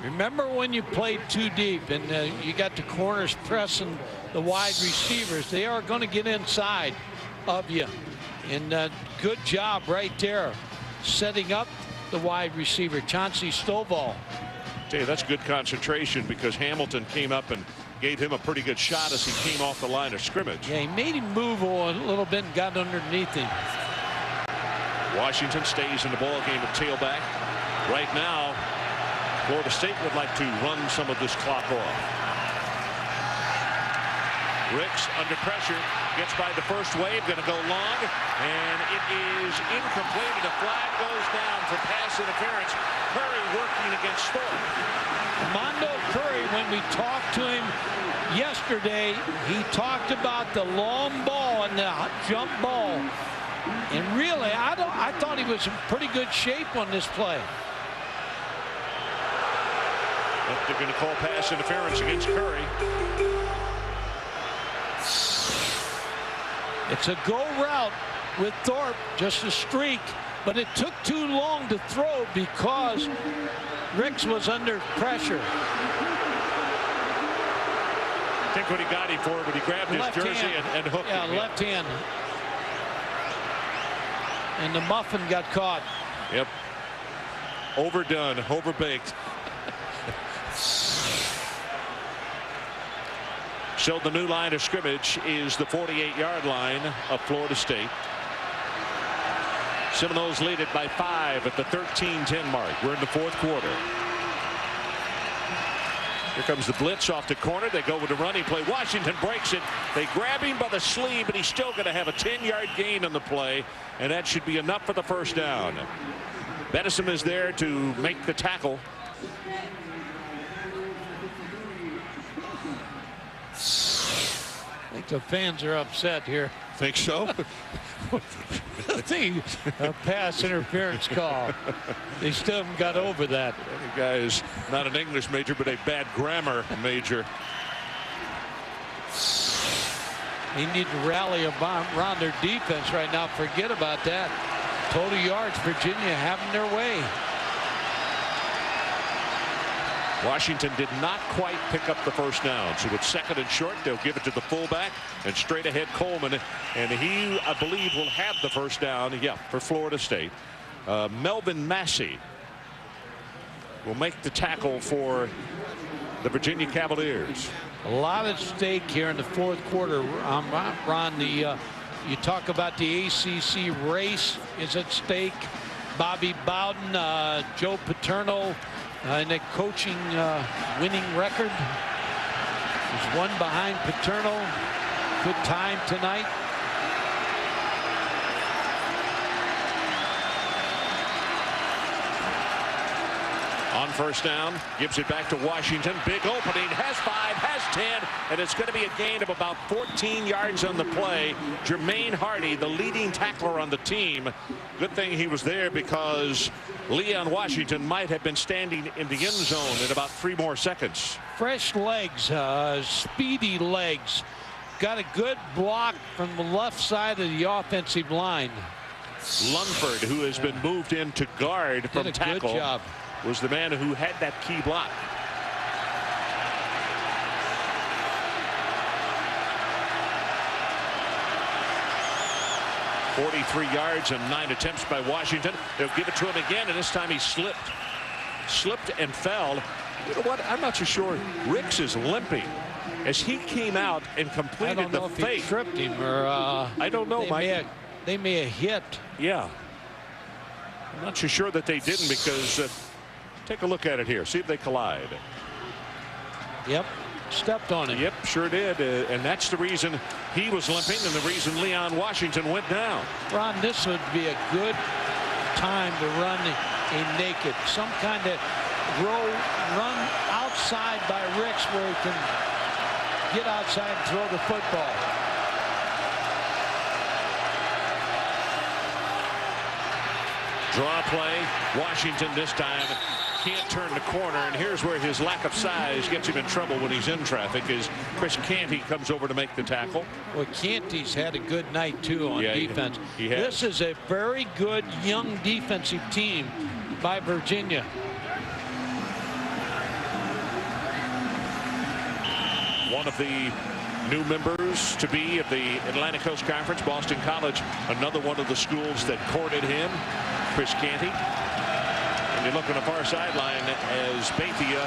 Remember when you played too deep and you got the corners pressing the wide receivers? They are going to get inside of you. And good job right there, setting up the wide receiver, Chauncey Stovall. Tell you, that's good concentration because Hamilton came up and gave him a pretty good shot as he came off the line of scrimmage. Yeah, he made him move a little bit and got underneath him. Washington stays in the ball game at tailback. Right now, Florida State would like to run some of this clock off. Ricks under pressure, gets by the first wave, going to go long, and it is incomplete, and the flag goes down for pass interference. Curry working against Thorpe. Mondo Curry, when we talked to him yesterday, he talked about the long ball and the jump ball. And really, I thought he was in pretty good shape on this play. But they're going to call pass interference against Curry. It's a go route with Thorpe, just a streak, but it took too long to throw because Ricks was under pressure. I think what he got him for, but he grabbed his jersey and hooked him. Yeah, left hand. And the muffin got caught. Yep. Overdone, overbaked. So the new line of scrimmage is the 48-yard line of Florida State. Seminoles lead it by 5 at the 13-10 mark. We're in the fourth quarter. Here comes the blitz off the corner. They go with the running play. Washington breaks it. They grab him by the sleeve, but he's still going to have a 10-yard gain on the play, and that should be enough for the first down. Bedison is there to make the tackle. I think the fans are upset here. Think so? A pass interference call. They still haven't got over that. The guy is not an English major, but a bad grammar major. They need to rally around their defense right now. Forget about that. Total yards, Virginia having their way. Washington did not quite pick up the first down. So with 2nd and short, they'll give it to the fullback and straight ahead Coleman. And he, I believe, will have the first down. Yeah, for Florida State. Melvin Massey will make the tackle for the Virginia Cavaliers. A lot at stake here in the 4th quarter. Ron, you talk about the ACC race is at stake. Bobby Bowden, Joe Paterno, and a coaching winning record. There's one behind Paterno. Good time tonight. On first down, gives it back to Washington. Big opening, has 5, has 10, and it's going to be a gain of about 14 yards on the play. Jermaine Hardy, the leading tackler on the team. Good thing he was there because Leon Washington might have been standing in the end zone in about 3 more seconds. Fresh legs, speedy legs. Got a good block from the left side of the offensive line. Lunford, who has been moved in to guard from tackle, good job. Was the man who had that key block. .43 yards and 9 attempts by Washington. They'll give it to him again, and this time he slipped and fell. You know what? I'm not so sure. Ricks is limping as he came out and completed the fake. He tripped him, or I don't know, Mike. They may have hit. Yeah, I'm not so sure that they didn't because. Take a look at it here. See if they collide. Yep. Stepped on him. Yep, sure did. And that's the reason he was limping and the reason Leon Washington went down. Ron, this would be a good time to run a naked. Some kind of run outside by Ricks where he can get outside and throw the football. Draw play. Washington this time can't turn the corner, and here's where his lack of size gets him in trouble when he's in traffic as Chris Canty comes over to make the tackle. Well, Canty's had a good night too on defense. He has. This is a very good young defensive team by Virginia. One of the new members to be of the Atlantic Coast Conference, Boston College, another one of the schools that courted him, Chris Canty. And you look on the far sideline as Bethea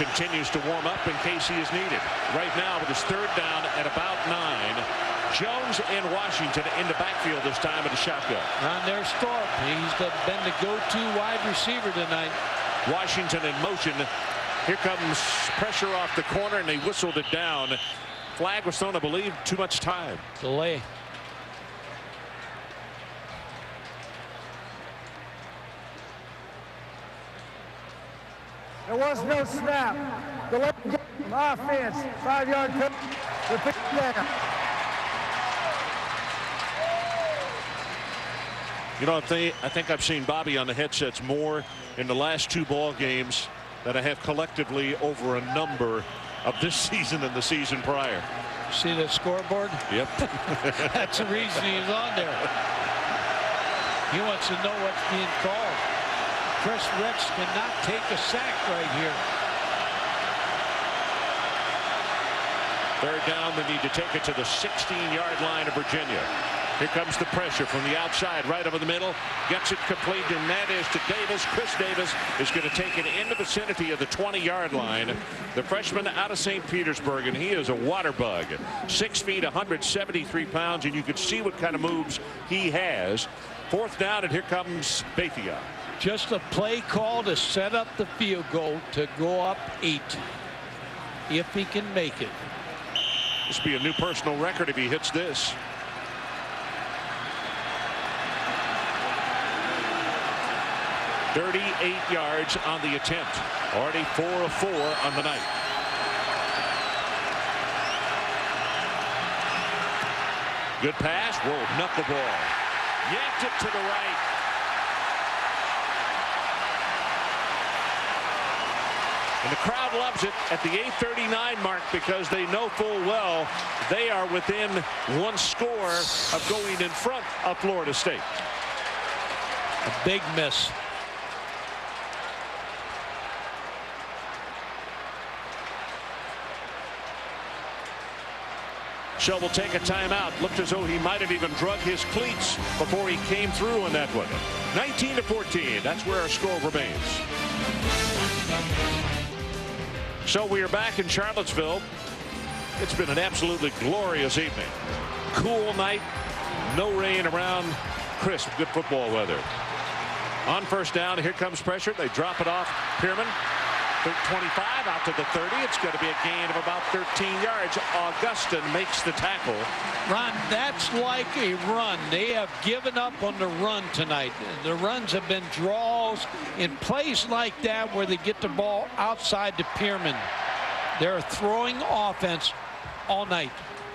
continues to warm up in case he is needed. Right now with his 3rd down at about 9. Jones and Washington in the backfield this time with the shotgun. On their Thorpe. He's been the go-to wide receiver tonight. Washington in motion. Here comes pressure off the corner, and they whistled it down. Flag was thrown, I believe, too much time. Delay. There was no snap. The left game, offense, 5-yard cut. Repeat down. You know, I think I've seen Bobby on the headsets more in the last 2 ball games than I have collectively over a number of this season and the season prior. See that scoreboard? Yep. That's the reason he's on there. He wants to know what's being called. Chris Ricks cannot take a sack right here. 3rd down, they need to take it to the 16-yard line of Virginia. Here comes the pressure from the outside, right over the middle. Gets it complete, and that is to Davis. Chris Davis is going to take it in the vicinity of the 20-yard line. The freshman out of St. Petersburg, and he is a water bug. 6 feet, 173 pounds, and you can see what kind of moves he has. 4th down, and here comes Bethea. Just a play call to set up the field goal to go up 8. If he can make it. This will be a new personal record if he hits this. .38 yards on the attempt. Already 4 of 4 on the night. Good pass. Whoa, knuckleball. Yanked it to the right. And the crowd loves it at the 8:39 mark because they know full well they are within one score of going in front of Florida State. A big miss. So we'll take a timeout. Looked as though he might have even drug his cleats before he came through on that one. 19-14. That's where our score remains. So we are back in Charlottesville. It's been an absolutely glorious evening. Cool night. No rain around. Crisp, good football weather. On first down, here comes pressure. They drop it off. Pierman. 25 out to the 30. It's going to be a gain of about 13 yards. Augustin makes the tackle. Ron, that's like a run. They have given up on the run tonight. The runs have been draws in plays like that where they get the ball outside the Pierman. They're throwing offense all night.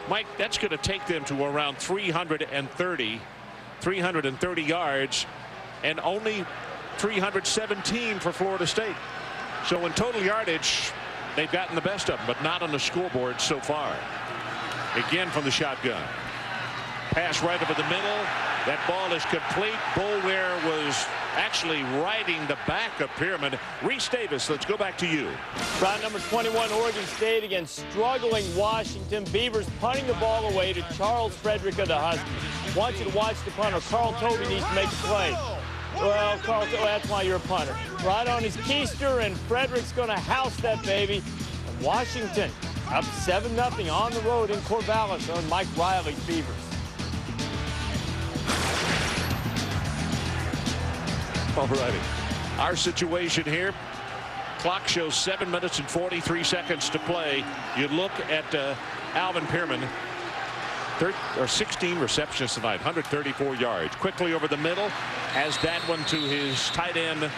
Mike, that's going to take them to around 330 yards, and only 317 for Florida State. So in total yardage, they've gotten the best of them, but not on the scoreboard so far. Again from the shotgun. Pass right over the middle. That ball is complete. Boulware was actually riding the back of Pierman. Reese Davis, let's go back to you. Round number 21, Oregon State against struggling Washington. Beavers punting the ball away to Charles Frederick of the Huskies. Want you to watch the punter. Carl Toby needs to make the play. Well, Carl, that's why you're a punter. Right on his keister, and Frederick's going to house that baby. And Washington up 7-0 on the road in Corvallis on Mike Riley's Beavers. All righty. Our situation here. Clock shows 7 minutes and 43 seconds to play. You look at Alvin Pierman. 16 receptions tonight, 134 yards. Quickly over the middle, has that one to his tight end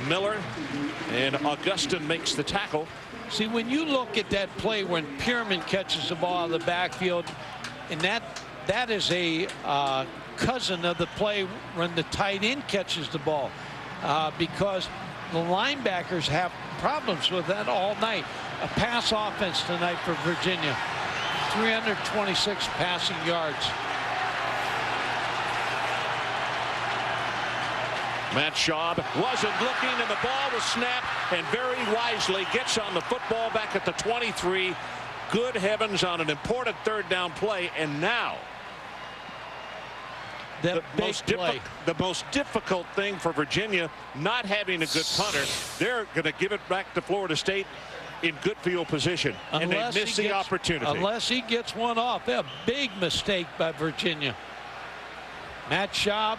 Miller, and Augustin makes the tackle. See, when you look at that play when Pierman catches the ball out of the backfield, and that is a cousin of the play when the tight end catches the ball, because the linebackers have problems with that all night. A pass offense tonight for Virginia. 326 passing yards. Matt Schaub wasn't looking, and the ball was snapped, and very wisely gets on the football back at the 23. Good heavens, on an important third down play, and now the most difficult thing for Virginia, not having a good punter. They're going to give it back to Florida State in good field position, and they miss the opportunity. Unless he gets one off. A big mistake by Virginia. Matt Schaub.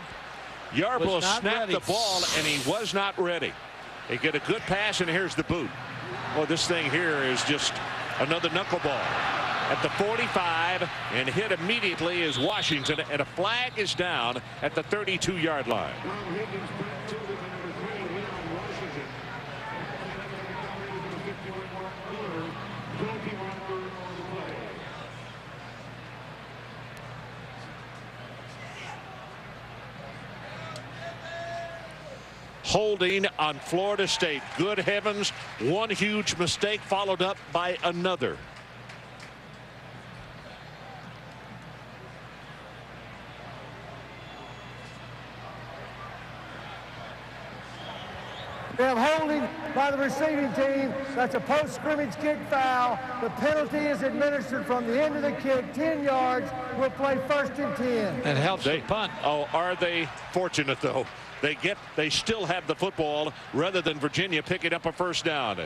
Yarbrough snapped the ball, and he was not ready. They get a good pass, and here's the boot. Well, this thing here is just another knuckleball at the 45, and hit immediately is Washington, and a flag is down at the 32-yard line. Holding on Florida State. Good heavens, one huge mistake followed up by another. We have holding by the receiving team. That's a post-scrimmage kick foul. The penalty is administered from the end of the kick, 10 yards. We'll play 1st and 10. That helps the punt. Oh, are they fortunate, though? They still have the football rather than Virginia picking up a first down.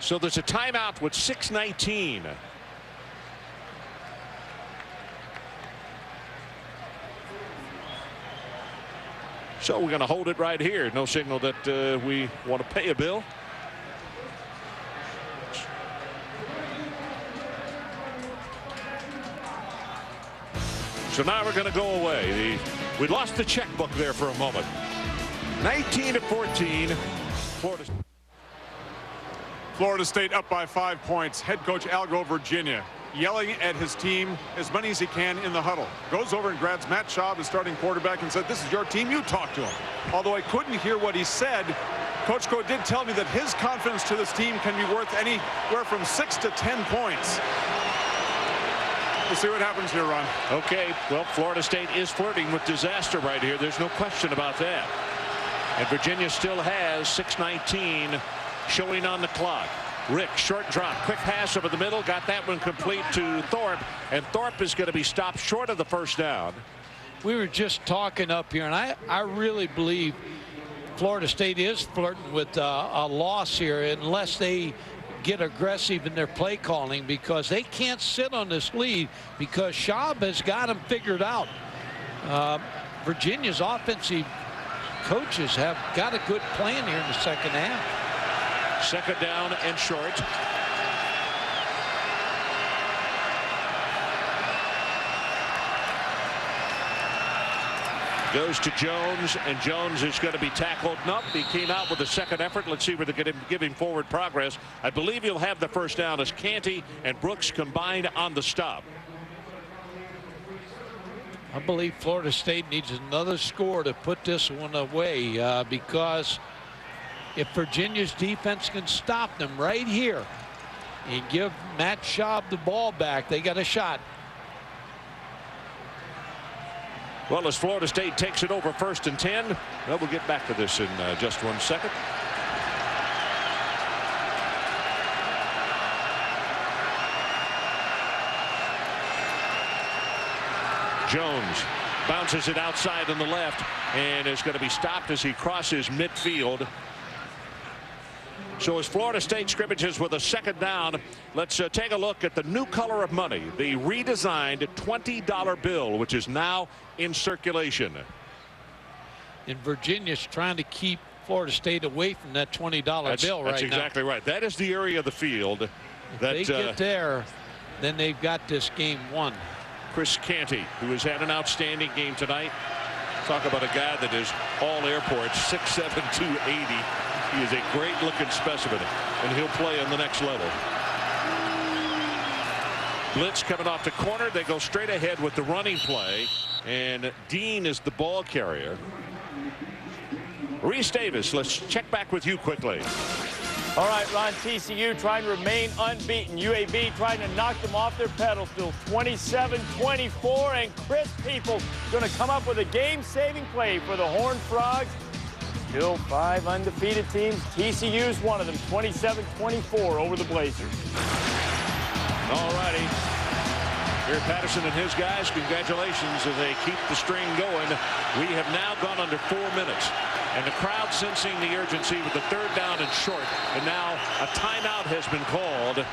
So there's a timeout with 6:19. So we're going to hold it right here. No signal that we want to pay a bill. So now we're going to go away. We lost the checkbook there for a moment. 19-14. Florida State up by 5 points. Head coach Algo, Virginia. yelling at his team as many as he can in the huddle. Goes over and grabs Matt Schaub, the starting quarterback, and said, "This is your team, you talk to him." Although I couldn't hear what he said, Coach Co did tell me that his confidence to this team can be worth anywhere from 6 to 10 points. We'll see what happens here, Ron. Okay, well, Florida State is flirting with disaster right here. There's no question about that. And Virginia still has 6:19 showing on the clock. Rick, short drop, quick pass over the middle, got that one complete to Thorpe, and Thorpe is going to be stopped short of the first down. We were just talking up here, and I really believe Florida State is flirting with a loss here unless they get aggressive in their play calling, because they can't sit on this lead because Schaub has got them figured out. Virginia's offensive coaches have got a good plan here in the second half. Second down and short. Goes to Jones, and Jones is going to be tackled. Nope, he came out with a second effort. Let's see where they're going to give him forward progress. I believe he'll have the first down as Canty and Brooks combined on the stop. I believe Florida State needs another score to put this one away, because if Virginia's defense can stop them right here and give Matt Schaub the ball back, they got a shot. Well, as Florida State takes it over 1st and 10, well, we'll get back to this in just 1 second. Jones bounces it outside on the left and is going to be stopped as he crosses midfield. So as Florida State scrimmages with a second down, let's take a look at the new color of money, the redesigned $20 bill, which is now in circulation. And Virginia's trying to keep Florida State away from that $20 bill right now. That's exactly right. That is the area of the field that if they get there, then they've got this game won. Chris Canty, who has had an outstanding game tonight. Talk about a guy that is all airports, 6'7", 280. He is a great looking specimen, and he'll play on the next level. Blitz coming off the corner. They go straight ahead with the running play, and Dean is the ball carrier. Reese Davis, let's check back with you quickly. All right, Ron, TCU trying to remain unbeaten. UAB trying to knock them off their pedestal. 27-24, and Chris Peoples going to come up with a game-saving play for the Horned Frogs. Still 5 undefeated teams. TCU's one of them. 27-24 over the Blazers. All righty. Here, Patterson and his guys, congratulations as they keep the string going. We have now gone under 4 minutes. And the crowd sensing the urgency with the third down and short. And now a timeout has been called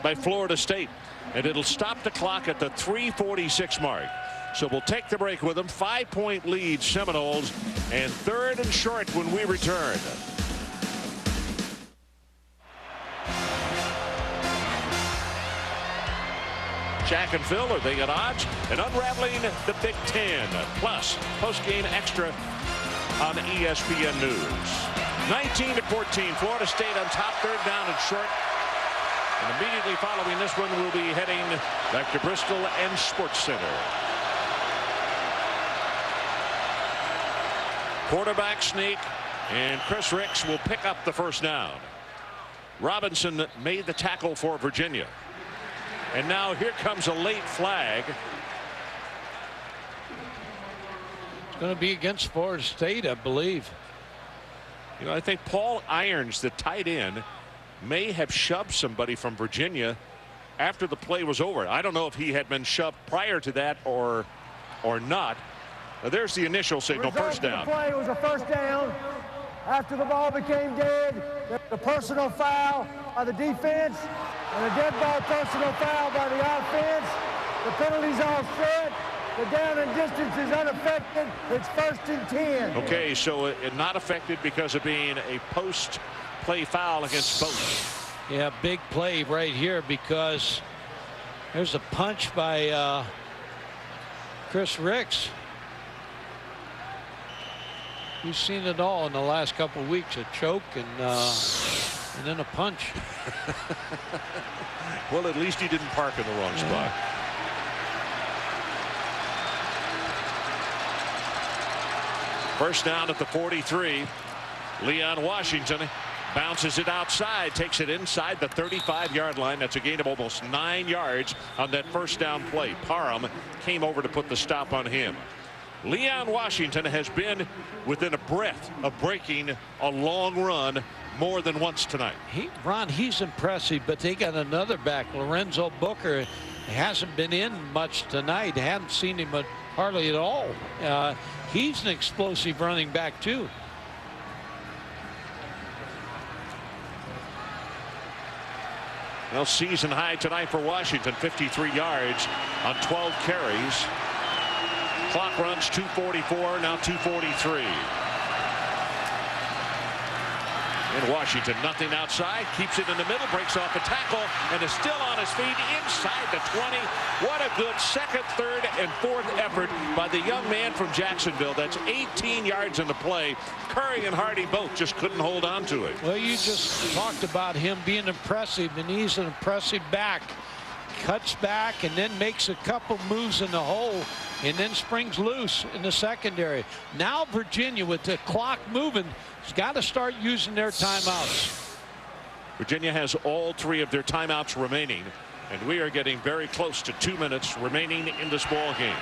by Florida State. And it'll stop the clock at the 3:46 mark. So we'll take the break with them. 5-point lead Seminoles, and third and short when we return. Jack and Phil, are they at odds? And unraveling the Big Ten. Plus, post-game extra on ESPN News. 19-14, Florida State on top, third down and short. And immediately following this one, we'll be heading back to Bristol and Sports Center. Quarterback sneak, and Chris Ricks will pick up the first down. Robinson made the tackle for Virginia. And now here comes a late flag. It's going to be against Florida State, I believe. You know, I think Paul Irons, the tight end, may have shoved somebody from Virginia after the play was over. I don't know if he had been shoved prior to that or not. Now, there's the initial signal, first down. The play was a first down. After the ball became dead, the personal foul by the defense and a dead ball personal foul by the offense. The penalty's all set. The down and distance is unaffected. It's 1st and 10. Okay, so it not affected because of being a post play foul against both. Yeah, big play right here because there's a punch by Chris Ricks. We've seen it all in the last couple of weeks, a choke, and And then a punch. Well, at least he didn't park in the wrong spot. First down at the 43. Leon Washington bounces it outside, takes it inside the 35-yard line. That's a gain of almost 9 yards on that first down play. Parham came over to put the stop on him. Leon Washington has been within a breath of breaking a long run more than once tonight. Ron, he's impressive, but they got another back, Lorenzo Booker. Hasn't been in much tonight. Haven't seen him hardly at all. He's an explosive running back too. Well, season high tonight for Washington, 53 yards on 12 carries. Clock runs 2:44, now 2:43. In Washington, nothing outside, keeps it in the middle, breaks off a tackle, and is still on his feet inside the 20. What a good second, third, and fourth effort by the young man from Jacksonville. That's 18 yards in the play. Curry and Hardy both just couldn't hold on to it. Well, you just talked about him being impressive, and he's an impressive back. Cuts back and then makes a couple moves in the hole and then springs loose in the secondary. Now Virginia, with the clock moving, has got to start using their timeouts. Virginia has all 3 of their timeouts remaining, and we are getting very close to 2 minutes remaining in this ball game.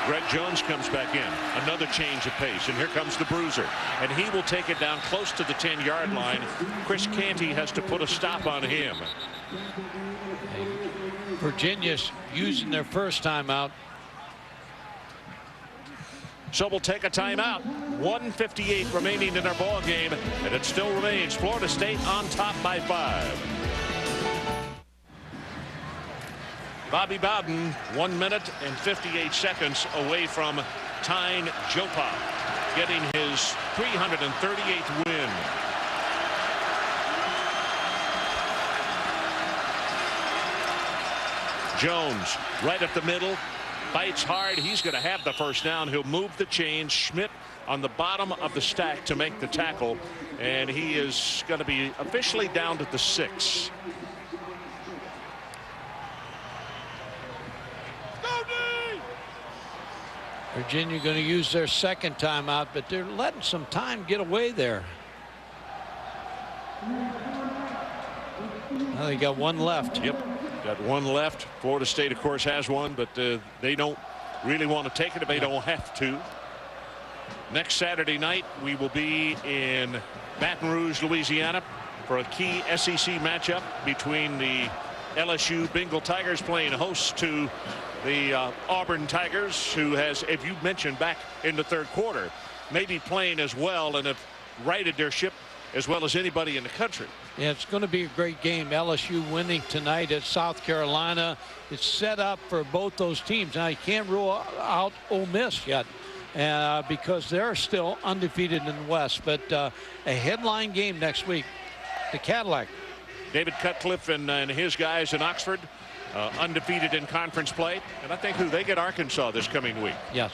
Greg Jones comes back in. Another change of pace, and here comes the bruiser, and he will take it down close to the 10-yard line. Chris Canty has to put a stop on him. Virginia's using their first timeout. So we'll take a timeout. 1:58 remaining in our ball game, and it still remains Florida State on top by 5. Bobby Bowden, 1 minute and 58 seconds away from tying Jopa, getting his 338th win. Jones right up the middle, bites hard. He's going to have the first down. He'll move the chains. Schmidt on the bottom of the stack to make the tackle, and he is going to be officially down to the 6. Virginia going to use their second timeout, but they're letting some time get away there. Well, they got one left. Yep, got one left. Florida State, of course, has one, but they don't really want to take it if they don't have to. Next Saturday night, we will be in Baton Rouge, Louisiana, for a key SEC matchup between the LSU Bengal Tigers playing host to the Auburn Tigers, who has, if you mentioned back in the third quarter, maybe playing as well and have righted their ship as well as anybody in the country. Yeah, it's going to be a great game. LSU winning tonight at South Carolina. It's set up for both those teams. Now, you can't rule out Ole Miss yet because they're still undefeated in the West. But a headline game next week, the Cadillac. David Cutcliffe and his guys in Oxford, undefeated in conference play. And I think they get Arkansas this coming week. Yes.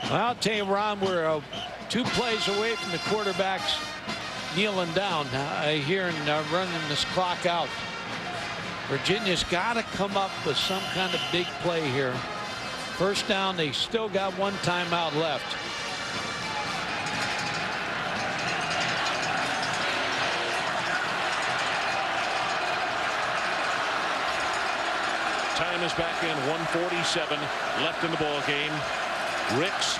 Well, I'll tell you, Ron, we're 2 plays away from the quarterbacks kneeling down here and running this clock out. Virginia's got to come up with some kind of big play here. First down, they still got 1 timeout left. Time is back in. 1:47 left in the ball game. Ricks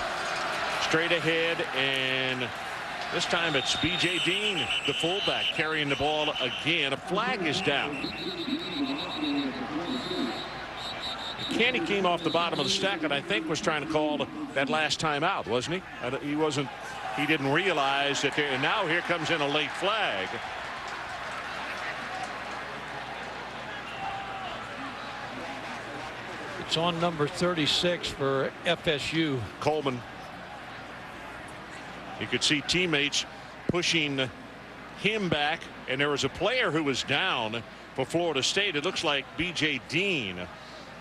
straight ahead, and this time it's B.J. Dean, the fullback, carrying the ball again. A flag is down. Canty came off the bottom of the stack and I think was trying to call that last time out, wasn't he? He didn't realize that and now here comes in a late flag. It's on number 36 for FSU. Coleman. You could see teammates pushing him back, and there was a player who was down for Florida State. It looks like B.J. Dean,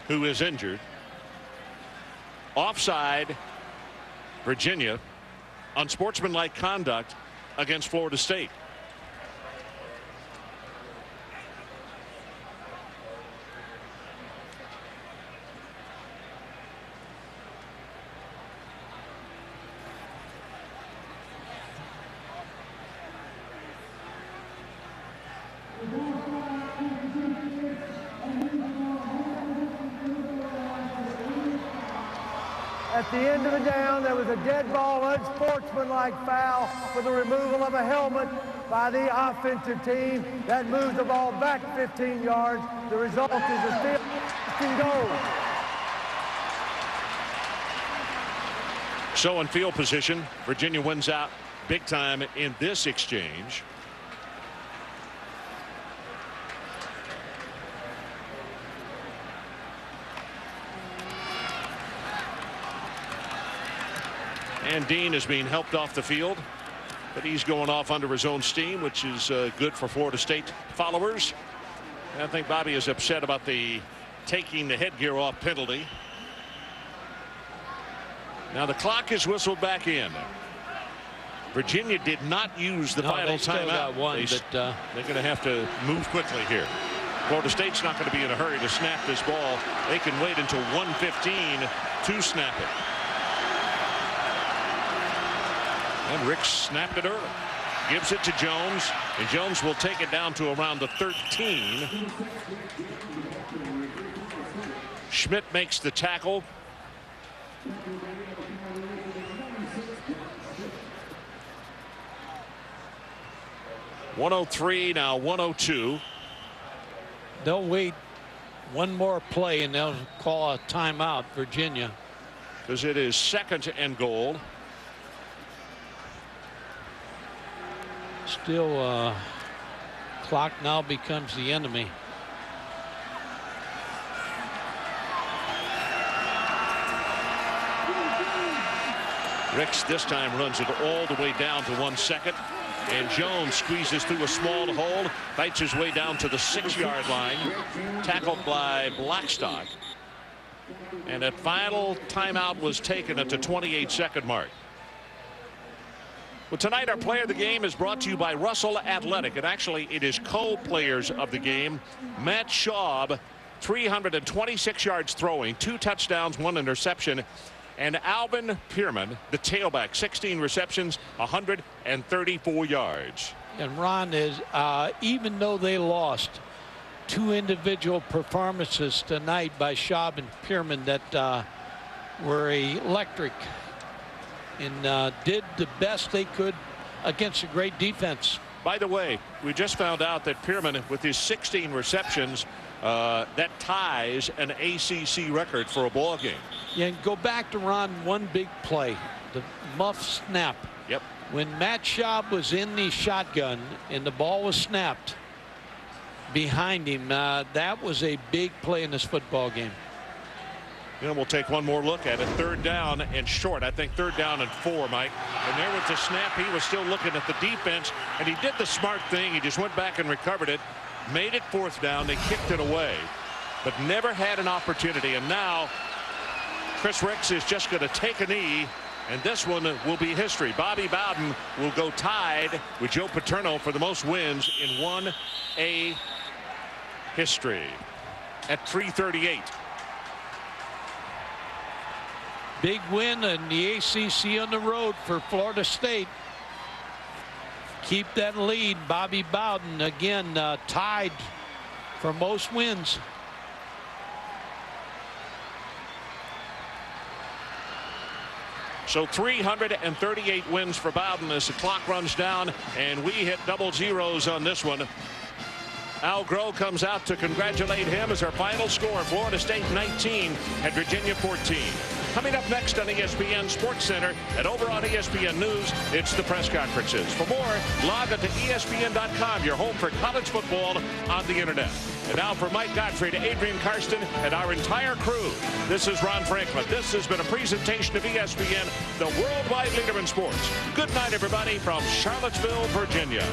who is injured. offside Virginia, unsportsmanlike conduct against Florida State. At the end of the down, there was a dead ball, unsportsmanlike foul for the removal of a helmet by the offensive team. That moves the ball back 15 yards. The result is a field goal. So in field position, Virginia wins out big time in this exchange. And Dean is being helped off the field, but he's going off under his own steam, which is good for Florida State followers. And I think Bobby is upset about the taking the headgear off penalty. Now the clock is whistled back in. Virginia did not use the final timeout. They're going to have to move quickly here. Florida State's not going to be in a hurry to snap this ball. They can wait until 1:15 to snap it. And Ricks snapped it early. Gives it to Jones, and Jones will take it down to around the 13. Schmidt makes the tackle. .103 now 102. They'll wait one more play and they'll call a timeout, Virginia. Because it is 2nd and goal. Still clock now becomes the enemy. Ricks this time runs it all the way down to 1 second. And Jones squeezes through a small hole, fights his way down to the 6-yard line, tackled by Blackstock. And a final timeout was taken at the 28-second mark. Well, tonight our player of the game is brought to you by Russell Athletic, and actually it is co-players of the game. Matt Schaub, 326 yards throwing, 2 touchdowns, 1 interception. And Alvin Pierman, the tailback, 16 receptions, 134 yards. And Ron, is even though they lost 2 individual performances tonight by Schaub and Pierman that were electric and did the best they could against a great defense. By the way, we just found out that Pierman, with his 16 receptions, that ties an ACC record for a ball game. Yeah, and go back to Ron, one big play, the muff snap. Yep. When Matt Schaub was in the shotgun and the ball was snapped behind him, that was a big play in this football game. Then we'll take one more look at it. 3rd down and short. I think 3rd down and 4, Mike. And there was the snap. He was still looking at the defense, and he did the smart thing. He just went back and recovered it, made it 4th down. They kicked it away, but never had an opportunity. And now Chris Ricks is just going to take a knee, and this one will be history. Bobby Bowden will go tied with Joe Paterno for the most wins in 1A history at 338. Big win in the ACC on the road for Florida State. Keep that lead. Bobby Bowden again tied for most wins. So 338 wins for Bowden as the clock runs down, and we hit double zeros on this one. Al Groh comes out to congratulate him as our final score. Florida State 19 and Virginia 14. Coming up next on ESPN Sports Center and over on ESPN News, it's the press conferences. For more, log on to ESPN.com, your home for college football on the internet. And now for Mike Gottfried, Adrian Karsten, and our entire crew, this is Ron Franklin. This has been a presentation of ESPN, the worldwide leader in sports. Good night, everybody, from Charlottesville, Virginia.